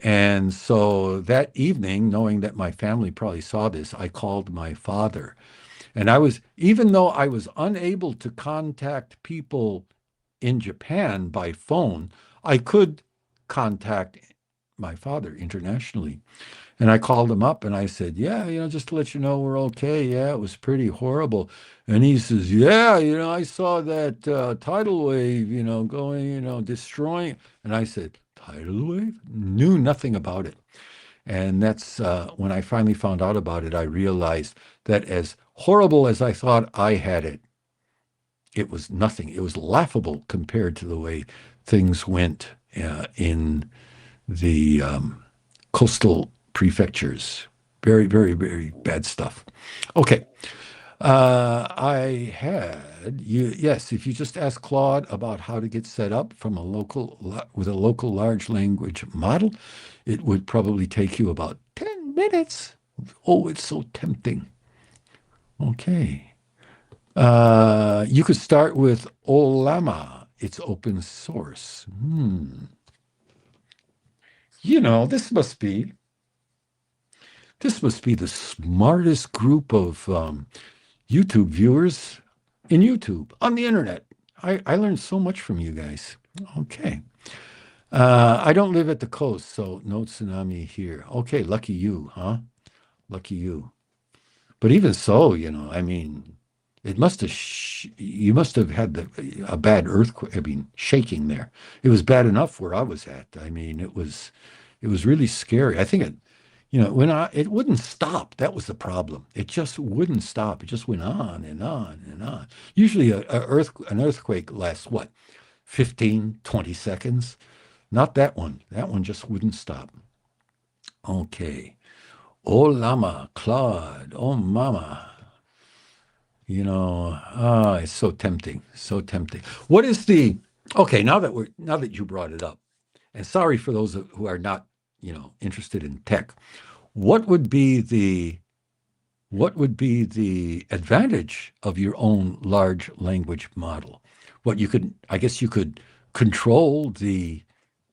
And so that evening, knowing that my family probably saw this, I called my father. And even though I was unable to contact people in Japan by phone, I could contact my father internationally. And I called him up and I said, yeah, just to let you know we're okay. Yeah, it was pretty horrible. And he says, yeah, I saw that tidal wave, going, destroying. And I said, tidal wave? Knew nothing about it. And that's when I finally found out about it, I realized that as horrible as I thought I had it, it was nothing. It was laughable compared to the way things went in the coastal prefectures. Very, very, very bad stuff. Okay. I had you. Yes, if you just ask Claude about how to get set up with a local large language model, it would probably take you about 10 minutes. Oh, it's so tempting. Okay. You could start with Olama. It's open source. This must be the smartest group of YouTube viewers in YouTube on the internet. I learned so much from you guys. Okay. I don't live at the coast, so no tsunami here. Okay, lucky you, huh? Lucky you. But even so, I mean, it must have you must have had a bad earthquake. I mean, shaking there. It was bad enough where I was at. I mean, it was really scary. I think it wouldn't stop. That was the problem. It just wouldn't stop. It just went on and on and on. Usually an earthquake lasts what, 15, 20 seconds? Not that one. That one just wouldn't stop. Okay. Oh, Lama, Claude, oh, Mama. It's so tempting, so tempting. Okay, now that you brought it up, and sorry for those who are not, interested in tech, what would be the advantage of your own large language model? I guess you could control the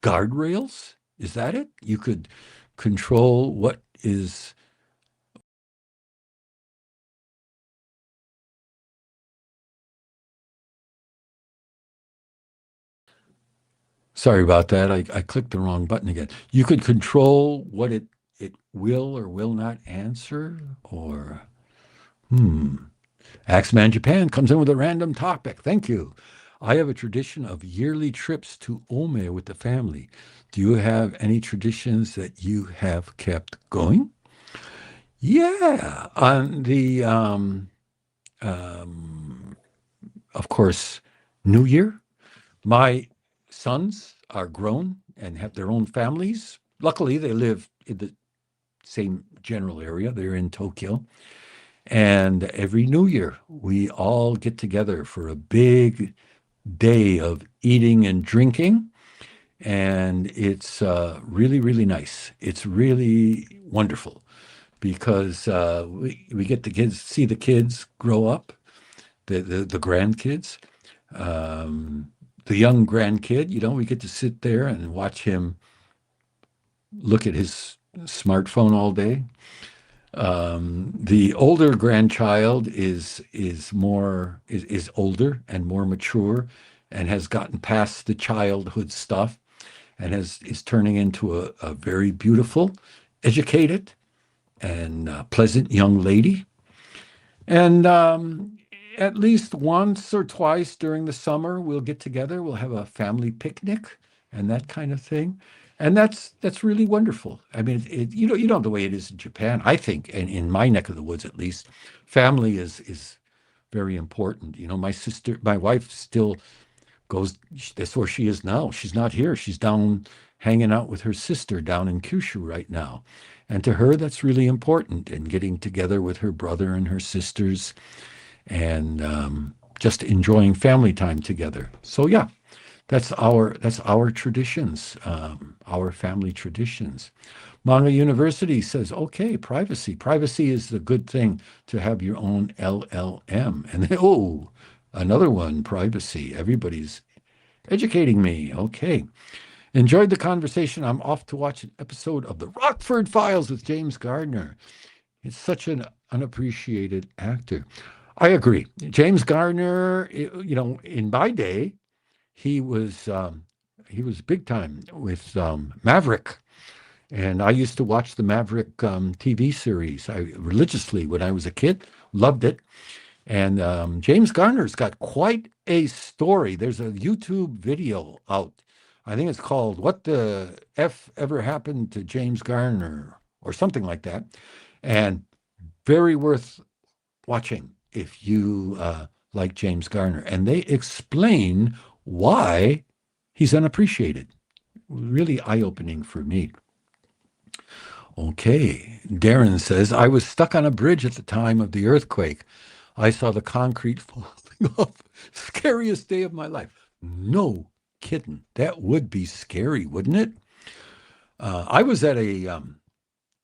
guardrails. Is that it? You could control what is. Sorry about that. I clicked the wrong button again. You could control what it will or will not answer, or Axeman Japan comes in with a random topic. Thank you. I have a tradition of yearly trips to Ome with the family. Do you have any traditions that you have kept going? Yeah, on the of course, New Year. My sons are grown and have their own families. Luckily, they live in the same general area. They're in Tokyo. And every New Year, we all get together for a big day of eating and drinking. And it's really, really nice. It's really wonderful because we get to see the kids grow up, the grandkids. The young grandkid, we get to sit there and watch him look at his smartphone all day. The older grandchild is older and more mature, and has gotten past the childhood stuff, and is turning into a very beautiful, educated, and pleasant young lady. And at least once or twice during the summer, we'll get together. We'll have a family picnic and that kind of thing, and that's really wonderful. I mean, the way it is in Japan. I think, and in my neck of the woods at least, family is very important. My wife still goes, that's where she is now. She's not here. She's down hanging out with her sister down in Kyushu right now. And to her, that's really important, and getting together with her brother and her sisters, and just enjoying family time together. So yeah, that's our traditions, our family traditions. Manga University says, okay, privacy. Privacy is the good thing, to have your own LLM. And then, oh, another one, privacy. Everybody's educating me. Okay. Enjoyed the conversation. I'm off to watch an episode of The Rockford Files with James Gardner. He's such an unappreciated actor. I agree. James Gardner, in my day, he was big time with Maverick. And I used to watch the Maverick TV series religiously when I was a kid. Loved it. And James Garner's got quite a story. There's a YouTube video out. I think it's called "What the F Ever Happened to James Garner" or something like that. And very worth watching if you like James Garner. And they explain why he's unappreciated. Really eye-opening for me. Okay. Darren says, I was stuck on a bridge at the time of the earthquake. I saw the concrete falling off. Scariest day of my life. No kidding. That would be scary, wouldn't it? I was at a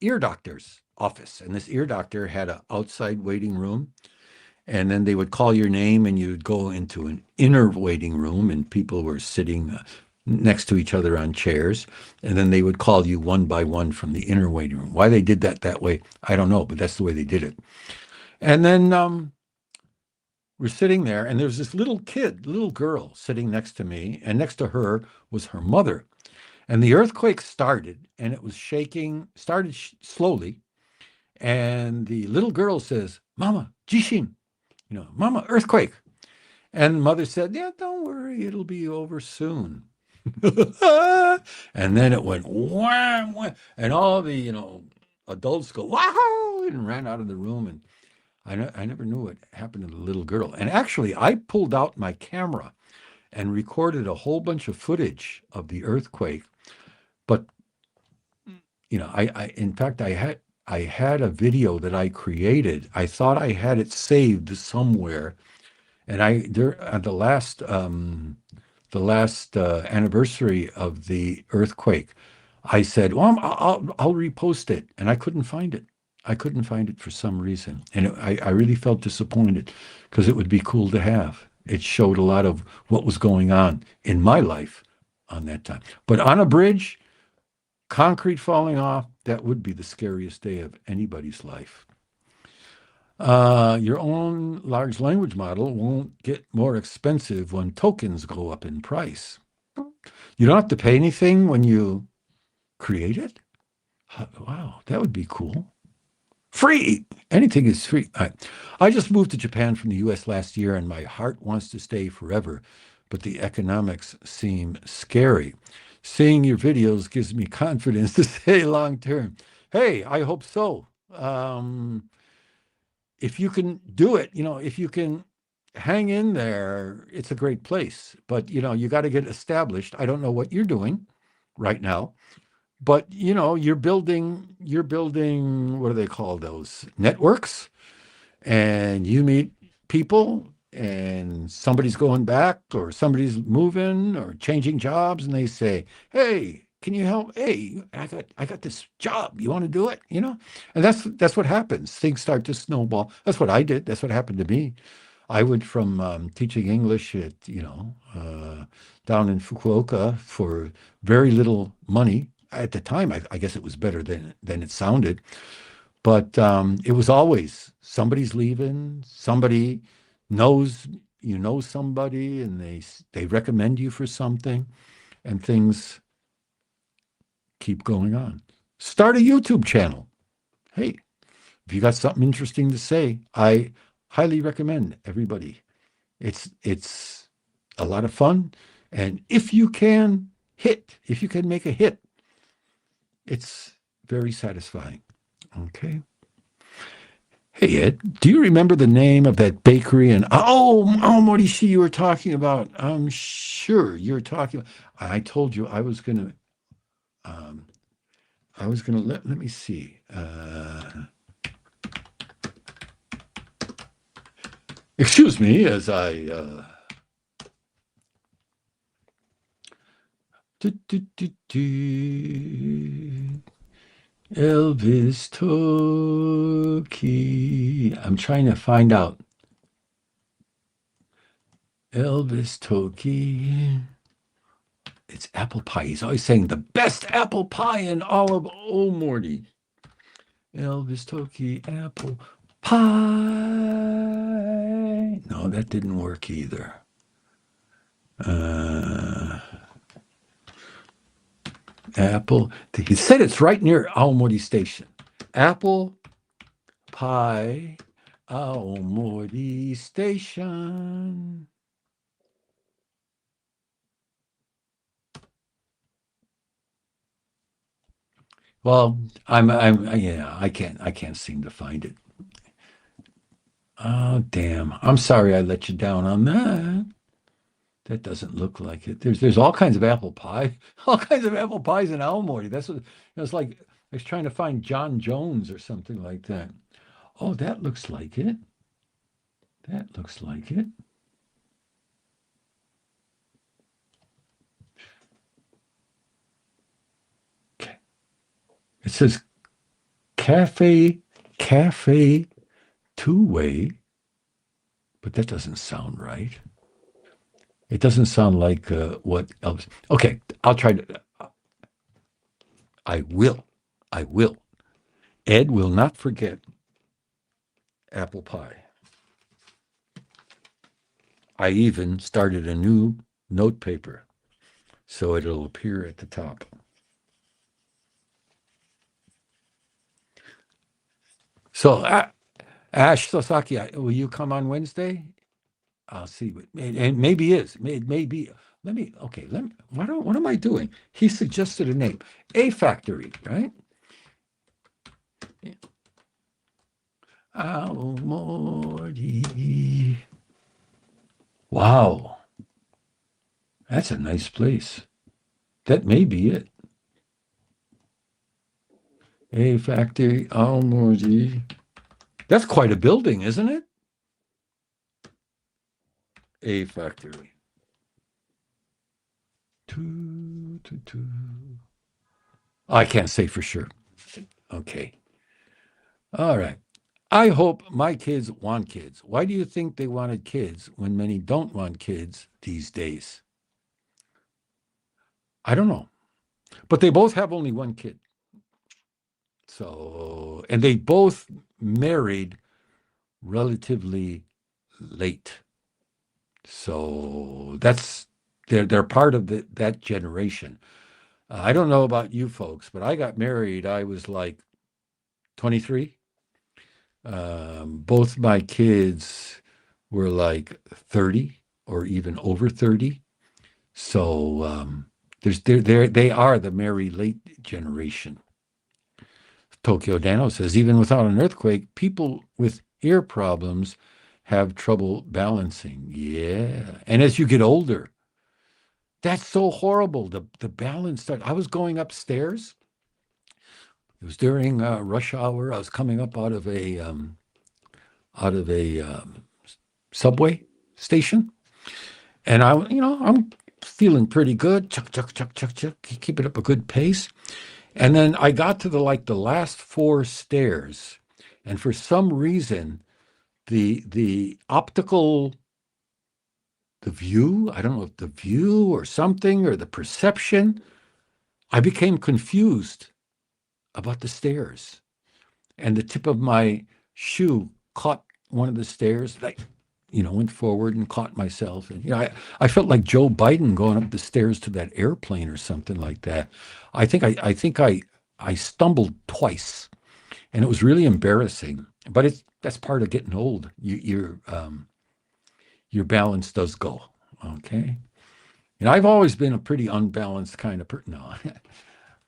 ear doctor's office, and this ear doctor had an outside waiting room. And then they would call your name, and you'd go into an inner waiting room, and people were sitting next to each other on chairs. And then they would call you one by one from the inner waiting room. Why they did that way, I don't know, but that's the way they did it. And then we're sitting there, and there's this little girl sitting next to me, and next to her was her mother. And the earthquake started, and it was shaking, started slowly. And the little girl says, Mama, Jishin, Mama, earthquake. And mother said, yeah, don't worry, it'll be over soon. And then it went wham, wham, and all the adults go wow and ran out of the room. And I never knew what happened to the little girl. And actually, I pulled out my camera and recorded a whole bunch of footage of the earthquake. But in fact, I had a video that I created. I thought I had it saved somewhere, and at the last anniversary of the earthquake, I said, "Well, I'll repost it," and I couldn't find it. I couldn't find it for some reason, and I really felt disappointed, because it would be cool to have. It showed a lot of what was going on in my life on that time. But on a bridge, concrete falling off, that would be the scariest day of anybody's life. Your own large language model won't get more expensive when tokens go up in price. You don't have to pay anything when you create it? Wow, that would be cool. Free! Anything is free. I just moved to Japan from the US last year, and my heart wants to stay forever, but the economics seem scary. Seeing your videos gives me confidence to stay long term. Hey, I hope so. If you can do it, if you can hang in there, it's a great place. But, you got to get established. I don't know what you're doing right now, but, you're building, what do they call those? Networks. And you meet people, and somebody's going back, or somebody's moving or changing jobs, and they say, hey, can you help? Hey, I got this job. You want to do it? And that's what happens. Things start to snowball. That's what I did. That's what happened to me. I went from teaching English at, down in Fukuoka for very little money. At the time, I guess it was better than it sounded. But it was always somebody's leaving, somebody knows somebody, and they recommend you for something, and things keep going on. Start a YouTube channel. Hey, if you got something interesting to say, I highly recommend everybody. It's a lot of fun, and if you can make a hit, it's very satisfying. Okay. Hey, Ed, do you remember the name of that bakery? And Morishi, you were talking about. I'm sure you were talking about. I told you um, I was gonna let me see. Excuse me as I do, do, do, do. Elvis Toki. I'm trying to find out. Elvis Toki. It's apple pie. He's always saying the best apple pie in all of Morty. Elvis Toki apple pie. No, that didn't work either. Apple. He said it's right near Aomori Station. Apple pie, Aomori Station. Well, yeah, I can't seem to find it. Oh, damn. I'm sorry I let you down on that. That doesn't look like it. There's all kinds of apple pie, all kinds of apple pies in Aomori. That's what it's like. I was trying to find John Jones or something like that. Oh, that looks like it. That looks like it. Okay. It says cafe two-way, but that doesn't sound right. It doesn't sound like what else. Okay, I'll try to. I will. I will. Ed will not forget apple pie. I even started a new note paper so it'll appear at the top. So, Ash Sasaki, will you come on Wednesday? I'll see. And maybe is. Maybe. Okay, what am I doing? He suggested a name. A Factory, right? Aomori. Wow. That's a nice place. That may be it. A Factory, Aomori. That's quite a building, isn't it? A Factory. I can't say for sure. Okay. All right. I hope my kids want kids. Why do you think they wanted kids when many don't want kids these days? I don't know. But they both have only one kid. So, and they both married relatively late. So they're part of that generation. I don't know about you folks, but I got married. I was like 23. Both my kids were like 30 or even over 30. So they are the marry late generation. Tokyo Dano says, even without an earthquake, people with ear problems have trouble balancing. Yeah. And as you get older, that's so horrible. The balance. I was going upstairs. It was during rush hour. I was coming up out of a subway station, and I'm feeling pretty good. Chuck, chuck, chuck, chuck, chuck. Keeping up a good pace. And then I got to the last four stairs, and for some reason, the optical, the view, I don't know if the view or something or the perception, I became confused about the stairs, and the tip of my shoe caught one of the stairs. Like, went forward and caught myself, and I felt like Joe Biden going up the stairs to that airplane or something like that. I stumbled twice, and it was really embarrassing. But that's part of getting old. Your balance does go. Okay, and I've always been a pretty unbalanced kind of person. No,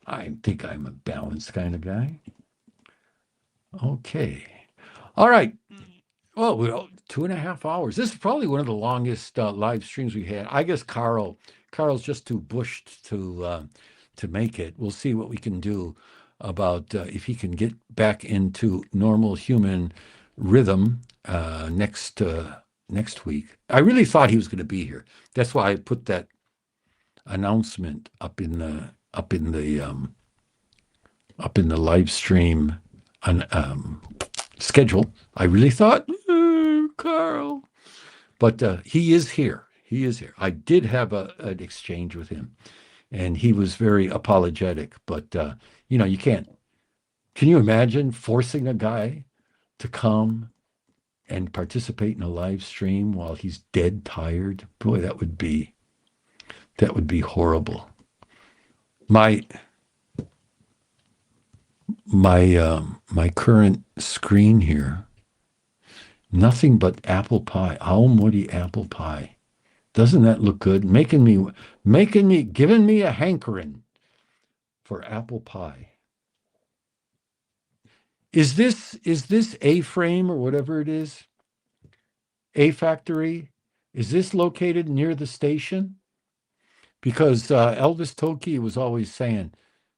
I think I'm a balanced kind of guy. Okay. All right. Well, we're 2.5 hours. This is probably one of the longest live streams we had. I guess Carl's just too bushed to make it. We'll see what we can do about if he can get back into normal human rhythm next week. I really thought he was going to be here. That's why I put that announcement up in the live stream schedule. I really thought, Carl, but he is here. He is here. I did have an exchange with him, and he was very apologetic. But you can't. Can you imagine forcing a guy to come and participate in a live stream while he's dead tired? Boy, that would be horrible. My current screen here, nothing but apple pie, aomori apple pie. Doesn't that look good? Giving me a hankering for apple pie. Is this A-frame or whatever it is? A Factory? Is this located near the station? Because Elvis Toki was always saying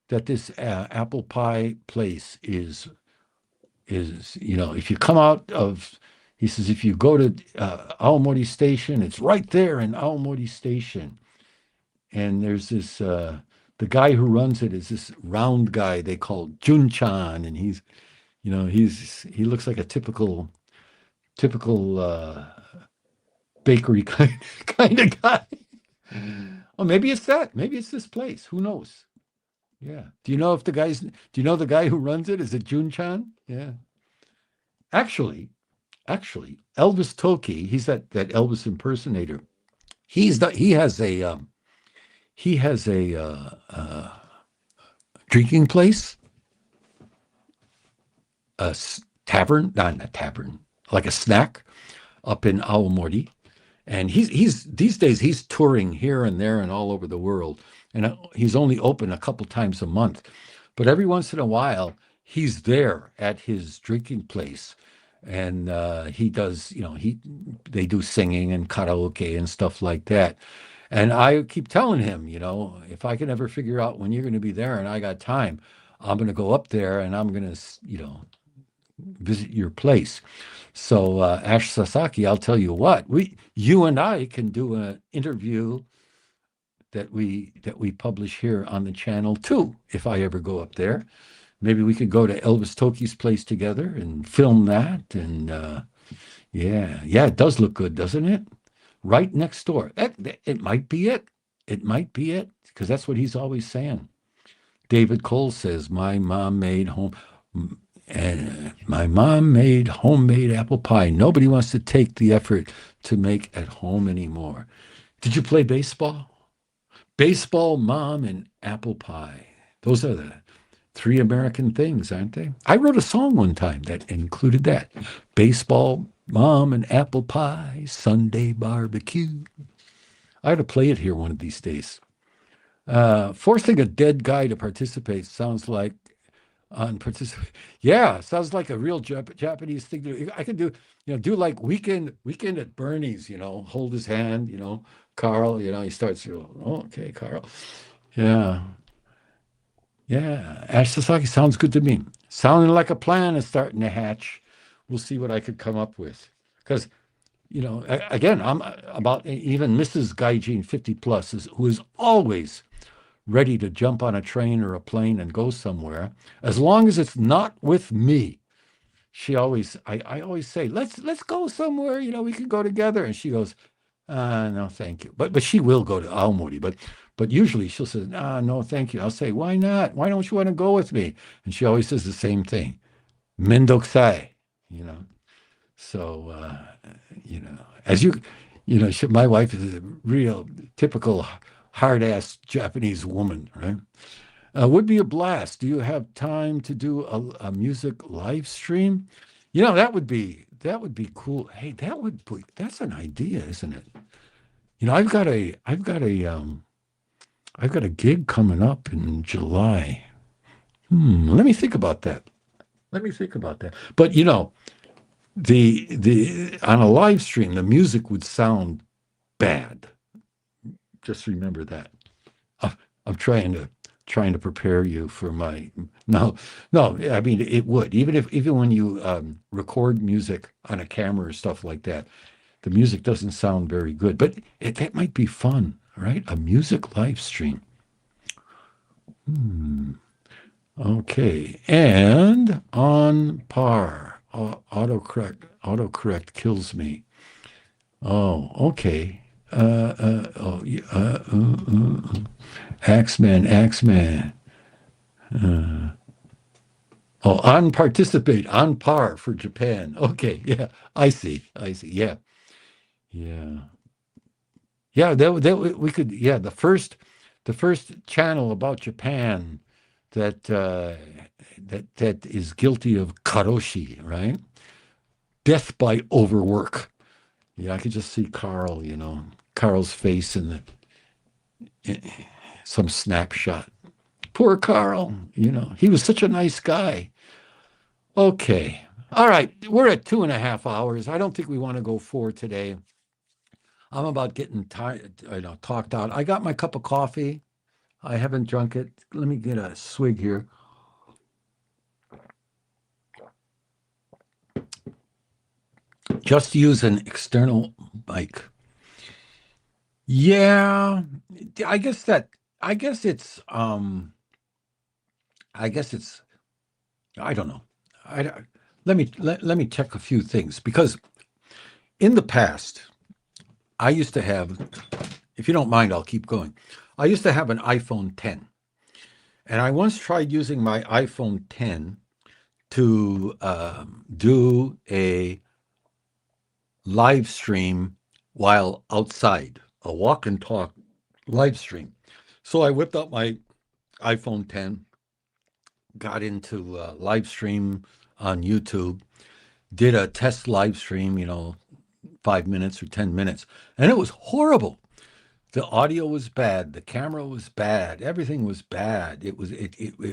that this apple pie place is if you come out of, he says, if you go to Aomori Station, it's right there in Aomori Station. And there's this, the guy who runs it is this round guy they call JUN, and he looks like a typical bakery kind of guy. Oh, maybe it's that. Maybe it's this place. Who knows? Yeah. Do you know the guy who runs it? Is it Jun-chan? Yeah. Actually, Elvis Toki, he's that Elvis impersonator. He has a drinking place, a tavern, not tavern, like a snack up in Aomori. And he's these days he's touring here and there and all over the world. And he's only open a couple times a month. But every once in a while, he's there at his drinking place. And he does, they do singing and karaoke and stuff like that. And I keep telling him, if I can ever figure out when you're going to be there and I got time, I'm going to go up there and I'm going to, visit your place. So Ash Sasaki, I'll tell you what, you and I can do an interview that we publish here on the channel too. If I ever go up there, maybe we could go to Elvis Toki's place together and film that. And yeah, it does look good, doesn't it? Right next door. It might be it. It might be it, because that's what he's always saying. David Cole says, my mom made homemade apple pie. Nobody wants to take the effort to make at home anymore. Did you play baseball? Baseball, mom, and apple pie. Those are the three American things, aren't they? I wrote a song one time that included that. Baseball, mom, and apple pie, Sunday barbecue. I ought to play it here one of these days. Forcing a dead guy to participate sounds like yeah, sounds like a real Japanese thing to do. I can do like weekend at Bernie's, hold his hand, Carl, he starts, okay, Carl. Yeah. Ash Sasaki, sounds good to me. Sounding like a plan is starting to hatch. We'll see what I could come up with. Because, again, I'm about even Mrs. GAIJIN50 plus who is always ready to jump on a train or a plane and go somewhere, as long as it's not with me. I always say, let's go somewhere, we can go together. And she goes, no, thank you. But she will go to Aomori, but usually she'll say, no, thank you. I'll say, why not? Why don't you want to go with me? And she always says the same thing. Mendokusai, So, as my wife is a real typical hard-ass Japanese woman, right? Would be a blast. Do you have time to do a music live stream? That would be cool. Hey, that's an idea, isn't it? I've got a gig coming up in July. Let me think about that. But the on a live stream, the music would sound bad. Just remember that. I'm trying to prepare you for my no no. I mean, it would even when you record music on a camera or stuff like that, the music doesn't sound very good. But that might be fun, right? A music live stream. Okay, and on par. Autocorrect kills me. Oh, okay. Oh, yeah, Axeman, Axeman. Oh, on participate, on par for Japan. Okay, yeah, I see. Yeah, yeah, yeah. That we could. Yeah, the first channel about Japan that that is guilty of karoshi, right? Death by overwork. Yeah, I could just see Carl. Carl's face in some snapshot. Poor Carl. He was such a nice guy. Okay. All right. We're at 2.5 hours. I don't think we want to go 4 today. I'm about getting tired, talked out. I got my cup of coffee. I haven't drunk it. Let me get a swig here. Just use an external mic. Yeah, I guess I guess it's I guess it's I don't know. Let me check a few things because in the past I used to have, if you don't mind, I'll keep going. I used to have an iPhone 10, and I once tried using my iPhone 10 to do a live stream while outside, a walk and talk live stream. So I whipped up my iPhone 10, got into live stream on YouTube, did a test live stream, 5 minutes or 10 minutes, and it was horrible. The audio was bad, the camera was bad, everything was bad. It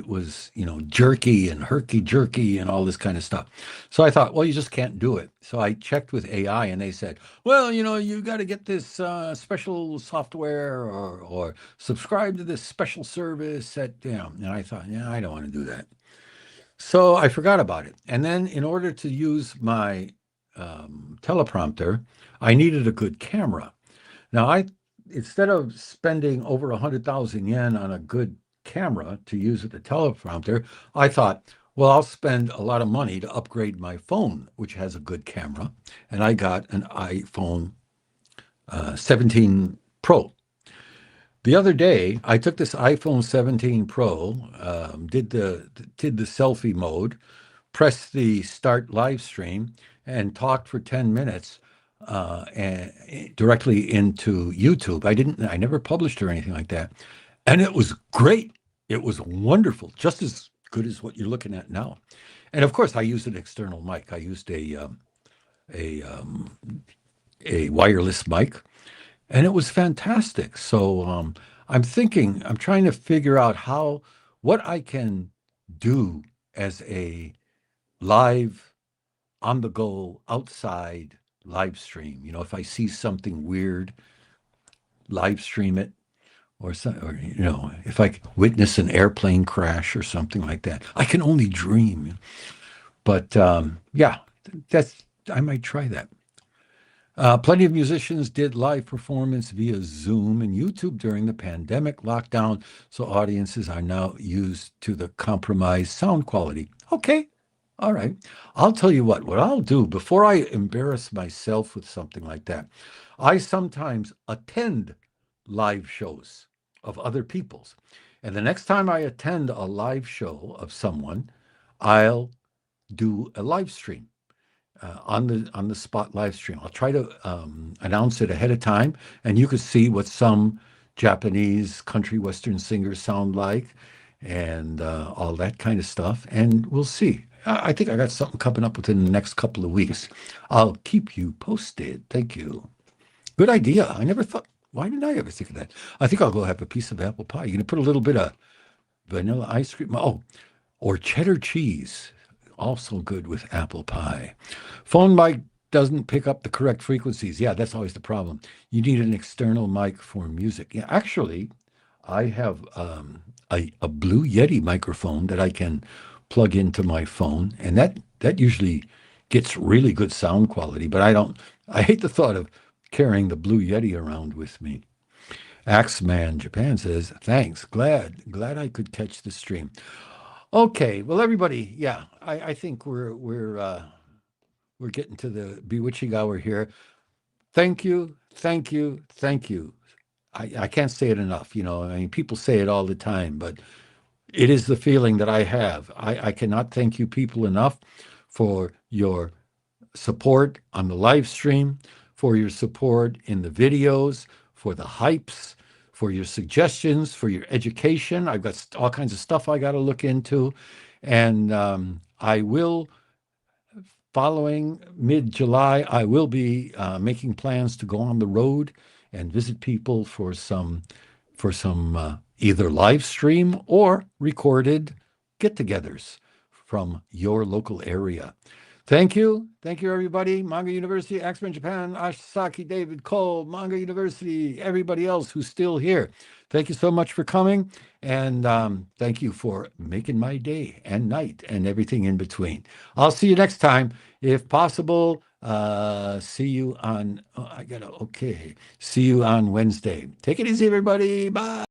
was jerky and herky jerky and all this kind of stuff. So I thought, well, you just can't do it. So I checked with AI, and they said, well, you got to get this special software or subscribe to this special service and I thought, yeah, I don't want to do that. So I forgot about it. And then in order to use my teleprompter, I needed a good camera. Now, instead of spending over 100,000 yen on a good camera to use at the teleprompter, I thought, well, I'll spend a lot of money to upgrade my phone, which has a good camera. And I got an iPhone 17 Pro. The other day, I took this iPhone 17 Pro, did the selfie mode, pressed the start live stream, and talked for 10 minutes and directly into YouTube. I never published or anything like that. And it was great. It was wonderful, just as good as what you're looking at now. And of course, I used an external mic. I used a wireless mic, and it was fantastic. So I'm trying to figure out what I can do as a live, on the go, outside live stream. If I see something weird, live stream it, or if I witness an airplane crash or something like that. I can only dream, but yeah, I might try that. Plenty of musicians did live performance via Zoom and YouTube during the pandemic lockdown, so audiences are now used to the compromised sound quality. Okay, all right. I'll tell you what I'll do before I embarrass myself with something like that. I sometimes attend live shows of other people's. And the next time I attend a live show of someone, I'll do a live stream. On the spot live stream. I'll try to announce it ahead of time, and you could see what some Japanese country western singers sound like, and all that kind of stuff. And we'll see. I think I got something coming up within the next couple of weeks. I'll keep you posted. Thank you. Good idea. I never thought. Why didn't I ever think of that? I think I'll go have a piece of apple pie. You're gonna put a little bit of vanilla ice cream. Oh, or cheddar cheese. Also good with apple pie. Phone mic doesn't pick up the correct frequencies. Yeah, that's always the problem. You need an external mic for music. Yeah, actually, I have a Blue Yeti microphone that I can plug into my phone, and that usually gets really good sound quality. But I don't. I hate the thought of carrying the Blue Yeti around with me. Axeman Japan says, "Thanks. Glad I could catch the stream." Okay, well, everybody, yeah, I think we're getting to the bewitching hour here. Thank you, thank you, thank you. I can't say it enough. I mean, people say it all the time, but it is the feeling that I have. I cannot thank you people enough for your support on the live stream, for your support in the videos, for the hypes, for your suggestions, for your education. I've got all kinds of stuff I got to look into. And I will, following mid-July, I will be making plans to go on the road and visit people for some either live stream or recorded get-togethers from your local area. Thank you. Thank you, everybody. Manga University, Axman Japan, Asaki, David Cole, Manga University, everybody else who's still here. Thank you so much for coming. And thank you for making my day and night and everything in between. I'll see you next time. If possible, see you on, okay. See you on Wednesday. Take it easy, everybody. Bye.